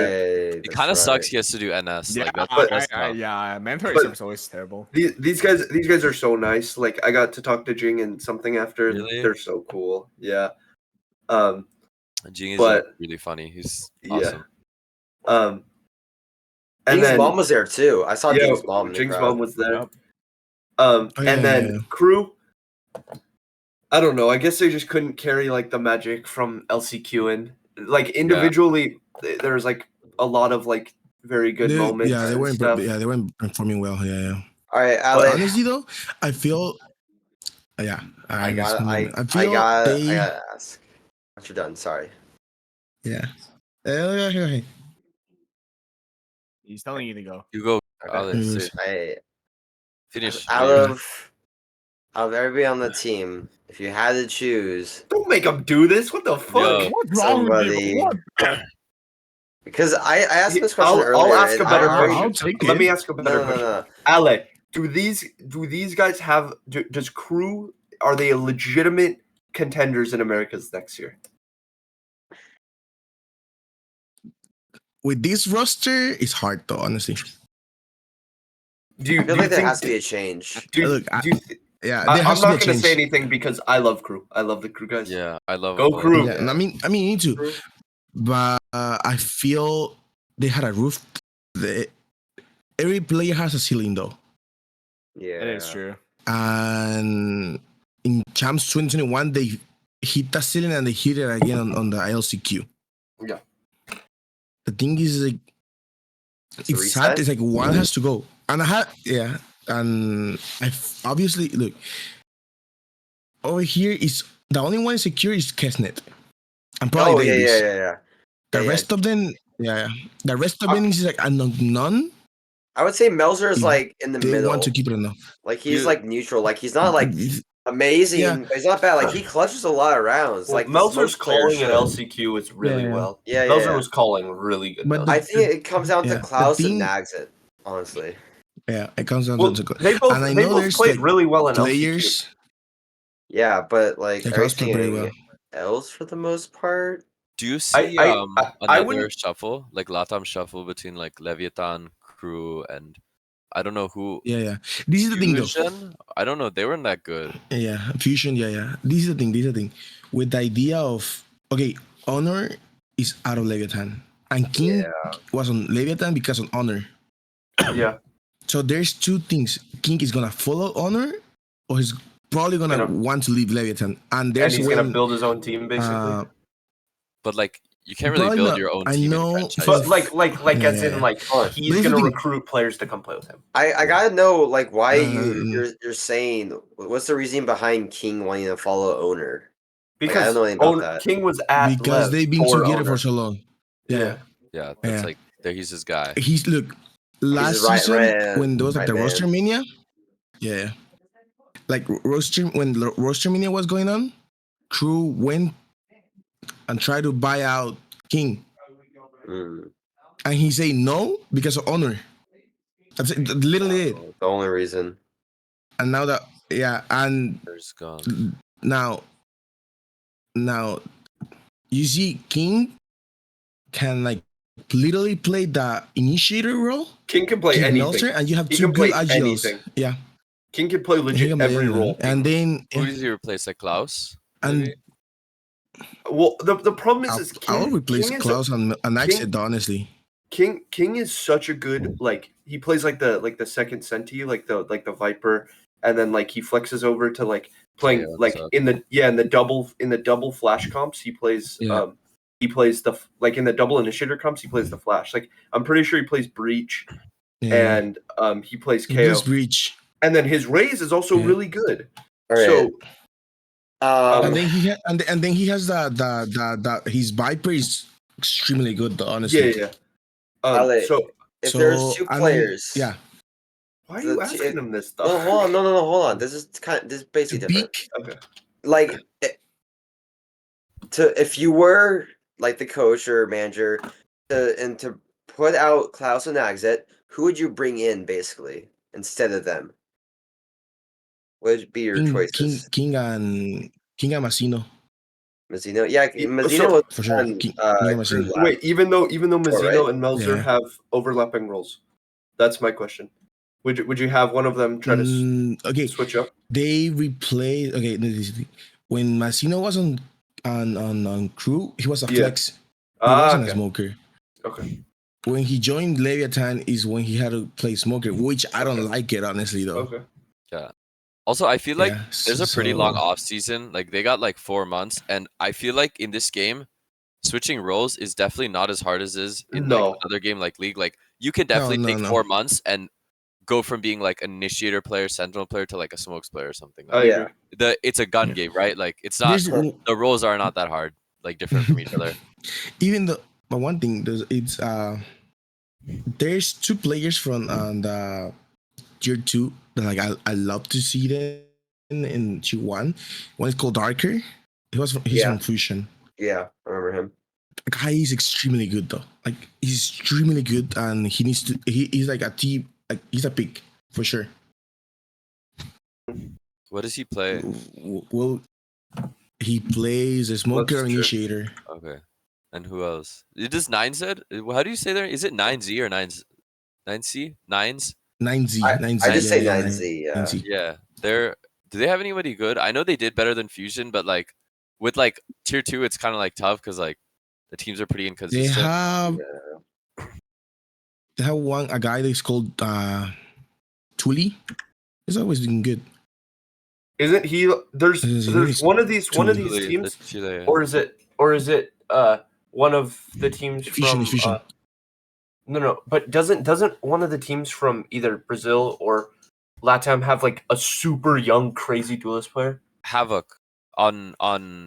It kind of sucks he has to do NS. Yeah, Like that's, but- that's tough. yeah, mandatory But- stuff is always terrible. These guys are so nice. Like I got to talk to Jing and something after. Really? They're so cool. Yeah. Jing is but- like, really funny. He's Yeah. awesome. And Jing's then mom was there too. I saw yeah, Jing's mom. in the Jing's crowd. mom was there. Yep. yeah, And then yeah. Crew, I don't know. I guess they just couldn't carry like the magic from LCQ in. Like individually, there's like a lot of like very good moments. Yeah, they and weren't. stuff. Yeah, they weren't performing well. Yeah. All right, But Alex. honestly, though, I feel. Yeah, I just- got. I feel got. they. I gotta ask. Once you're done, sorry. Yeah. Okay. He's telling you to go. You go. Okay. Alex, I finish. out of everybody on the team, if you had to choose, Don't make them do this. What the fuck? Yeah. What's wrong with Somebody- you? What? because I asked this question I'll earlier. ask a and better I- question. take Let it. me ask a better No. question. Ale, do these guys have? Does Crew? Are they legitimate contenders in Americas next year? With this roster, it's hard though, honestly. Do you I feel do you like there think has to be a change. do, Look, do you Yeah, I, there I'm has to be not a gonna say change. anything because I love crew. I love the crew guys. Yeah, I love Go them both. crew. Yeah, and I mean, you need to, Crew. but I feel they had a roof. Every player has a ceiling though, Yeah. It is true. and in Champs 2021 they hit the ceiling and they hit it again on the LCQ. Yeah. The thing is like It's a it's sad. reset? It's like one has to go, and and obviously look over here is the only one secure is Kesnet, and probably Oh yeah, Davis. yeah. The Yeah, rest of them, the rest of them is like none. I would say Melzer is If like in the They middle. want to keep it enough. Like he's You- like neutral. Like he's not like Yeah. amazing, but he's not bad. Like he clutches a lot of rounds. Well, Like Melzer's most players calling at should. LCQ is really Yeah. well. Yeah, Melzer yeah. was calling really good. But Melzer. I think it comes down Yeah, to the Klaus and thing- nags it. Honestly. Yeah, it comes down well, to they both and I they know both there's, played like, really well in LCQ. players. Yeah, but like They cross play pretty everything well. else for the most part. Do you see I another wouldn't- shuffle, like Latam shuffle between like Leviathan, Crew, and I don't know who. Yeah. This is the thing though. Fusion? I don't know. They weren't that good. Yeah, Fusion. Yeah. This is the thing. With the idea of Honor is out of Leviathan, and King was on Leviathan because of Honor. Yeah. So there's two things. King is gonna follow Honor, or he's probably gonna want to leave Leviathan, and there's And he's when, gonna build his own team basically. But like, you can't really Probably build not. your own I team know, in franchise. But like as in Yeah. like But he's here's the gonna thing. recruit players to come play with him. I gotta know like why Um, you're saying what's the reason behind King wanting to follow owner? I Because don't know anything about that. King was at because Lev they've been for together Owner. for so long. Yeah. yeah, that's Yeah. like he's his guy. He's look last right season man, when there was like right the man. roster mania. Yeah. Like when roster mania was going on, Crew went and tried to buy out King. Mm. And he said no because of Honor. That's literally it. The only reason. And now that and There's gone. now you see King can like literally play the initiator role. King can play King anything. Melter, and you have He two can play good agiles. anything. Yeah. King can play He legit can play every anything. role. And then Who does he replace? Like Klaus? and maybe? Well, the problem is I'll King, replace King is Klaus and Axid, honestly. King is such a good like he plays like the second Senti like the Viper, and then like he flexes over to like playing Yeah, like so- in the double flash comps he plays Yeah. he plays the like in the double initiator comps he plays the flash, like I'm pretty sure he plays Breach Yeah. and he plays He KO, plays Breach. and then his raise is also Yeah. really good. All right. So And then he has the his Viper is extremely good though, honestly. yeah. Ale, So if there's two and then- players, yeah. why are you The- asking him this stuff? No, hold on, no, hold on. This is basically different. Peak. Okay. Like, if you were like the coach or manager, to put out Klaus and Exit, who would you bring in basically instead of them? What would be your choices? King and Massino. Mazzino, yeah, Yeah, Mazzino so- was For sure. on, King Crew Massino. last. Wait, even though Mazzino right? and Melzer Yeah. have overlapping roles, that's my question. Would you have one of them try to Okay, switch up? they replaced. Okay, this is the thing. When Massino was on Crew, he was a Yeah. flex. He wasn't a Okay. smoker. Okay. When he joined Leviathan is when he had to play smoker, which I don't Okay. like it honestly though. Okay. Also, I feel like Yeah, there's a pretty long so- off season. Like they got like 4 months, and I feel like in this game, switching roles is definitely not as hard as is in No. like another game like League. Like you can definitely no, take no. 4 months and go from being like an initiator player, sentinel player to like a smokes player or something. I Like, Yeah. agree. it's a gun Yeah. game, right? Like it's not There's- the roles are not that hard, like different from each other. even though, but one thing there's two players from the tier 2 that like I love to see them in tier 1. One is called Darker. He's Yeah. from Fusion. Yeah, I remember him. The guy is extremely good though. Like he's extremely good, and he needs to. He's like a team. Like he's a pick for sure. What does he play? Well, he plays a smoker That's true. initiator. Okay, and who else? It is Nine said. How do you say there? Is it 9Z or 9C? Nines? 9Z. I 9Z. just say yeah, 9Z. Yeah. 9Z. Yeah, do they have anybody good? I know they did better than Fusion, but like with like tier 2, it's kind of like tough because like the teams are pretty They inconsistent. have a guy that's called Tuli. He's always doing good. Isn't he? There's He's one of these Really, teams, the two that- or is it one of the teams Fusion, from Fusion. no, but doesn't one of the teams from either Brazil or Latam have like a super young crazy duelist player? Havoc on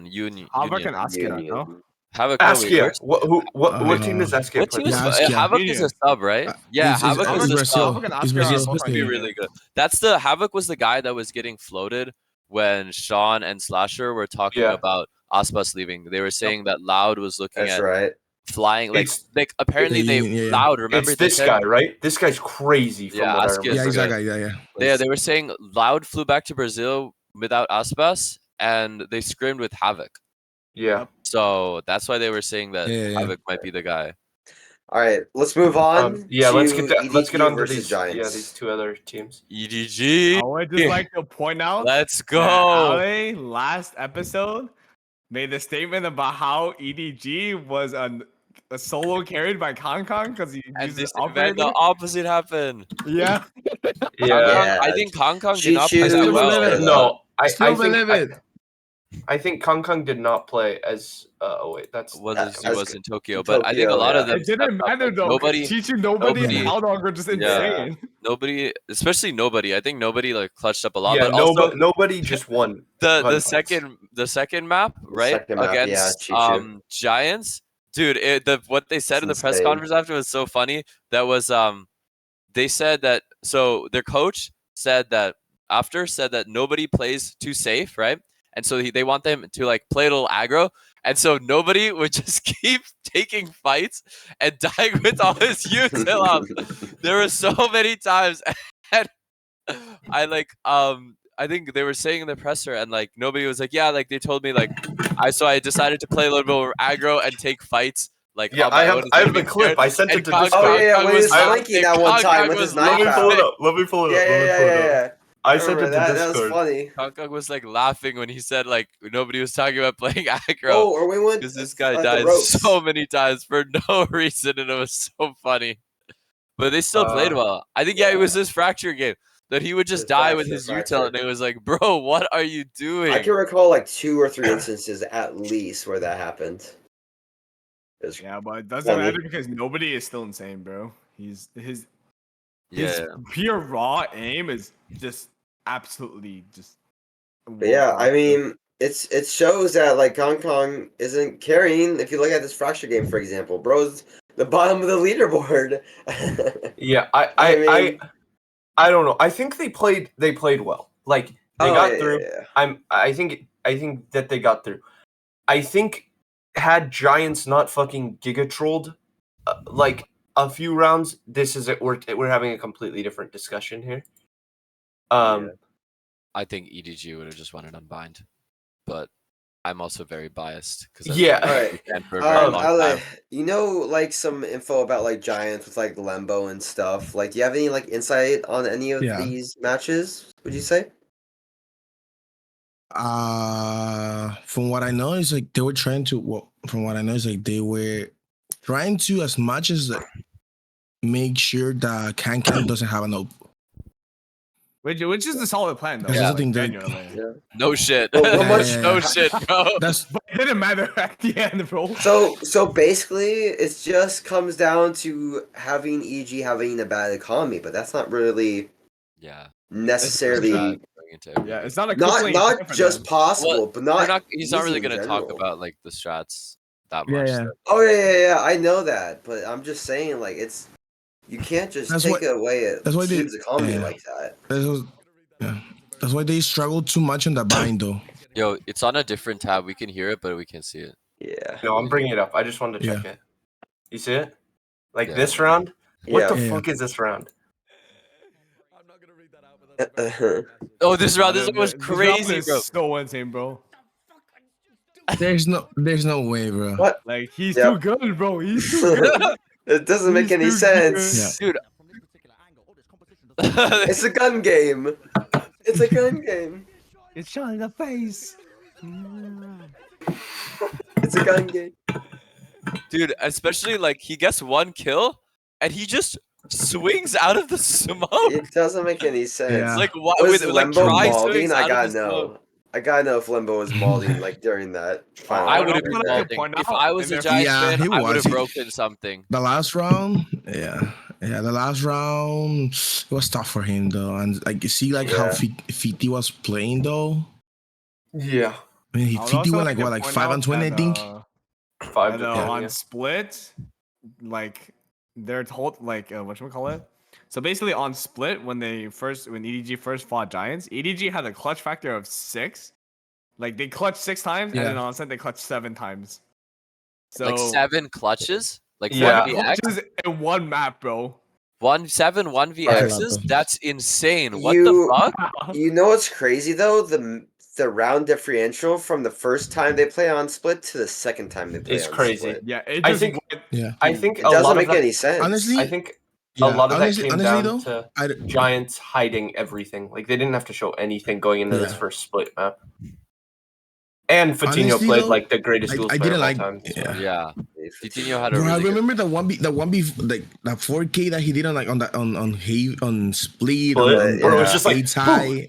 Union. Havoc and Askia, no? Havoc. No, wait, Askia. What team does Askia what play? team is Yeah, Askia. Havoc? Is a sub, right? Yeah, Havoc It's is a Brazil. sub. Havoc and It's Askia Brazil. are He's supposed to be fucking- really good. That's the Havoc was the guy that was getting floated when Sean and Slasher were talking Yeah. about Aspas leaving. They were saying that Loud was looking That's at right. flying It's- like apparently they Yeah. Loud. Remember It's they this said- guy, right? This guy's crazy from Yeah, what I Askia remember. is Yeah, he's that good. guy. Yeah. Yeah, they were saying Loud flew back to Brazil without Aspas, and they scrimmed with Havoc. Yeah. So that's why they were saying that Yeah. Havoc might be the guy. All right, let's move on. Yeah, to let's get on to versus these Giants. these two other teams. EDG. I would just like to point out Let's that go. Ale last episode made the statement about how EDG was a solo carried by Kong because he And uses this event, operator. the opposite happened. Yeah. Yeah. I think Kong did not play Chichu- that well. Believe it. No, Still believe it. I think Kong did not play as. Oh wait, that's He as was good. in Tokyo, In but I think a Tokyo, lot of yeah. them It didn't stepped up. matter Like, though. nobody, Teaching nobody and nobody- Haldong were just insane. especially nobody. I think nobody like clutched up a lot. yeah. but also Nobody just won. the gunfights. second map, right, second map, yeah, against Chichu. Giants, dude. What they said It's in the press insane. conference after was so funny. That was they said that their coach said that nobody plays too safe, right? And so they want them to like play a little aggro. And so nobody would just keep taking fights and dying with all his utilities. There were so many times, and I think they were saying in the presser, and like nobody was like, yeah, like they told me like, so I decided to play a little bit more aggro and take fights. Like Yeah, on my own I instead have of the being clip. scared. I sent And it to Kong- Discord. Oh yeah, Kong when was he's laughing. slinking that one Kong time with was his Let knife me laughing. pull out. it up. Let me pull it Yeah, up. Let me yeah, pull yeah, it up. yeah. I sent it to That was Discord. funny. Kong was like laughing when he said like nobody was talking about playing aggro. Oh, or we went Because this guy at the died ropes. so many times for no reason, and it was so funny. But they still played well. I think it was this fracture game that he would just His die with fracture, his util, and it was like, bro, what are you doing? I can recall like 2 or 3 instances at least where that happened. It's- Yeah, but it doesn't Funny. matter because nobody is still insane, bro. His Yeah, pure raw aim is just absolutely just. But yeah, I mean, it shows that like Hong Kong isn't carrying. If you look at this fracture game, for example, bro's the bottom of the leaderboard. Yeah, I mean- I don't know. I think they played well. Like they Oh, got yeah, through. yeah. I think that they got through. I think had Giants not fucking giga trolled like a few rounds, this is it. We're having a completely different discussion here. Yeah. I think EDG would have just won it unbind, but I'm also very biased because Yeah. Alright. for a very long Ale, time. you know, like some info about like Giants with like Lembo and stuff. Like, do you have any like insight on any of Yeah. these matches? Would you say? From what I know, is like they were trying to. Well, from what I know, is like they were trying to, as much as make sure that Can doesn't have an open. which is a solid plan though. That's Yeah, the thing that- genuinely. No shit. Well, how much- No shit, bro. That's But it didn't matter at the end, bro. So basically, it just comes down to having EG having a bad economy, but that's not really Yeah. necessarily Yeah, it's not a not crippling not thing for just them. possible, but not. He's not really easy in gonna talk general. about like the strats that Yeah, much. yeah. Oh yeah. I know that, but I'm just saying, like, it's you can't just That's take why- away a that's why they- team's economy yeah. like that. that's why they struggle too much on the bind though. Yo, it's on a different tab. We can hear it, but we can't see it. Yeah. No, I'm bringing it up. I just wanted to check Yeah. it. You see it? Like Yeah. this round? What Yeah. the Yeah. fuck is this round? Oh, this round was This round crazy, is bro. So insane, bro. There's no way, bro. What? Like he's Yep. too good, bro. He's too good. It doesn't make He's any too sense. Yeah. Dude, It's a gun game. It's a gun game. It's shot in the face. It's a gun game. Dude, especially like he gets one kill and he just swings out of the smoke. It doesn't make any sense. Yeah. Like what Was with like Limbo dry malding? swings I out gotta of the smoke. know. I gotta know if Limbo was malding like during that final. I don't would have know been what I could balding. point If out I was in a their- Giants Yeah, fan, he I would was. have broken something. The last round, yeah, the last round it was tough for him though, and like you see like how Fiti was playing though. Yeah. I mean, I would Fiti also went like like to what, like point 5 out and 20, I that, think. 5 and, to 10. on Yeah. split, like they're told like whatchamacallit? So basically on split when EDG first fought Giants, EDG had a clutch factor of 6. Like they clutched 6 times, and then Yeah. on set they clutched 7 times. So Like 7 clutches? Like Yeah. 1 VX? clutches in one map, bro. 1-7, 1 VXs? Okay. That's insane. What You- the fuck? You know what's crazy though? The round differential from the first time they play on split to the second time they play It's on crazy. split. Yeah, it I just think- went Yeah, I think It a lot doesn't of make that, any sense. honestly, I think yeah. a lot of honestly, that came honestly down though, to Giants hiding everything. Like they didn't have to show anything going into this Yeah. first split map. And Fatinho Honestly, played though, like the greatest I duels player didn't of all like. time. So. Yeah. Yeah. Coutinho had a Bro, I really good... remember the 1B like that 4K that he did on like on split, Split? on Bro, it was just like, eight high.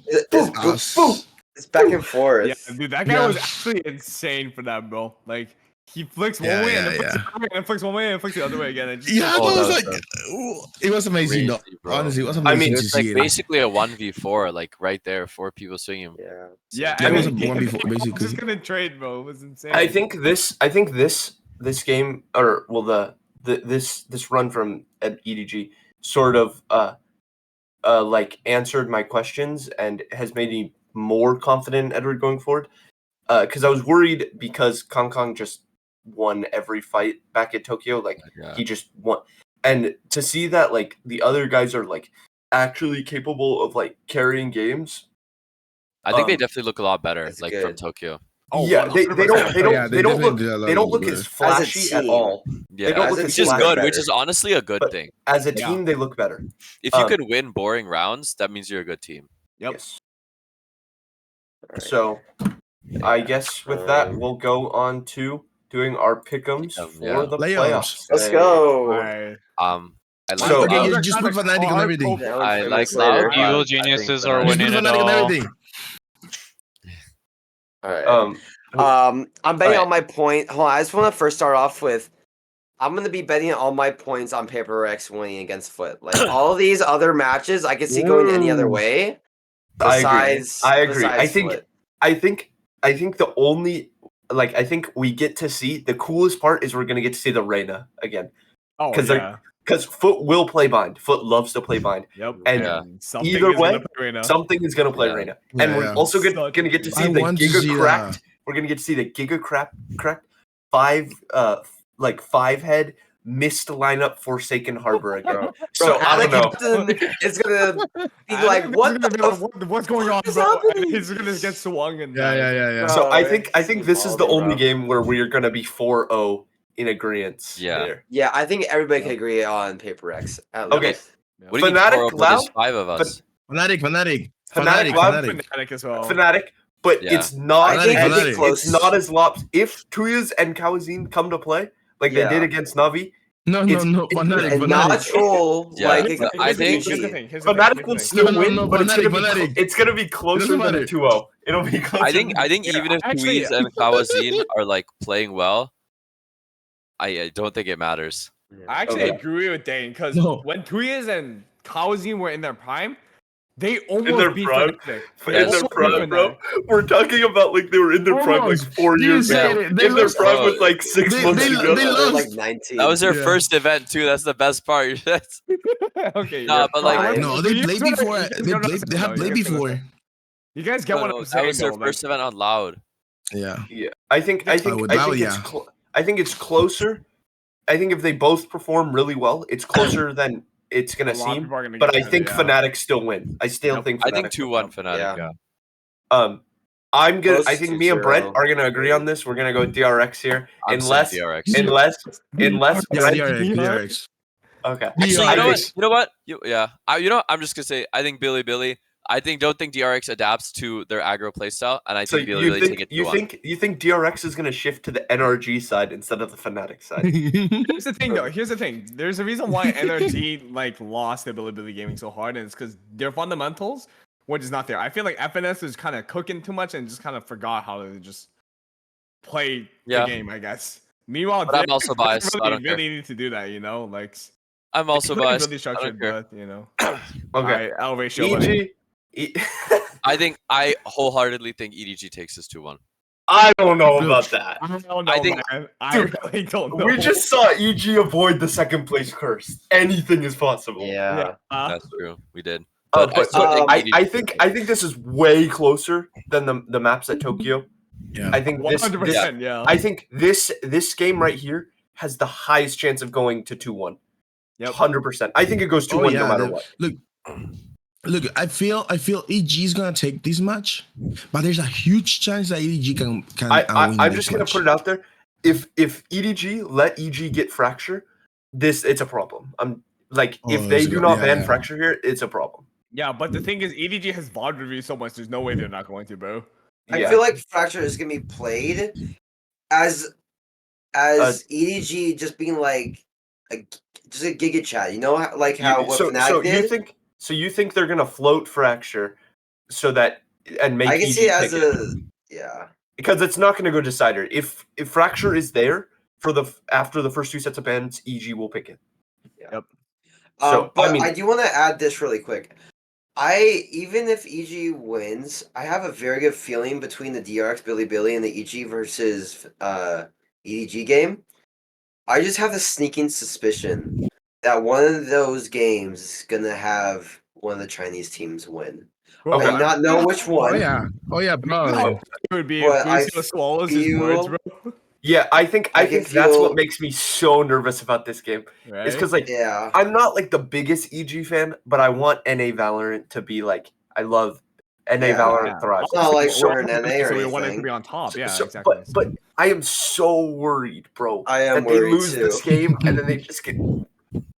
It's back and forth. Yeah, dude, that guy Yeah. was actually insane for that, bro. Like he flicks one Yeah, way and yeah, then flicks yeah. the other way and then flicks one way and flicks the other way again. And just Yeah, Oh, that was that like was ooh, it was amazing though. Crazy, bro. Honestly, it was I amazing mean, to It's see like it. basically a 1v4, like right there, 4 people swinging. Yeah. yeah, Yeah, and it was then a 1v4 he was basically. just gonna trade, bro. It was insane. I think this game, or well, this run from at EDG sort of like answered my questions and has made me more confident in Edward going forward. Because I was worried because Kong just won every fight back at Tokyo, like Yeah. he just won, and to see that like the other guys are like actually capable of like carrying games. I think they Um, definitely look a lot better, that's like from good. Tokyo. Oh, Yeah, they don't 100%. they don't Yeah, they don't definitely look did a lot they don't of look better. as flashy at team. all. Yeah, don't look as a as which is team, good, better. which is honestly a good But- thing. As a Yeah. team, they look better. If you um, can win boring rounds, that means you're a good team. Yep. Yes. So, I guess with that, Um, we'll go on to doing our pick'ems Pick'em, for yeah. the Playoffs. playoffs. Let's Hey. go. Alright. I like So- Okay, Loud. you just put Fnatic on everything. That I one's like famous later. Loud. Evil but I geniuses think are Fnatic- Just winning put it Fnatic on all. everything. All right. I'm betting Alright. all my point. Hold on, I just want to first start off with I'm gonna be betting all my points on Paper Rex winning against Foot. Like all of these other matches, I could see going any other Ooh. way. I agree. Besides, I agree. besides Foot. I think the only I think we get to see the coolest part is we're gonna get to see the Reyna again. Oh 'Cause they're- yeah. Because Foot will play bind. Foot loves to play bind. Yep. and Yeah. something either is gonna way, play right now. Something is gonna play Yeah. Reyna. Yeah, And we're yeah. also Such gonna get to a see I the want to Giga see cracked. that. We're gonna get to see the Giga cracked 5 head missed lineup Forsaken Harbor again. So I don't know. It's gonna be I like, don't think what he's the gonna f- be like, what's going on, is bro? happening? And he's gonna get swung and Yeah, yeah, yeah, yeah. So Oh, I it's think this is the balling, only bro. game where we are gonna be 4-0 in agreement. Yeah. there. Yeah, I think everybody can agree on Paper Rex. At Okay. least. What do you mean Fnatic 4-0, but there's Loud? 5 of us? Fnatic. Fnatic Fnatic. Loud, Fnatic as well. Fnatic, but Yeah. it's not. I think Fnatic. it's close. It's not as lops. If Tuyas and Kawazin come to play like they Yeah. did against Navi, No, It's- Fnatic. and not Fnatic. troll Yeah, like but I think- Here's the thing. Here's the thing. Fnatic Here's will the thing. still No, win, no, but Fnatic. it's gonna be closer than a matter. 2-0. It'll be closer. I think Yeah, even if actually- Tweez and Kawazin are like playing well, I don't think it matters. I actually Okay. agree with Dane because No. when Tuyas and Kawazin were in their prime, they their almost beat prime? Fnatic. in They their almost beat prime, bro. Fnatic. We're talking about like they were in their prime like Almost. 4 You years said ago. it. They In their lost- prime was like 6 They- months they- ago. they They're lost. like 19. That was their Yeah. first event too. That's the best part. Okay. Nah, you're but, like- fine. No, they You played guys before. gotta- They you gotta played. They have understand, played though, you guys before. understand. You guys get what I'm that saying, was their though, first event on Loud. Yeah. Yeah, I think would allow, it's yeah. I think it's closer. I think if they both perform really well, it's closer than it's gonna A lot of seem. people are gonna But get I better, think yeah. Fnatic still win. I still Yep. think. I think Fnatic 2-1 will Fnatic. Yeah. Yeah. win. I'm gonna. Close I think me and 2-0. Brent are gonna agree on this. We're gonna go DRX here, I'm saying unless DRX. unless Yeah, Brent, DRX. Okay. Actually, you know what? DRX. You know what? I'm just gonna say. I think Billy. Don't think DRX adapts to their aggro playstyle, and I So think you Billy think take it you 2-1. think you think DRX is gonna shift to the NRG side instead of the Fnatic side? Here's the thing, though. Here's the thing. There's a reason why NRG like lost Billy Gaming so hard, and it's because their fundamentals were just not there. I feel like FNS is kind of cooking too much and just kind of forgot how to just play the game, I guess. Meanwhile, But I'm also biased, so I don't care. really need to do that, you know? Like, I'm also it's really biased. really structured, but you know. Okay. L ratio. buddy. EG. I wholeheartedly think EDG takes this 2-1. I don't know about that. I don't know, I think- man. I really don't know. We just saw EG avoid the second place curse. Anything is possible. Yeah. That's true. We did. But But I still think I think this is way closer than the maps at Tokyo. Yeah. I think this 100%, yeah. I think this game right here has the highest chance of going to 2-1. Yep. 100%. I think it goes 2-1 no matter what. Look, I feel EG is gonna take this match, but there's a huge chance that EDG can win I'm this just gonna match. put it out there. If EDG let EG get Fracture, it's a problem. I'm like, if they do not ban Fracture here, it's a problem. Yeah, but the thing is, EDG has VOD review so much, there's no way they're not going to, bro. I feel like Fracture is gonna be played as EDG just being like just a Giga Chat. You know, like how what Fnatic did. So you think they're gonna float Fracture so that and make I can EG see it as pick yeah. because it's not gonna go decider. If Fracture is there for after the first two sets of bans, EG will pick it. Yeah. Yep. So but I mean, I do want to add this really quick. Even if EG wins, I have a very good feeling between the DRX Billy and the EG versus EDG game. I just have the sneaking suspicion that one of those games is gonna have one of the Chinese teams win. Bro, I do not know which one. Oh yeah, bro. It would be But I if Lucio swallows his words, bro. yeah, I think I can that's what feel- makes me so nervous about this game. Right? It's because like Yeah. I'm not like the biggest EG fan, but I want NA Valorant to be like I love NA Yeah. Valorant thrives. It's not like So- we're in NA or so we want it to anything. be on top. Yeah, So- exactly. But I am so worried, bro. I am that they worried lose too. this game and then they just get.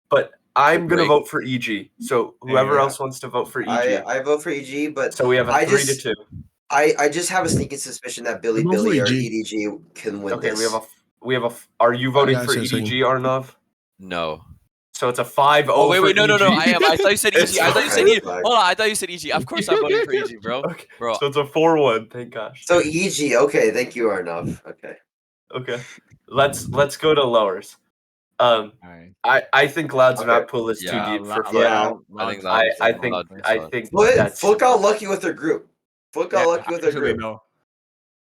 But I'm gonna Agree. vote for EG. So whoever Yeah. else wants to vote for EG. I vote for EG, but So we have a I 3-2. I just have a sneaking suspicion that Billy I'm voting or for EG. EDG can win Okay, this. we have a. Are you voting Yeah, for so saying- EDG, Arnav? No. So it's a 5-0. Oh wait, for no, EG. I am. I thought you said EG. It's I thought you said fine, EG. it's fine. Hold on, I thought you said EG. Of course I'm voting for EG, bro. Okay. Bro, So it's a 4-1. Thank gosh. So EG, okay, thank you, Arnav. Okay. Okay. Let's go to lowers. Alright. I think Loud's Okay. map pool is Yeah, too deep for Loud- Foot. Yeah. I think Loud- I Loud- think Loud- I Loud- think Foot that's got lucky with their group. Foot got Yeah, lucky with their actually, group. no.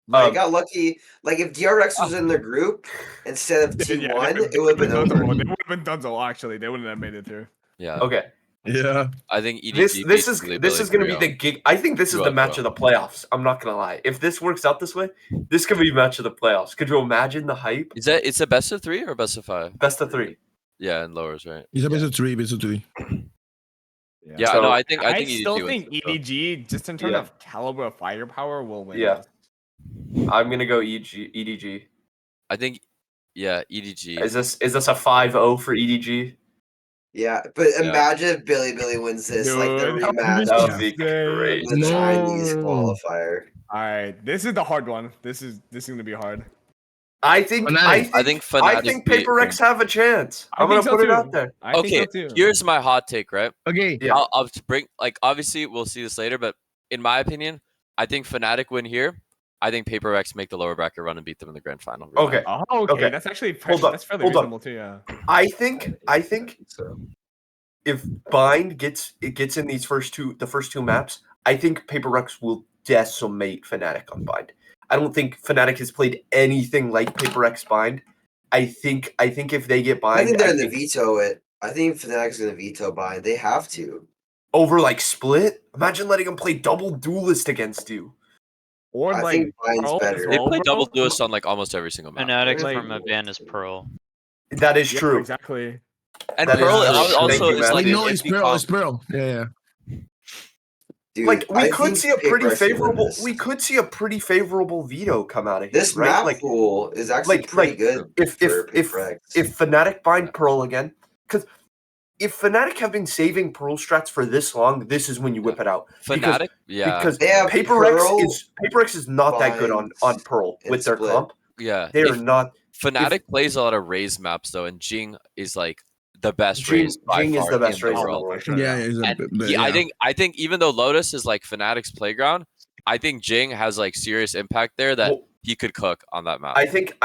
They got lucky. Like if DRX was in their group instead of Yeah, T1, it would have been Dunzo. over. They would have been Dunzo, actually. They wouldn't have made it through. Yeah. okay. Yeah. I think EDG This beats is Billy this is gonna be 3-0. the gig. I think this is the 2-0. match of the playoffs. I'm not gonna lie. If this works out this way, this could be match of the playoffs. Could you imagine the hype? It's a best of 3 or best of 5? Best of 3. Yeah, and lowers, right? It's a best of three. Yeah, So, no, I think I EDG still wins think this, bro. EDG, just in terms Yeah. of caliber of firepower, will win. Yeah. this. I'm gonna go EDG. I think EDG. Is this a 5-0 for EDG? Yeah, but imagine if Billy wins this, like the Dude, that would be rematch That of would be insane. great. the Chinese No. qualifier. Alright, this is the hard one. This is gonna be hard. I think Fnatic. I think Fnatic I think beat- Paper X have a chance. I I'm gonna think so put it too. out there. I Okay, think so too. here's my hot take, right? Okay. Yeah. I'll bring obviously we'll see this later, but in my opinion, I think Fnatic win here. I think Paper X make the lower bracket run and beat them in the grand final. Okay. Oh, okay. Okay. That's actually Hold on, that's fairly hold on. reasonable too, yeah. I think So if Bind gets in the first two maps, I think Paper X will decimate Fnatic on Bind. I don't think Fnatic has played anything like Paper X Bind. I think if they get Bind, I think they're going to veto it. I think Fnatic's going to veto Bind. They have to. over like Split. Imagine letting them play double duelist against you. Or I like think Bind's Pearl as better. They well, play bro. double duelist on like almost every single map. Fnatic Like- from a ban is Pearl. That is Yeah, true. exactly. And That is Pearl true. also Thank you, is Matt. like Like no, an it's iffy Pearl. comp. It's Pearl. Yeah. Dude, Like we I could think see a pretty Paper X will win favorable. this. We could see a pretty favorable veto come out of here. This right? map like pool is actually like- pretty like, good. if for Paper X. Fnatic bind Pearl again, because if Fnatic have been saving Pearl strats for this long, this is when you whip it out. Fnatic, Because They have Paper X is not that good on Vines, Pearl and with their Split. comp. yeah. They are not. Fnatic plays a lot of Raze maps though, and Jing is like the best Jing Raze by is far the best in Raze the in the world. world. Yeah, it's And I think even though Lotus is like Fnatic's playground, I think Jing has like serious impact there that he could cook on that map. I think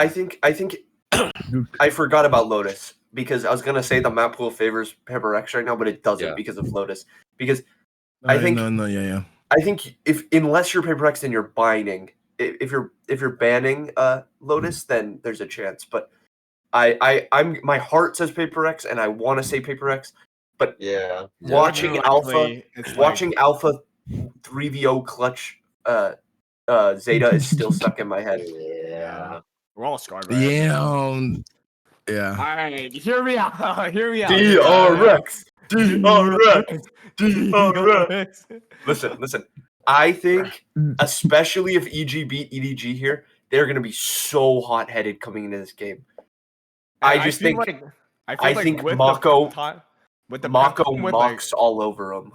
I forgot about Lotus because I was gonna say the map pool favors Paper X right now, but it doesn't because of Lotus. Because I think I think if unless you're Paper X, then you're binding. If you're banning Lotus, then there's a chance. But I'm my heart says Paper X, and I want to say Paper X, but watching Alpha 3v0 clutch Zeta is still stuck in my head. Yeah. We're all scarred, right? Yeah. All right, hear me out. Hear me out. DRX. Listen. I think, especially if EG beat EDG here, they're going to be so hot-headed coming into this game. I think Mako mocks all over them.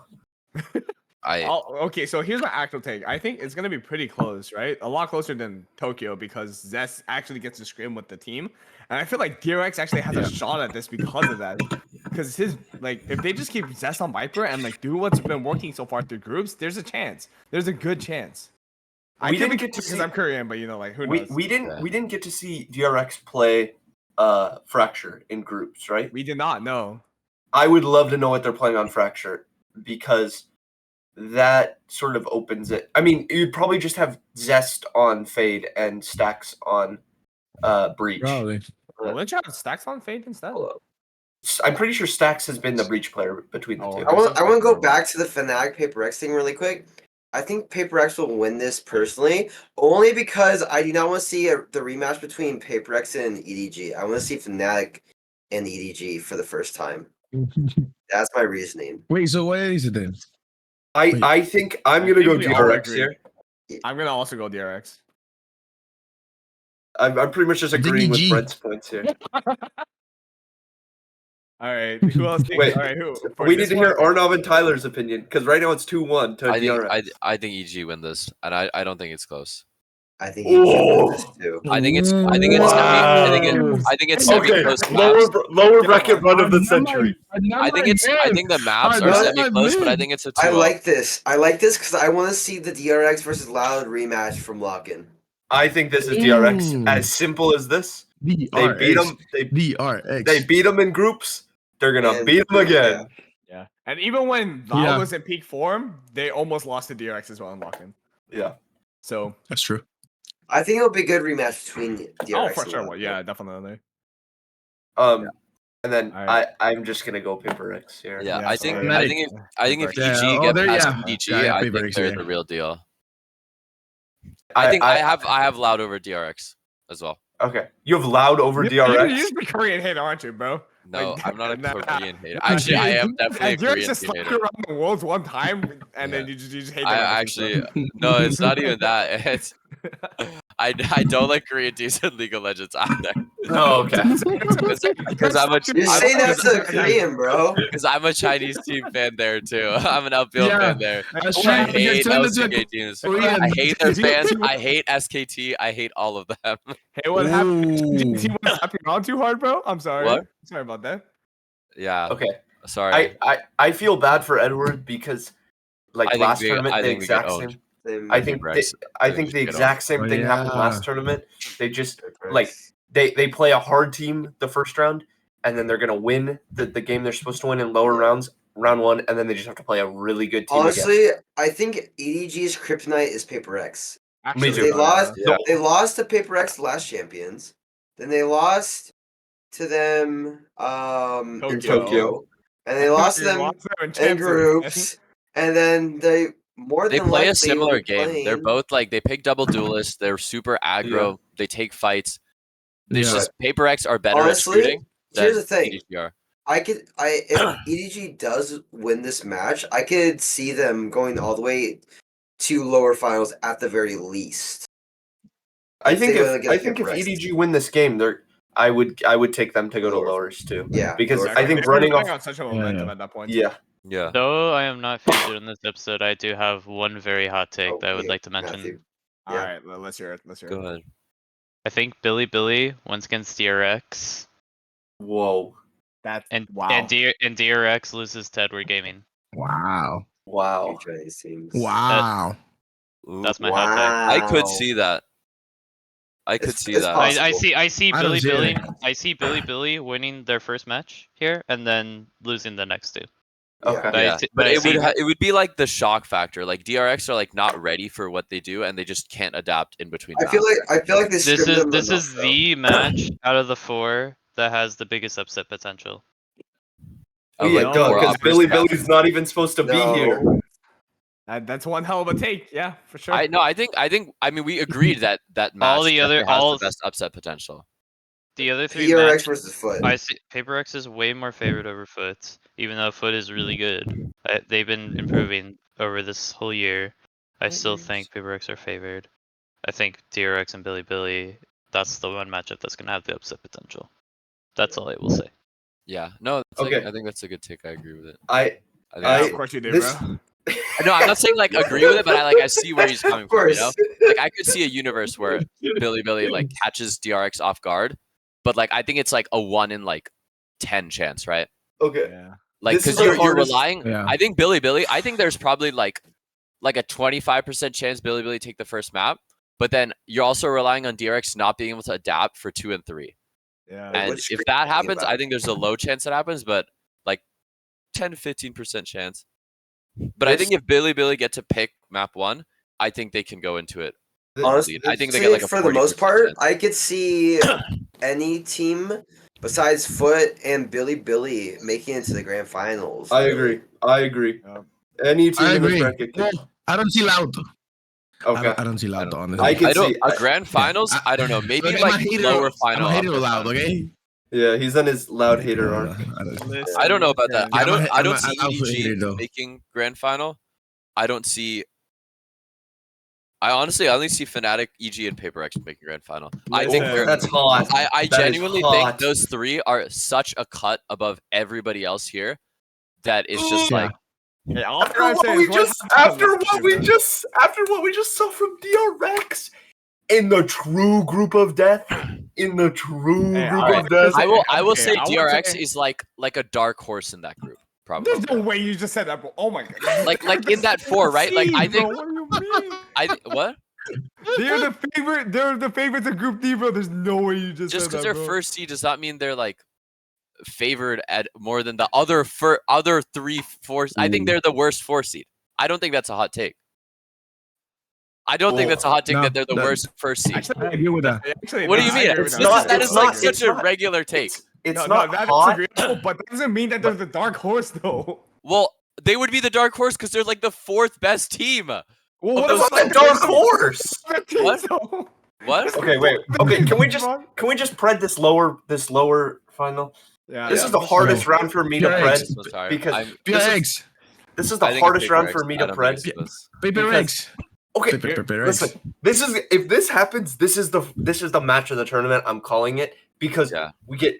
Okay, so here's my actual take. I think it's gonna be pretty close, right? A lot closer than Tokyo because Zest actually gets to scrim with the team, and I feel like DRX actually has a shot at this because of that. Because his if they just keep Zest on Viper and like do what's been working so far through groups, there's a chance. There's a good chance. We didn't get to because I'm Korean, but who knows? We didn't get to see DRX play Fracture in groups, right? We did not know. I would love to know what they're playing on Fracture because that sort of opens it. I mean, you'd probably just have Zest on Fade and Stacks on Breach. Probably. Let's have Stacks on Fade instead. I'm pretty sure Stacks has been the Breach player between the two. I want to go back to the Fnatic Paper X thing really quick. I think Paper X will win this personally, only because I do not want to see the rematch between Paper X and EDG. I want to see Fnatic and EDG for the first time. That's my reasoning. Wait, so what is it then? I think I'm gonna go DRX here. I'm gonna also go DRX. I'm pretty much just agreeing with Brent's points here. All right, who else? Wait, all right, who? We need to hear Arnav and Tyler's opinion because right now it's 2-1 to DRX. I think EG win this, and I don't think it's close. I think EG win this too. I think it's okay. Lower bracket run of the century. I think the maps are semi-close, but I think it's a 2-0. I like this because I want to see the DRX versus Loud rematch from Lock-In. I think this is DRX. As simple as this. They beat them. They beat them in groups. They're gonna beat them again. Yeah, and even when Val was in peak form, they almost lost to DRX as well in Lock-In. Yeah, so that's true. I think it'll be a good rematch between DRX. Oh, for sure. Well, yeah, definitely. And then I'm just gonna go Paper X here. Yeah, I think if EG get past EDG, I think they're the real deal. I think I have Loud over DRX as well. Okay, you have Loud over DRX. You're just a Korean hater, aren't you, bro? No, I'm not a Korean hater. Actually, I am definitely a Korean hater. Around the world one time, and then you just hate. No, it's not even that. It's I don't like Korean teams in League of Legends either. Oh, okay. Because I'm a You're saying that's a Korean, bro. Because I'm a Chinese team fan there too. I'm an LPL fan there. I hate LCK teams. I hate their fans. I hate SKT. I hate all of them. Hey, what happened? Did you want to on too hard, bro? I'm sorry. What? Sorry about that. Yeah. Okay. Sorry. I feel bad for Edward because last tournament the exact same. I think the exact same thing happened last tournament. They just they play a hard team the first round, and then they're gonna win the game they're supposed to win in lower rounds, round one, and then they just have to play a really good team. Honestly, I think EDG's kryptonite is Paper X. Actually, they lost to Paper X last champions. Then they lost to them in Tokyo, and they lost to them in groups, and then they. They play a similar game. They're both they pick double duelists. They're super aggro. Yeah. They take fights. There's just Paper X are better at shooting. Here's the thing. EDG if EDG does win this match, I could see them going all the way to lower finals at the very least. I think if EDG win this game, I would take them to go to lowers too. Yeah, because lowers. I think They're running running off. on such a momentum yeah. at that point. Yeah. Yeah. Though I am not featured in this episode, I do have one very hot take that I would Okay, like to mention. Matthew. All Yeah. right, let's hear it. Let's hear Go it. ahead. I think Billy wins against DRX, Whoa. That's and wow. and DRX loses to Edward Gaming. Wow. Wow. HJ seems. Wow. Ooh, That's my hot take. I could see that. I could see it's that. possible. I see I don't see it. I see Billy winning their first match here and then losing the next two. Yeah. Okay. But I Yeah, see- but I it see- would be like the shock factor. Like DRX are like not ready for what they do, and they just can't adapt in between. I feel like This is the match out of the 4 that has the biggest upset potential. Of, Yeah, like, no, because because Billy's not even supposed to be here. That's one hell of a take. Yeah, for sure. I mean we agreed that match All the other- definitely has all- the best upset potential. The other 3 DRX matches, versus Foot. I see Paper X is way more favored over Foot, even though Foot is really good. They've been improving over this whole year. I still think Paper X are favored. I think DRX and Billy, that's the one matchup that's gonna have the upset potential. That's all I will say. Yeah, no, Okay. I think that's a good take. I agree with it. I think Yeah, that's- of course you do, this- bro. no, I'm not saying like agree with it, but I see where he's coming Of from. You course. know, like I could see a universe where Billy like catches DRX off guard, but like I think it's like a 1 in like 10 chance, right? okay. Yeah. Like This is because the you're hardest- relying. Yeah. I think Billy. I think there's probably like a 25% chance Billy take the first map, but then you're also relying on DRX not being able to adapt for 2 and 3. Yeah. And Which if screen that are you talking happens, about? I think there's a low chance that happens, but like 10 to 15% chance. But I think if Billy get to pick map 1, I think they can go into it. Honestly, I think they get like a for the most 40% part, chance. I could see any team besides Foot and Billy making it to the grand finals. I agree. Yeah. Any team I in this agree. bracket. No, I don't see Loud. Okay. I don't see Loud, I honestly. I can I don't. see- A grand finals? I- I don't know. Maybe Look, I'm like a hater, lower final. I'm a hater upset of Loud, final. okay? Yeah, he's on his loud hater arc. I don't know about that. Yeah, I don't I'm see a hater, EDG though. making grand final. I don't see. I honestly only see Fnatic, EG, and Paper X making grand final. I think Listen. they're. That's hot. I That is genuinely think hot. those 3 are such a cut above everybody else here that it's just Yeah. like Hey, all After I'm what saying we is what just happened to last year, bro. after what we just saw from DRX in the true group of death, Hey, all of right. death. I will Okay, say I would DRX say- is like a dark horse in that group, probably. There's no way you just said that, bro. Oh my god. Like in that 4, right? Like I See, think bro, what do you mean? what? They're the favorite. They're the favorites of Group D, bro. There's no way you just Just said because that, they're bro. first seed does not mean they're like favored at more than the other 3, 4. I think they're the worst 4 seed. I don't think that's a hot take. I don't think that's a hot take No, that they're the that- worst first seed. I agree with that. Actually, What do no, you I mean? agree It's with not- That it's is like not- such it's a not- regular take. It's No, not that is hot. agreeable, but that doesn't mean that they're the dark horse, though. Well, they would be the dark horse because they're like the 4th best team. Well, What about about the dark horse? the teams, What? though? What? Okay, wait. Okay, can we just pred this lower final? Yeah, This yeah. is the hardest round for me to Yeah, pred. it's- So sorry. Because- I'm- PRX. This is I the think it's hardest Paper round X. for me I to don't think pred. it's this. Paper X. Okay, Paper X. listen. If this happens, this is the match of the tournament. I'm calling it because Yeah. we get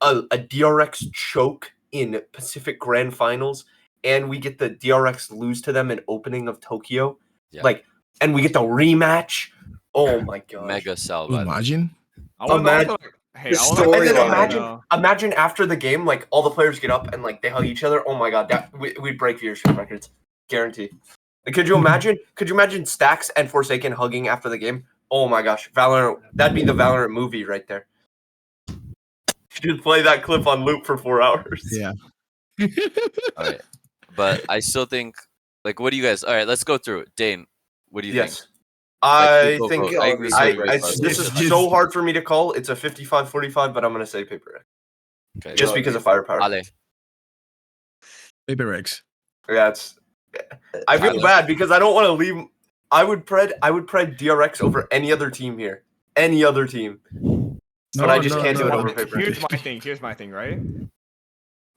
a DRX choke in Pacific Grand Finals, and we get the DRX lose to them in opening of Tokyo. Yeah. Like, and we get the rematch. Oh my god! Mega sell. by the way. Imagine. I would Imagine- also, hey, The I would story And then line, imagine after the game, like all the players get up and like they hug each other. Oh my god, we'd break viewership records, guarantee. Like, could you imagine? Could you imagine Stacks and Forsaken hugging after the game? Oh my gosh, Valorant! That'd be the Valorant movie right there. Should play that clip on loop for 4 hours. Yeah. All right. But I still think, like, what do you guys? All right, let's go through it. Dane, what do you Yes. think? I Like, think people vote. I- this is I, a great I question. this is so hard for me to call. It's a 55-45, but I'm gonna say Paper X. Okay. Just because of firepower. Ale. Paper X. Yeah, it's. I feel Tyler. bad because I don't want to leave. I would pred DRX over any other team here. Any other team. But I just can't do it over Paper X. Here's my thing, right?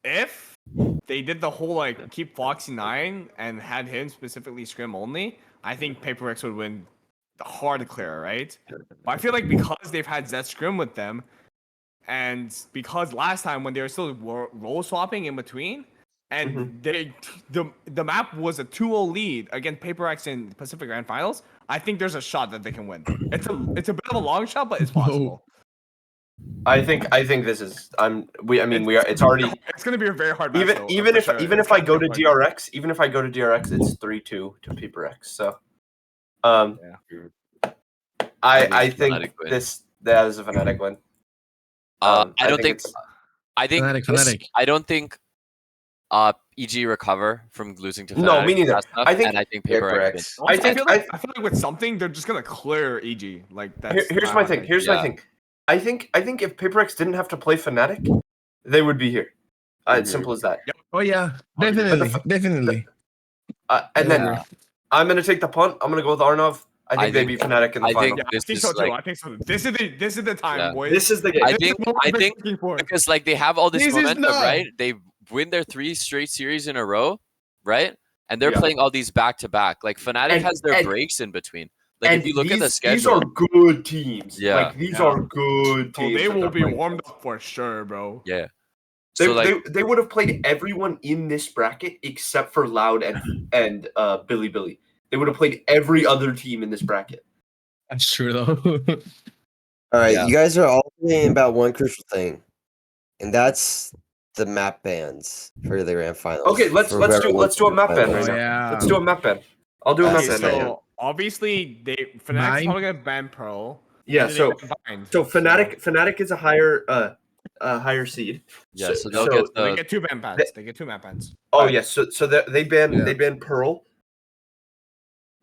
If they did the whole like keep Foxy 9 and had him specifically scrim only, I think Paper X would win the hard clear, right? But I feel like because they've had Zed scrim with them, And because last time when they were still role swapping in between, and the map was a 2-0 lead against PaperX in Pacific Grand Finals, I think there's a shot that they can win. It's a bit of a long shot, but it's possible. I think this is it's already it's gonna be a very hard match. even if I go to DRX, it's 3-2 to PaperX. So I think that is a Fnatic win. I don't think Fnatic. I don't think EG recover from losing to Fnatic. No, me neither. I think PaperX. I feel like with something they're just gonna clear EG. Like that's here's my thing. My thing. I think if PaperX didn't have to play Fnatic, they would be here. It's simple as that. Yep. Oh yeah, definitely. And then I'm gonna take the punt. I'm gonna go with Arnov. I think they beat Fnatic in the final. I think so too. I think so. This is the time, boys. This is the game. I think because like they have all this momentum, right? They win their 3 straight series in a row, right? And they're playing all these back to back. Like Fnatic has their breaks in between. Like if you look at the schedule, these are good teams. Yeah, like these are good teams. Oh, they will be warmed up for sure, bro. Yeah. They would have played everyone in this bracket except for Loud and Billy. They would have played every other team in this bracket. That's true though. All right, you guys are all saying about one crucial thing, and that's the map bans for the grand finals. Okay, let's do a map ban right now. Yeah. Let's do a map ban. I'll do a map ban right now. Obviously, Fnatic's probably gonna ban Pearl. Yeah, so Fnatic is a higher seed. Yeah, so they get 2 ban bans. They get 2 map bans. Oh yes, so they ban Pearl.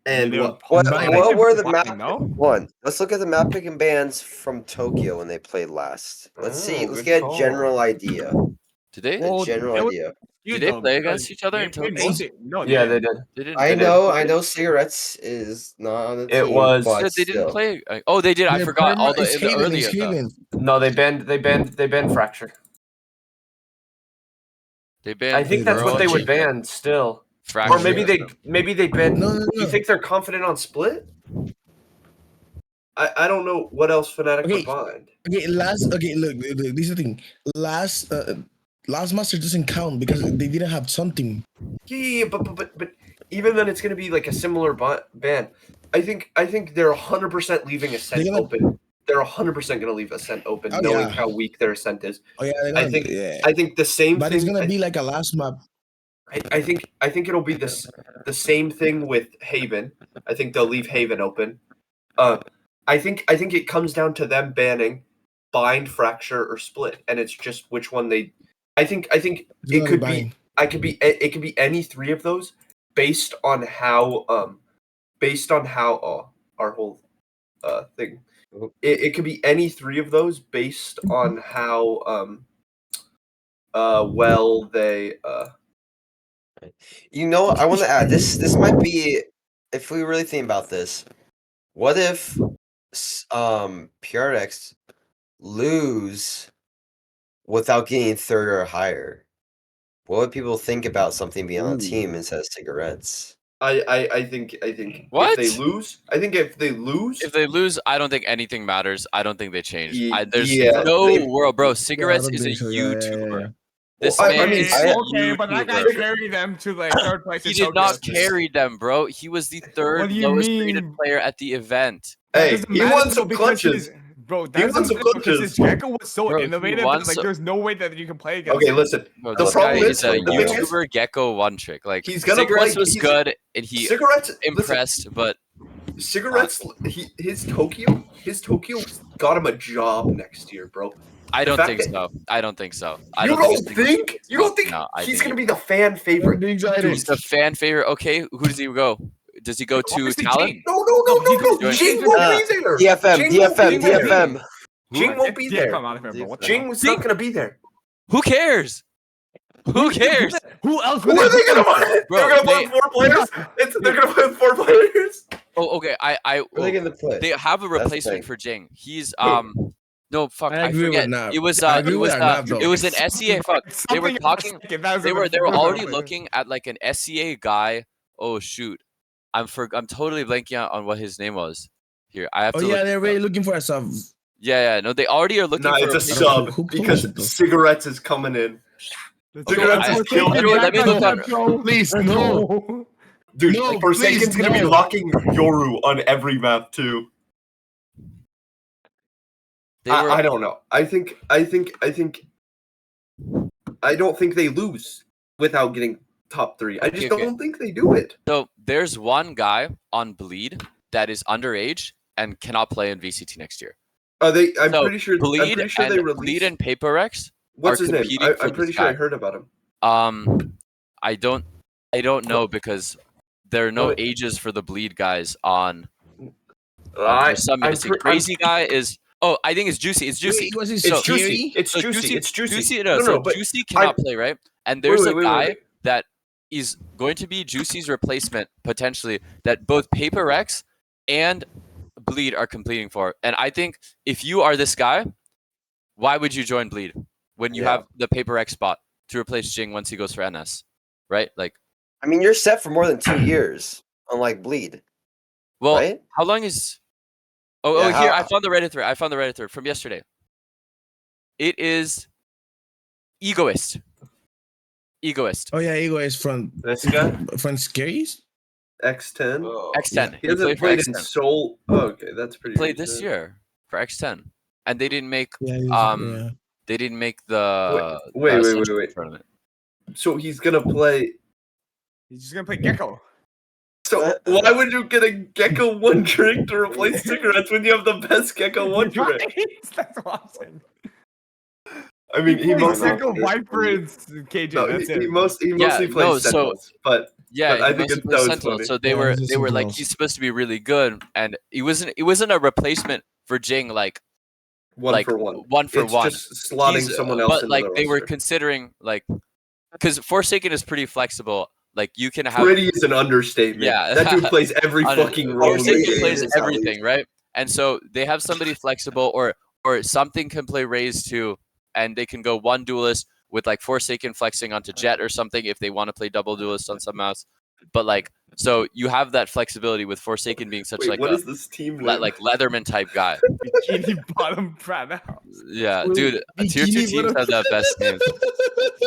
And what were the map? One. Let's look at the map picking bans from Tokyo when they played last. Let's see. Let's get a general idea. Did they? Idea. Did they play against each other in Tokyo? No, yeah, they did. I know. Cigarettes is not on the team. It was. But they didn't play. Oh, they did. I forgot. All the earlier. No, they banned Fracture. They banned. I think that's what they would ban still. Fracture. Or maybe they ban. No. You think they're confident on Split? I don't know what else Fnatic would bind. Look, this is the thing. Last master doesn't count because they didn't have something. Yeah, but even then it's gonna be like a similar ban. I think they're 100% leaving Ascent open. They're 100% gonna leave Ascent open, knowing how weak their Ascent is. Oh yeah, I think the same. But it's gonna be like a last map. I think it'll be the same thing with Haven. I think they'll leave Haven open. I think it comes down to them banning Bind, Fracture, or Split, and it's just which one they. I think it could be. It could be any 3 of those based on how our whole thing. It could be any 3 of those based on how well they. You know, I want to add this might be, if we really think about this, what if PRX lose without getting 3rd or higher? What would people think about something being on the team instead of Cigarettes? I think what? If they lose, I don't think anything matters. I don't think they change. There's no no world, bro. Cigarettes is a YouTuber. Yeah. This but that guy carried them to like 3rd place. He did not carry them, bro. He was the 3rd lowest rated player at the event. Hey, he won some clutches. Bro, that's because his Gecko was so innovative. Like, there's no way that you can play against. Okay, listen. Bro, the problem is a YouTuber Gecko one trick. Like Cigarettes was good and he impressed, but Cigarettes, his Tokyo got him a job next year, bro. I don't think so. You don't think he's gonna be the fan favorite? He's the fan favorite. Okay, who does he go? Does he go to Talent? No. Jing won't be there. DFM. Jing won't be there. Jing was not gonna be there. Who cares? Who cares? Who else? Who are they gonna play? They're gonna play 4 players. They're gonna play 4 players. Oh, okay. They gonna play? They have a replacement for Jing. He's No, fuck. I agree forget. with It was an SCA. Fuck. They were talking. They were already looking at like an SCA guy. Oh shoot, I'm totally blanking out on what his name was. Here, I have to. Oh yeah, they're really looking for a sub. Yeah. No, they already are looking Nah, for it's a replacement. sub Who because posted those? cigarettes is coming in. Cigarettes I- is killjoy. let me look on. Please, no. Dude, No, Forsaken's please, gonna be no. locking Yoru on every map too. They were. I don't know. I don't think they lose without getting top 3. I just Okay. don't think they do it. So there's one guy on Bleed that is underage and cannot play in VCT next year. I'm So, pretty sure. Bleed I'm pretty sure they and released. Bleed and Paperex. What's are his name? competing for I'm pretty this sure I guy. heard about him. I don't know because there are no Wait. ages for the Bleed guys on. I, There's some I'm missing. pre- I'm- Crazy guy is. Oh, I think it's Juicy. It's Juicy. Wait, was it It's scary? juicy. It's So juicy. It's juicy. No, No, so but Juicy cannot play, right? And there's wait, a wait, guy wait. that is going to be Juicy's replacement potentially that both Paperex and Bleed are competing for. And I think if you are this guy, why would you join Bleed when you Yeah. have the Paperex spot to replace Jing once he goes for NS, right? Like, I mean, you're set for more than 2 years, unlike Bleed, well, right? how long is? Oh, Yeah, here how- I found the Reddit thread. From yesterday. It is Egoist. Oh yeah, Ego is from This guy, Scaries. X10. Oh. X10. He hasn't played for played in X10. Seoul. Oh, okay, that's pretty. Played this recent. year for X10, and they didn't make Yeah, yeah. they didn't make the Wait. Central tournament. So he's gonna play. He's just gonna play Gecko. So why would you get a Gecko 1 trick to replace cigarettes when you have the best Gecko 1 trick? That's what I'm saying. I mean, he plays mostly Gecko Viper and KJ. no, That's it. he mostly plays no, so- Sentinels, but Yeah, But I he think mostly that plays was Sentinel. funny. So they Yeah, were he's a they were like Sentinels. he's supposed to be really good, and it wasn't a replacement for Jing like one for one. one for It's one. just slotting He's- someone else but into like the they were roster. considering like because Forsaken is pretty flexible. Like you can have Pretty is an understatement. Yeah. That dude plays every on- fucking role. in the Forsaken game. plays It's at everything, right? And so they have somebody flexible or something can play Raze too, and they can go one duelist with like Forsaken flexing onto Jet or something if they want to play double duelist on some mouse. But like so you have that flexibility with Forsaken being such Wait, like what a is this team name? like Leatherman type guy. Bikini bottom Pratt out. Yeah, dude, tier 2 teams have the best names.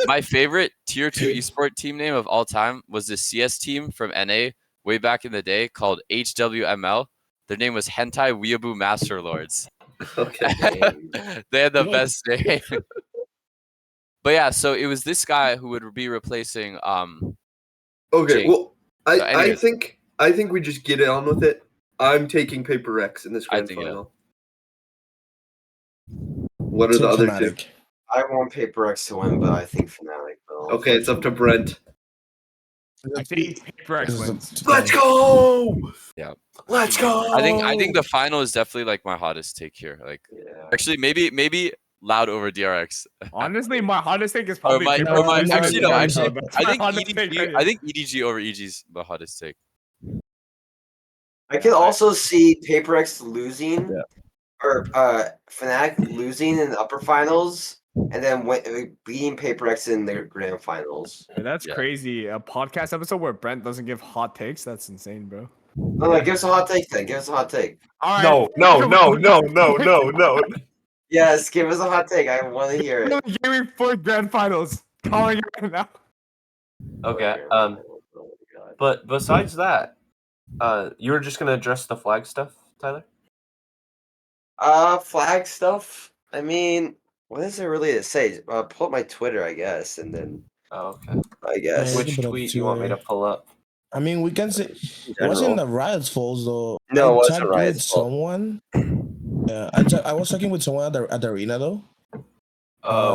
My favorite tier 2 esport team name of all time was the CS team from NA way back in the day called HWML. Their name was Hentai Weeaboo Master Lords. Okay. They had the What? best name. But yeah, so it was this guy who would be replacing Okay. Jake. Well, I anyways. think we just get on with it. I'm taking Paper X in this I grand think, yeah. final. What are the other two? Fnatic. I want Paper X to win, but I think Fnatic will. Okay, it's up to Brent. I think Paper X wins. Let's go! Yeah. Let's go! I think the final is definitely like my hottest take here. Like Yeah. actually maybe Loud over DRX. Honestly, my hottest take is Or probably. my, Paper or my X. actually no, actually That's I my think hottest take right here. EDG over EG's my hottest take. I could also see Paper X losing, Yeah. or Fnatic losing in the upper finals, and then beating Paper X in the grand finals. That's Yeah. crazy. A podcast episode where Brent doesn't give hot takes. That's insane, bro. No, give us a hot take then. Give us a hot take. All right. No. Yes, give us a hot take. I want to hear it. Gaming for grand finals. Calling it right now. Okay, Oh my God. but besides that, you were just gonna address the flag stuff, Tyler? Flag stuff. I mean, what is there really to say? Pull up my Twitter, I guess, and then Oh, okay. I guess. Yeah, Which you can put up tweet you want me to pull up? I mean, we can say in it wasn't general. the Riot's fault though. No, it I wasn't talked Riot's with fault. someone. Yeah, I was talking with someone at the arena though.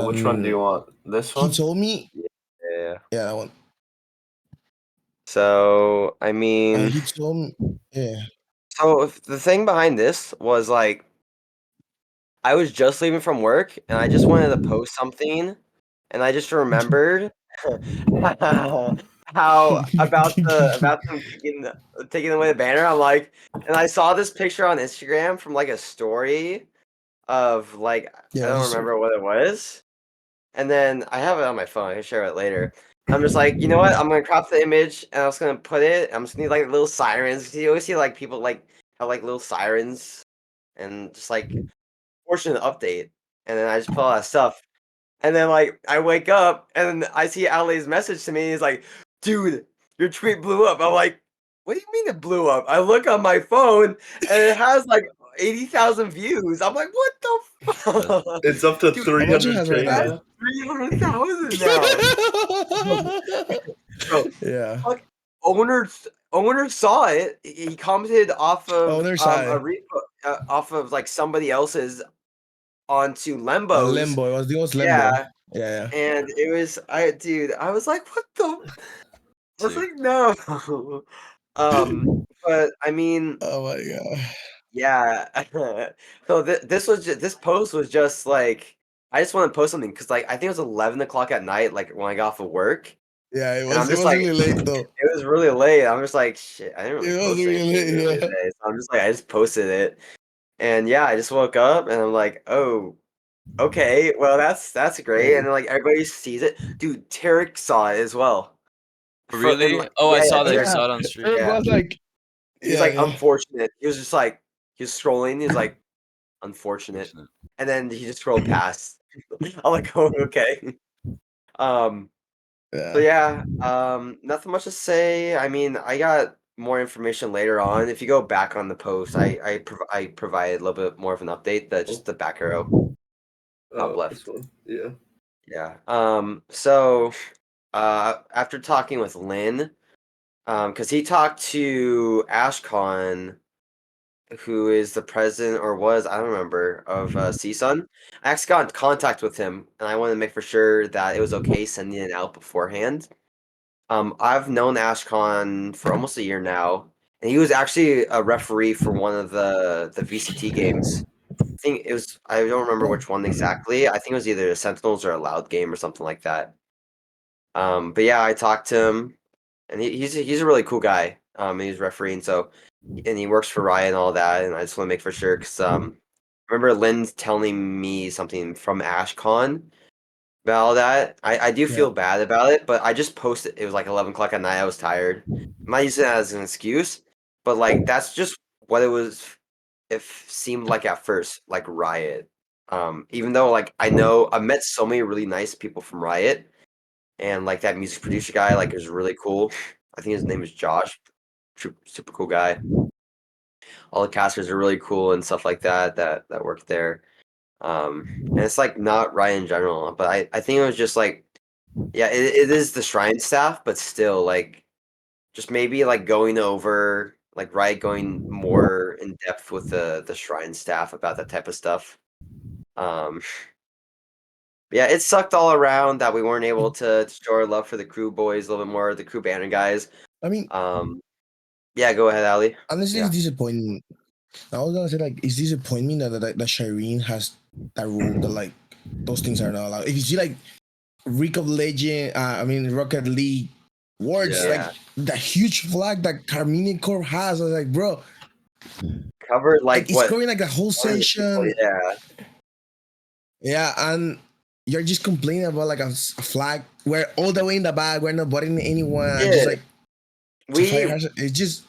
Which one do you want? This He one? told me, Yeah. yeah, that one. So I And mean, he told me, yeah. so the thing behind this was like, I was just leaving from work and I just wanted to post something, and I just remembered how about them taking away the banner. I'm like, and I saw this picture on Instagram from like a story of like Yeah, I it don't was a remember what it was, and then I have it on my phone. I can share it later. I'm just like, you know what? I'm gonna crop the image and I'm just gonna put it. I'm just gonna need like little sirens. You always see like people like have like little sirens and just like unfortunate update. And then I just put all that stuff. And then like I wake up and I see Ali's message to me. He's like, dude, your tweet blew up. I'm like, what do you mean it blew up? I look on my phone and it has like 80,000 views. I'm like, what the fuck? It's up to Dude, How much it 300 has right k now? 300,000 now. Bro, Yeah. fuck, owner saw it. He commented off of Owner saw a it. off of like somebody else's onto Lembo's. Limbo. It was Limbo. Yeah, Yeah. and it was I was like, what the? I was Dude. like, no. But I mean, Oh my god. yeah. So this post was just like I just want to post something because like I think it was 11 o'clock at night, like when I got off of work, Yeah, it and I'm was. It just was like, really late though. it was really late. I'm just like, shit, I didn't really It was post really anything late, earlier yeah. today, so I'm just like, I just posted it, and yeah, I just woke up and I'm like, oh, okay, well that's great, and then like everybody sees it, dude. Tarek saw it as well. And, Really? like, Oh, I yeah, saw yeah, that you Yeah. saw it on stream. Eric yeah. was like, He's yeah, like yeah. unfortunate. He was just like he was scrolling. He's like unfortunate, and then he just scrolled past. I'm like, oh, okay. Um. So Yeah. yeah. Nothing much to say. I mean, I got more information later on. If you go back on the post, I provided a little bit more of an update. That just the back arrow, top left. This one. Yeah. Yeah. So, after talking with Lynn, because he talked to AshCon, who is the president or was, I don't remember, of CSUN. I actually got in contact with him, and I wanted to make for sure that it was okay sending it out beforehand. I've known AshCon for almost a year now, and he was actually a referee for one of the VCT games. I think it was, I don't remember which one exactly. I think it was either a Sentinels or a Loud game or something like that. But yeah, I talked to him, and he's a really cool guy. And he's refereeing, so and he works for Riot and all that. And I just want to make for sure because I remember Lynn telling me something from AshCon about all that. I do feel bad about it, but I just posted. It was like 11 o'clock at night. I was tired. I'm not using it as an excuse, but like that's just what it was. It seemed like at first, like Riot. Even though like I know I met so many really nice people from Riot, and like that music producer guy, like is really cool. I think his name is Josh. Super cool guy. All the casters are really cool and stuff like that that work there. And it's like not Riot in general, but I think it was just like, yeah, it is the Shrine staff, but still like just maybe like going over like Riot going more in depth with the Shrine staff about that type of stuff. Yeah, it sucked all around that we weren't able to show our love for the crew boys a little bit more, the crew banner guys. I mean, Yeah, go ahead, Ali. honestly, Yeah. it's disappointing. I was gonna say like it's disappointing that Shireen has that rule that like those things are not allowed. If you see like Rocket League words, Yeah. like the huge flag that Carminian Corp has, I was like, bro, Covered like it's what? covering like the whole 100 people, section. yeah. Yeah, and you're just complaining about like a flag where all the way in the back, we're not bothering anyone. Yeah. Just like It's just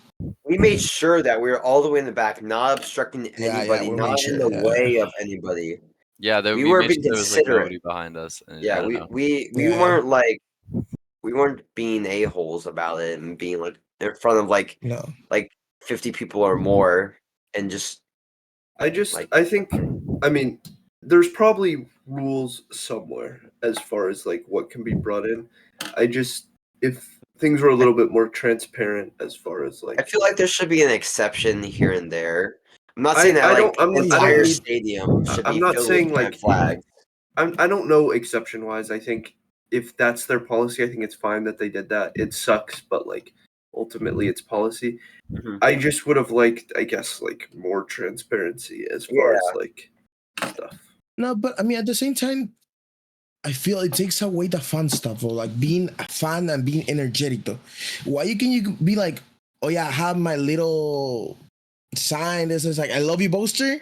we made sure that we were all the way in the back, not obstructing anybody, we not made in sure, the way of anybody. Yeah, We we were made being sure there was like considerate. nobody behind us. And, Yeah, I don't know. we Yeah. weren't like we weren't being a-holes about it and being like in front of like no. like 50 people or more and just I think, I mean, there's probably rules somewhere as far as like what can be brought in. If things were a little bit more transparent as far as like, I feel like there should be an exception here and there. I'm not I- saying that I like don't- the I don't entire need- stadium should I'm be not filled saying, with like- flags. I don't know exception wise. I think if that's their policy, I think it's fine that they did that. It sucks, but like ultimately it's policy. Mhm. I just would have liked, I guess, like more transparency as far as like stuff. No, but I mean at the same time, I feel it takes away the fun stuff of like being a fan and being energetic though. Why can you be like, oh yeah, I have my little sign. This is like I love you, Boaster.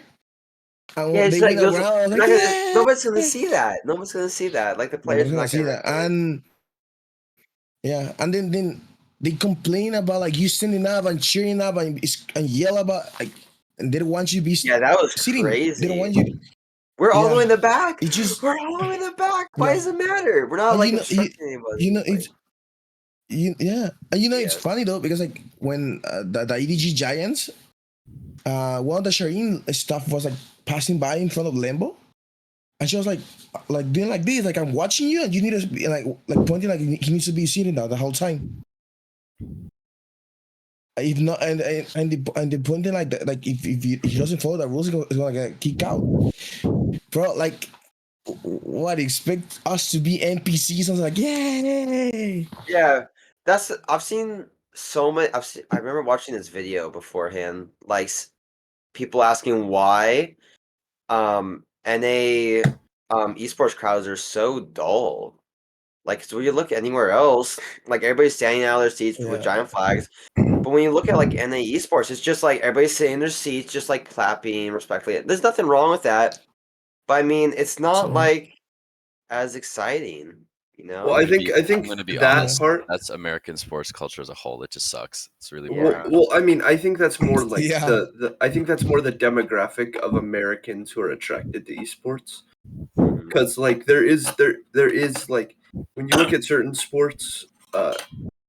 And Yeah, they it's like, went around. I was like, yeah. nobody's gonna see that. Nobody's gonna see that. Like the players Nobody's are gonna not see that. And yeah, and then they complain about like you standing up and cheering up and yell about like, and they don't want you to be Yeah, that was sitting. crazy. They don't want you. We're all the way in Yeah. the back. It just We're all the way in the back. Why Yeah. does it matter? We're not And like you know, obstructing anybody. you know, like, it's yeah, and it's Yes. funny though because like when the EDG Giants, one of the Shireen stuff was like passing by in front of Lambo, and she was like doing like this, like I'm watching you, and you need to be like pointing like he needs to be sitting down the whole time. If not, and the pointing like that, like if he doesn't follow the rules, he's gonna get kicked out, bro. Like, what expect us to be NPCs? I was like, yay! Yeah, that's I've seen so many. I remember watching this video beforehand, like people asking why NA esports crowds are so dull. Like, so when you look anywhere else, like everybody's standing out of their seats with Yeah. giant flags. But when you look at like NA esports, it's just like everybody's sitting in their seats, just like clapping respectfully. There's nothing wrong with that, but I mean, it's not So- like as exciting, you know? Well, I think I'm gonna be that honest. part. That's American sports culture as a whole. It just sucks. It's really Yeah. boring. Well, I mean, I think that's more like Yeah. I think that's more the demographic of Americans who are attracted to esports. Mhm. Because like there is like when you look at certain sports,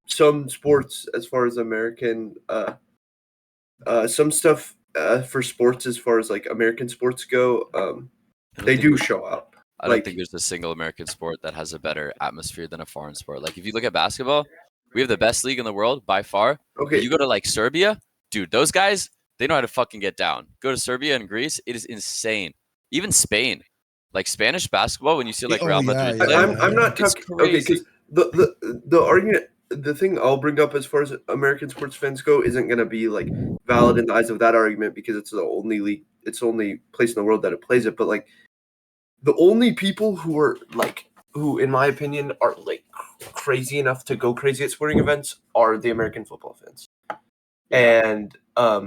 some sports as far as American, some stuff for sports as far as like American sports go, I don't they think do there's- show out. I don't like- think there's a single American sport that has a better atmosphere than a foreign sport. Like if you look at basketball, we have the best league in the world by far. But Okay, you go to like Serbia, dude, those guys, they know how to fucking get down. Go to Serbia and Greece, it is insane. Even Spain, like Spanish basketball, when you see like Oh, Real yeah, Madrid yeah, play, I'm not it's talking. Okay, crazy. because the argument, the thing I'll bring up as far as American sports fans go, isn't going to be like valid in the eyes of that argument because it's the only league, it's the only place in the world that it plays it. But like, the only people who are like, who in my opinion are like crazy enough to go crazy at sporting events are the American football fans. And I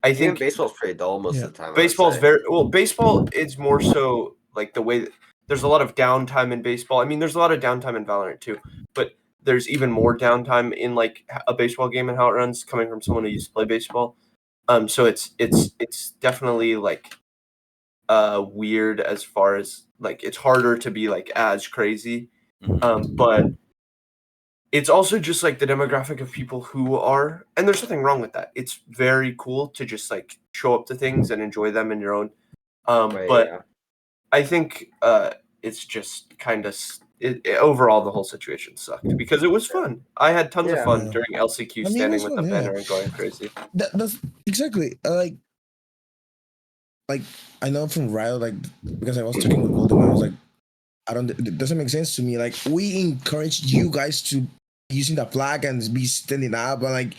Even think baseball's pretty dull most of the time. I would baseball's say. very well. Baseball is more so like the way that there's a lot of downtime in baseball. I mean, there's a lot of downtime in Valorant too, but there's even more downtime in like a baseball game and how it runs coming from someone who used to play baseball. So it's definitely like weird as far as like it's harder to be like as crazy. But it's also just like the demographic of people who are, and there's nothing wrong with that. It's very cool to just like show up to things and enjoy them in your own. Right, But yeah. I think it's just kind of overall the whole situation sucked because it was fun. I had tons of Yeah. fun Yeah. during LCQ I mean, it standing was with fun, the yeah. banner and going crazy. That's exactly like I know from Riot, like because I was talking with Golden, I was like, it doesn't make sense to me. Like we encouraged you guys to using the flag and be standing up, and like,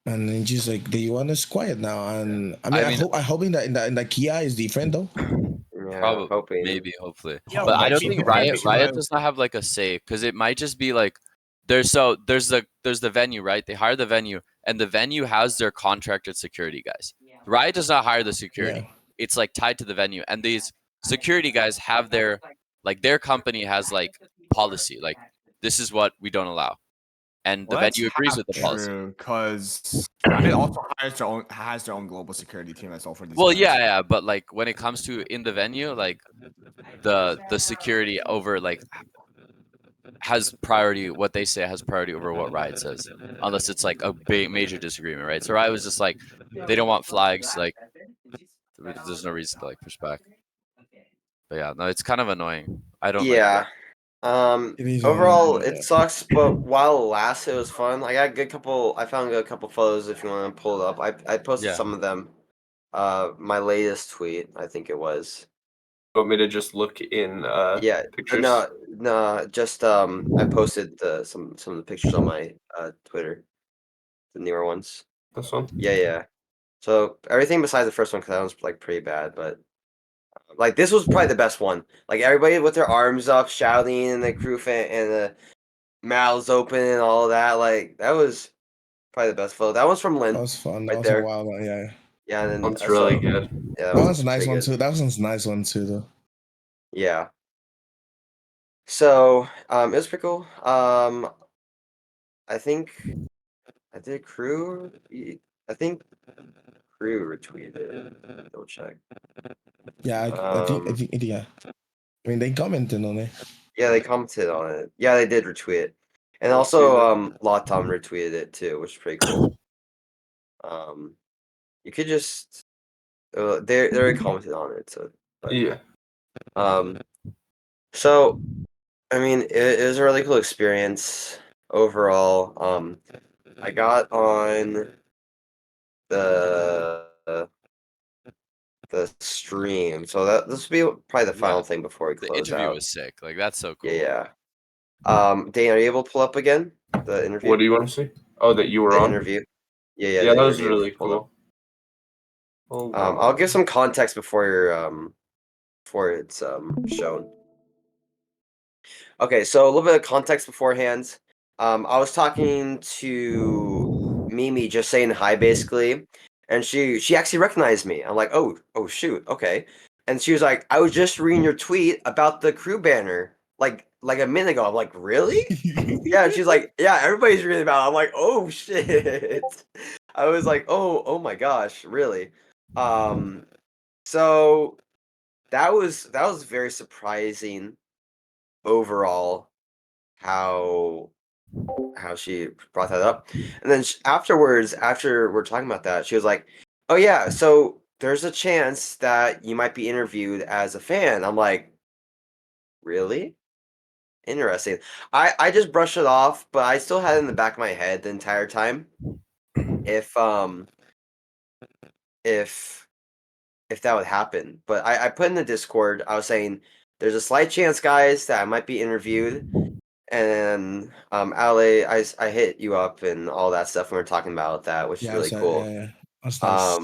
and then just like they want us quiet now. And I hope in the Kia is different though. Yeah, Probably, hoping. maybe, hopefully. Yeah, But I don't maybe think Riot- Riot does not have like a say because it might just be like there's the venue, right? They hire the venue and the venue has their contracted security guys. Riot does not hire the security. Yeah. It's like tied to the venue, and these security guys have their company has like policy, like this is what we don't allow, and the venue agrees with the policy. True, because Riot also has their own global security team that's all for these. Well, events. yeah, but like when it comes to in the venue, like the security over like has priority. What they say has priority over what Riot says, unless it's like a big major disagreement, right? So Riot was just like they don't want flags, like there's no reason to like push back. But yeah, no, it's kind of annoying. I don't like Yeah. It is Overall, annoying, yeah. it sucks, but while it lasts, it was fun. I found a couple photos if you want to pull it up. I posted Yeah. some of them. My latest tweet, I think it was. You want me to just look in Yeah, pictures? no, just I posted some of the pictures on my Twitter, the newer ones. This one? Yeah. So everything besides the first one, because that one's like pretty bad, but like this was probably the best one. Like everybody with their arms up, shouting, and the crew fan and the mouths open and all that. Like that was probably the best photo. That one's from Lynn. That was fun. Right That was there. a wild one. Yeah. Yeah, and then That's really good. Yeah, That one's a nice pretty one good. too. That one's a nice one too, though. Yeah. So it was pretty cool. I think I did crew. I think Crew retweeted it. Double check. Yeah, I think, yeah. I mean, they commented on it. Yeah, they commented on it. Yeah, they did retweet it. And Let's also, see Latom retweeted it too, which is pretty cool. You could just they already commented on it, so but, Yeah. So I mean, it was a really cool experience overall. I got on the stream, so this will be probably the final thing before we The close interview out. was sick. Like that's so cool. Yeah. Dane, are you able to pull up again the interview? What do you want to see? Oh, that you were The on? interview. Yeah, Yeah, the that was interview. really Hold up. cool. I'll give some context before it's shown. Okay, so a little bit of context beforehand. I was talking to Mimi, just saying hi basically, and she actually recognized me. I'm like, oh shoot, okay. And she was like, I was just reading your tweet about the crew banner like a minute ago. I'm like, really? Yeah, and she's like, yeah, everybody's reading about it. I'm like, oh shit. I was like, oh my gosh, really? So that was very surprising overall how she brought that up. And then afterwards, after we're talking about that, she was like, oh yeah, so there's a chance that you might be interviewed as a fan. I'm like, really? Interesting. I just brushed it off, but I still had it in the back of my head the entire time. If that would happen. But I put in the Discord, I was saying there's a slight chance, guys, that I might be interviewed. And Ale, I hit you up and all that stuff when we were talking about that, which is really cool. Yeah. That's nice.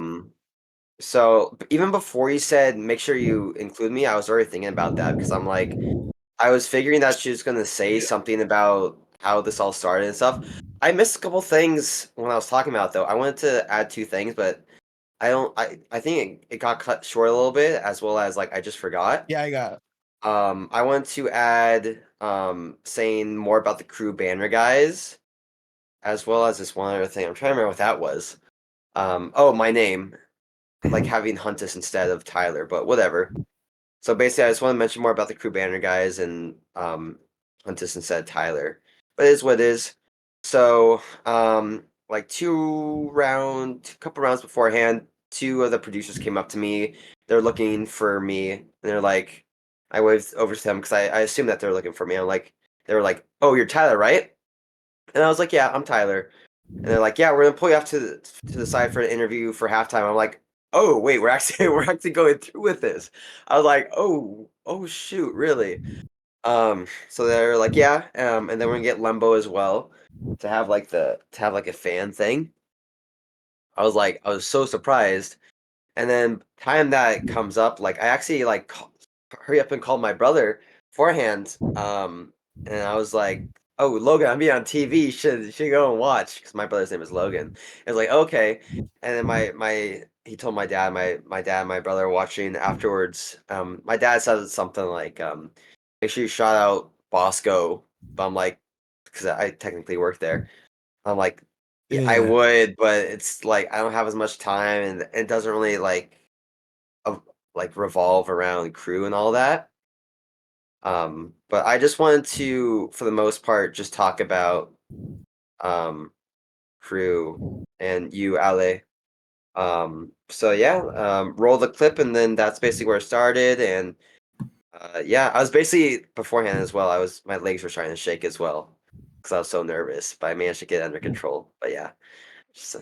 So even before you said make sure you include me, I was already thinking about that because I'm like, I was figuring that she was gonna say something about how this all started and stuff. I missed a couple things when I was talking about it, though. I wanted to add 2 things, but I think it got cut short a little bit, as well as like I just forgot. Yeah, I got it. I want to add saying more about the crew banner guys, as well as this one other thing. I'm trying to remember what that was. Oh, my name, like having Huntice instead of Tyler, but whatever. So basically, I just want to mention more about the crew banner guys and Huntice instead of Tyler. But it is what it is. So like couple rounds beforehand, 2 of the producers came up to me. They're looking for me, and they're like, I waved over to them because I assumed that they're looking for me. They were like, oh, you're Tyler, right? And I was like, yeah, I'm Tyler. And they're like, yeah, we're gonna pull you off to the side for an interview for halftime. I'm like, oh wait, we're actually going through with this. I was like, oh shoot, really? So they're like, yeah, and then we're gonna get Lembo as well to have like a fan thing. I was so surprised. And then time that comes up, like I actually like hurry up and called my brother beforehand. And I was like, "Oh, Logan, I'm being on TV. You should go and watch." Because my brother's name is Logan. It was like, okay. And then he told my dad, my dad and my brother were watching afterwards. My dad said something like, make sure you shout out Bosco. But I'm like, because I technically work there. I'm like, yeah, I would, but it's like I don't have as much time, and it doesn't really like revolve around crew and all that. But I just wanted to, for the most part, just talk about crew and you, Ale. So yeah, roll the clip, and then that's basically where it started. And yeah, I was basically beforehand as well. My legs were trying to shake as well because I was so nervous, but I managed to get it under control. But yeah, just.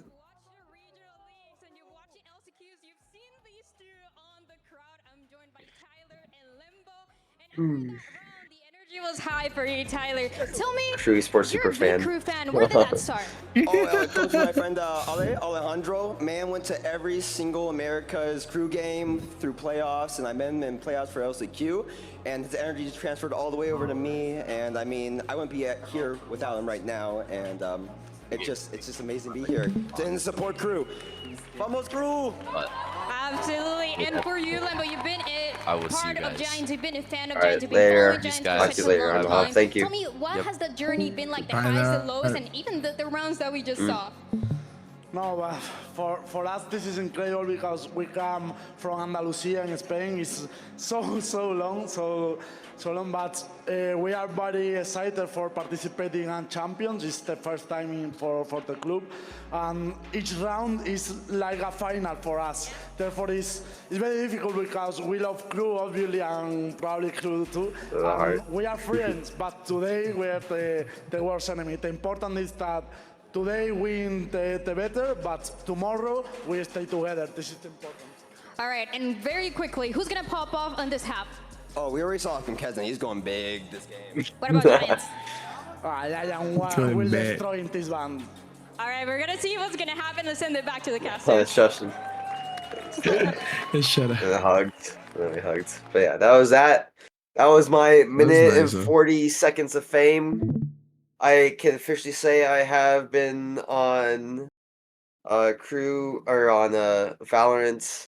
The energy was high for you, Tyler. Tell me, True esports you're super a big fan. crew fan. Where did that start? It comes from my friend Alejandro. Man went to every single America's crew game through playoffs, and I met him in playoffs for LCQ, and his energy just transferred all the way over to me. And I mean, I wouldn't be here without him right now, and it's just amazing to be here. To support crew. Vamos crew! Absolutely. And for you, Lembo, you've been part of Giants. You've been a fan of Giants. You've been following Giants for such a long time. Thank you. Tell me, what has the journey been like, the highs, the lows, and even the rounds that we just saw? No, but for us this is incredible because we come from Andalusia in Spain. It's so long, but we are very excited for participating in Champions. It's the first time for the club, and each round is like a final for us. Therefore, it's very difficult because we love crew obviously and probably crew too. We are friends, but today we have the worst enemy. The important is that today win the better, but tomorrow we stay together. This is important. All right, and very quickly, who's gonna pop off on this half? Oh, we already saw from Kesna. He's going big this game. What about Giants? Giant will destroy this band. All right, we're gonna see what's gonna happen. Let's send it back to the caster. Let's trust him. Shut up. Really hugged. But yeah, that was that. That was my minute nice, and 40 seconds of fame. I can officially say I have been on crew or on a Valorant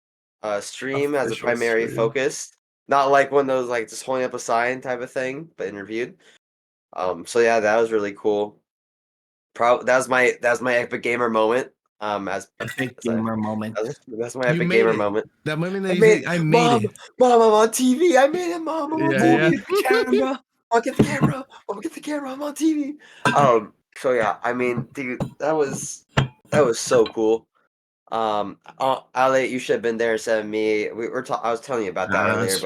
stream as a Official primary stream. focus. Not like one of those like just holding up a sign type of thing, but interviewed. So yeah, that was really cool. That was my epic gamer moment. As Epic gamer moment. That's my You epic made gamer it. moment. That moment that you say, I made Mom, it. Mom, I'm on TV. I made it, Mom. I'm on Yeah, TV. I'll get the camera. I'll get the camera. I'm on TV. So yeah, I mean, dude, that was so cool. Ale, you should have been there instead of me. I was telling you about that earlier,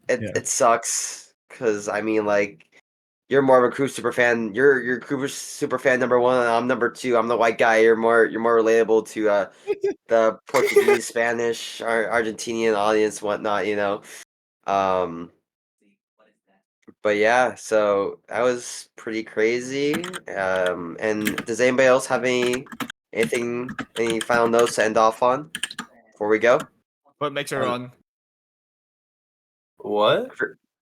but it sucks because I mean, like, you're more of a crew super fan. You're crew super fan number 1, and I'm number 2. I'm the white guy. You're more relatable to the Portuguese, Spanish, Argentinian audience, whatnot. You know. But yeah, so that was pretty crazy. And does anybody else have any final notes to end off on before we go? What makes it run? What?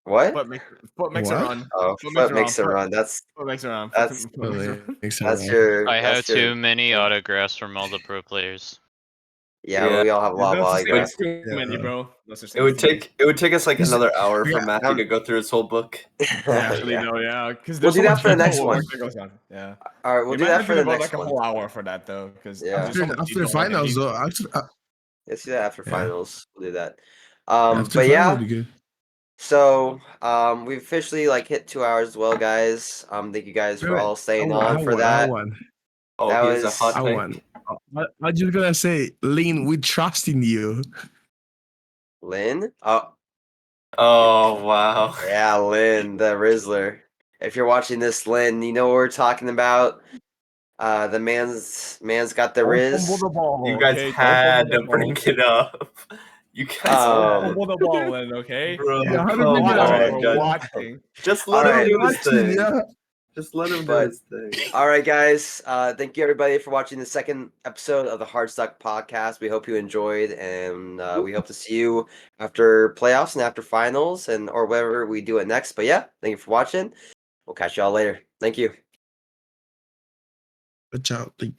What? What makes it What? run? Oh, what makes it run? That's What makes it run? That's- That's your. I have that's your- too many autographs from all the pro players. Yeah, we all have a lot of autographs. Too many, Yeah. bro. It would take us like Is- another hour for yeah, Matthew to go through his whole book. Actually, Yeah. no, yeah, because We'll do that for the next one. Yeah, All right, we'll do that for the next like one. a whole hour for that though, because Yeah. after the finals, though. Let's do that after Yeah. finals. We'll do that. After But yeah. finals would be good. So, we officially like hit 2 hours as well, guys. Thank you guys for all staying on for that. Oh, That he's was- a hot I take. won. I'm just gonna say, Lin, we trust in you. Lynn? Oh wow. Yeah, Lynn, the Rizzler. If you're watching this, Lynn, you know what we're talking about. The man's got the Riz. You guys had to bring it up. You guys Fumble the ball in, okay? Bro, Yeah, come how did we on, get We're guys. watching. Just let Alright. him do his thing. Yeah. Just let him do But- his thing. All right, guys. Thank you everybody for watching the second episode of the HardStuck Podcast. We hope you enjoyed, and we hope to see you after playoffs and after finals, and or wherever we do it next. But yeah, thank you for watching. We'll catch y'all later. Thank you. Watch out, like.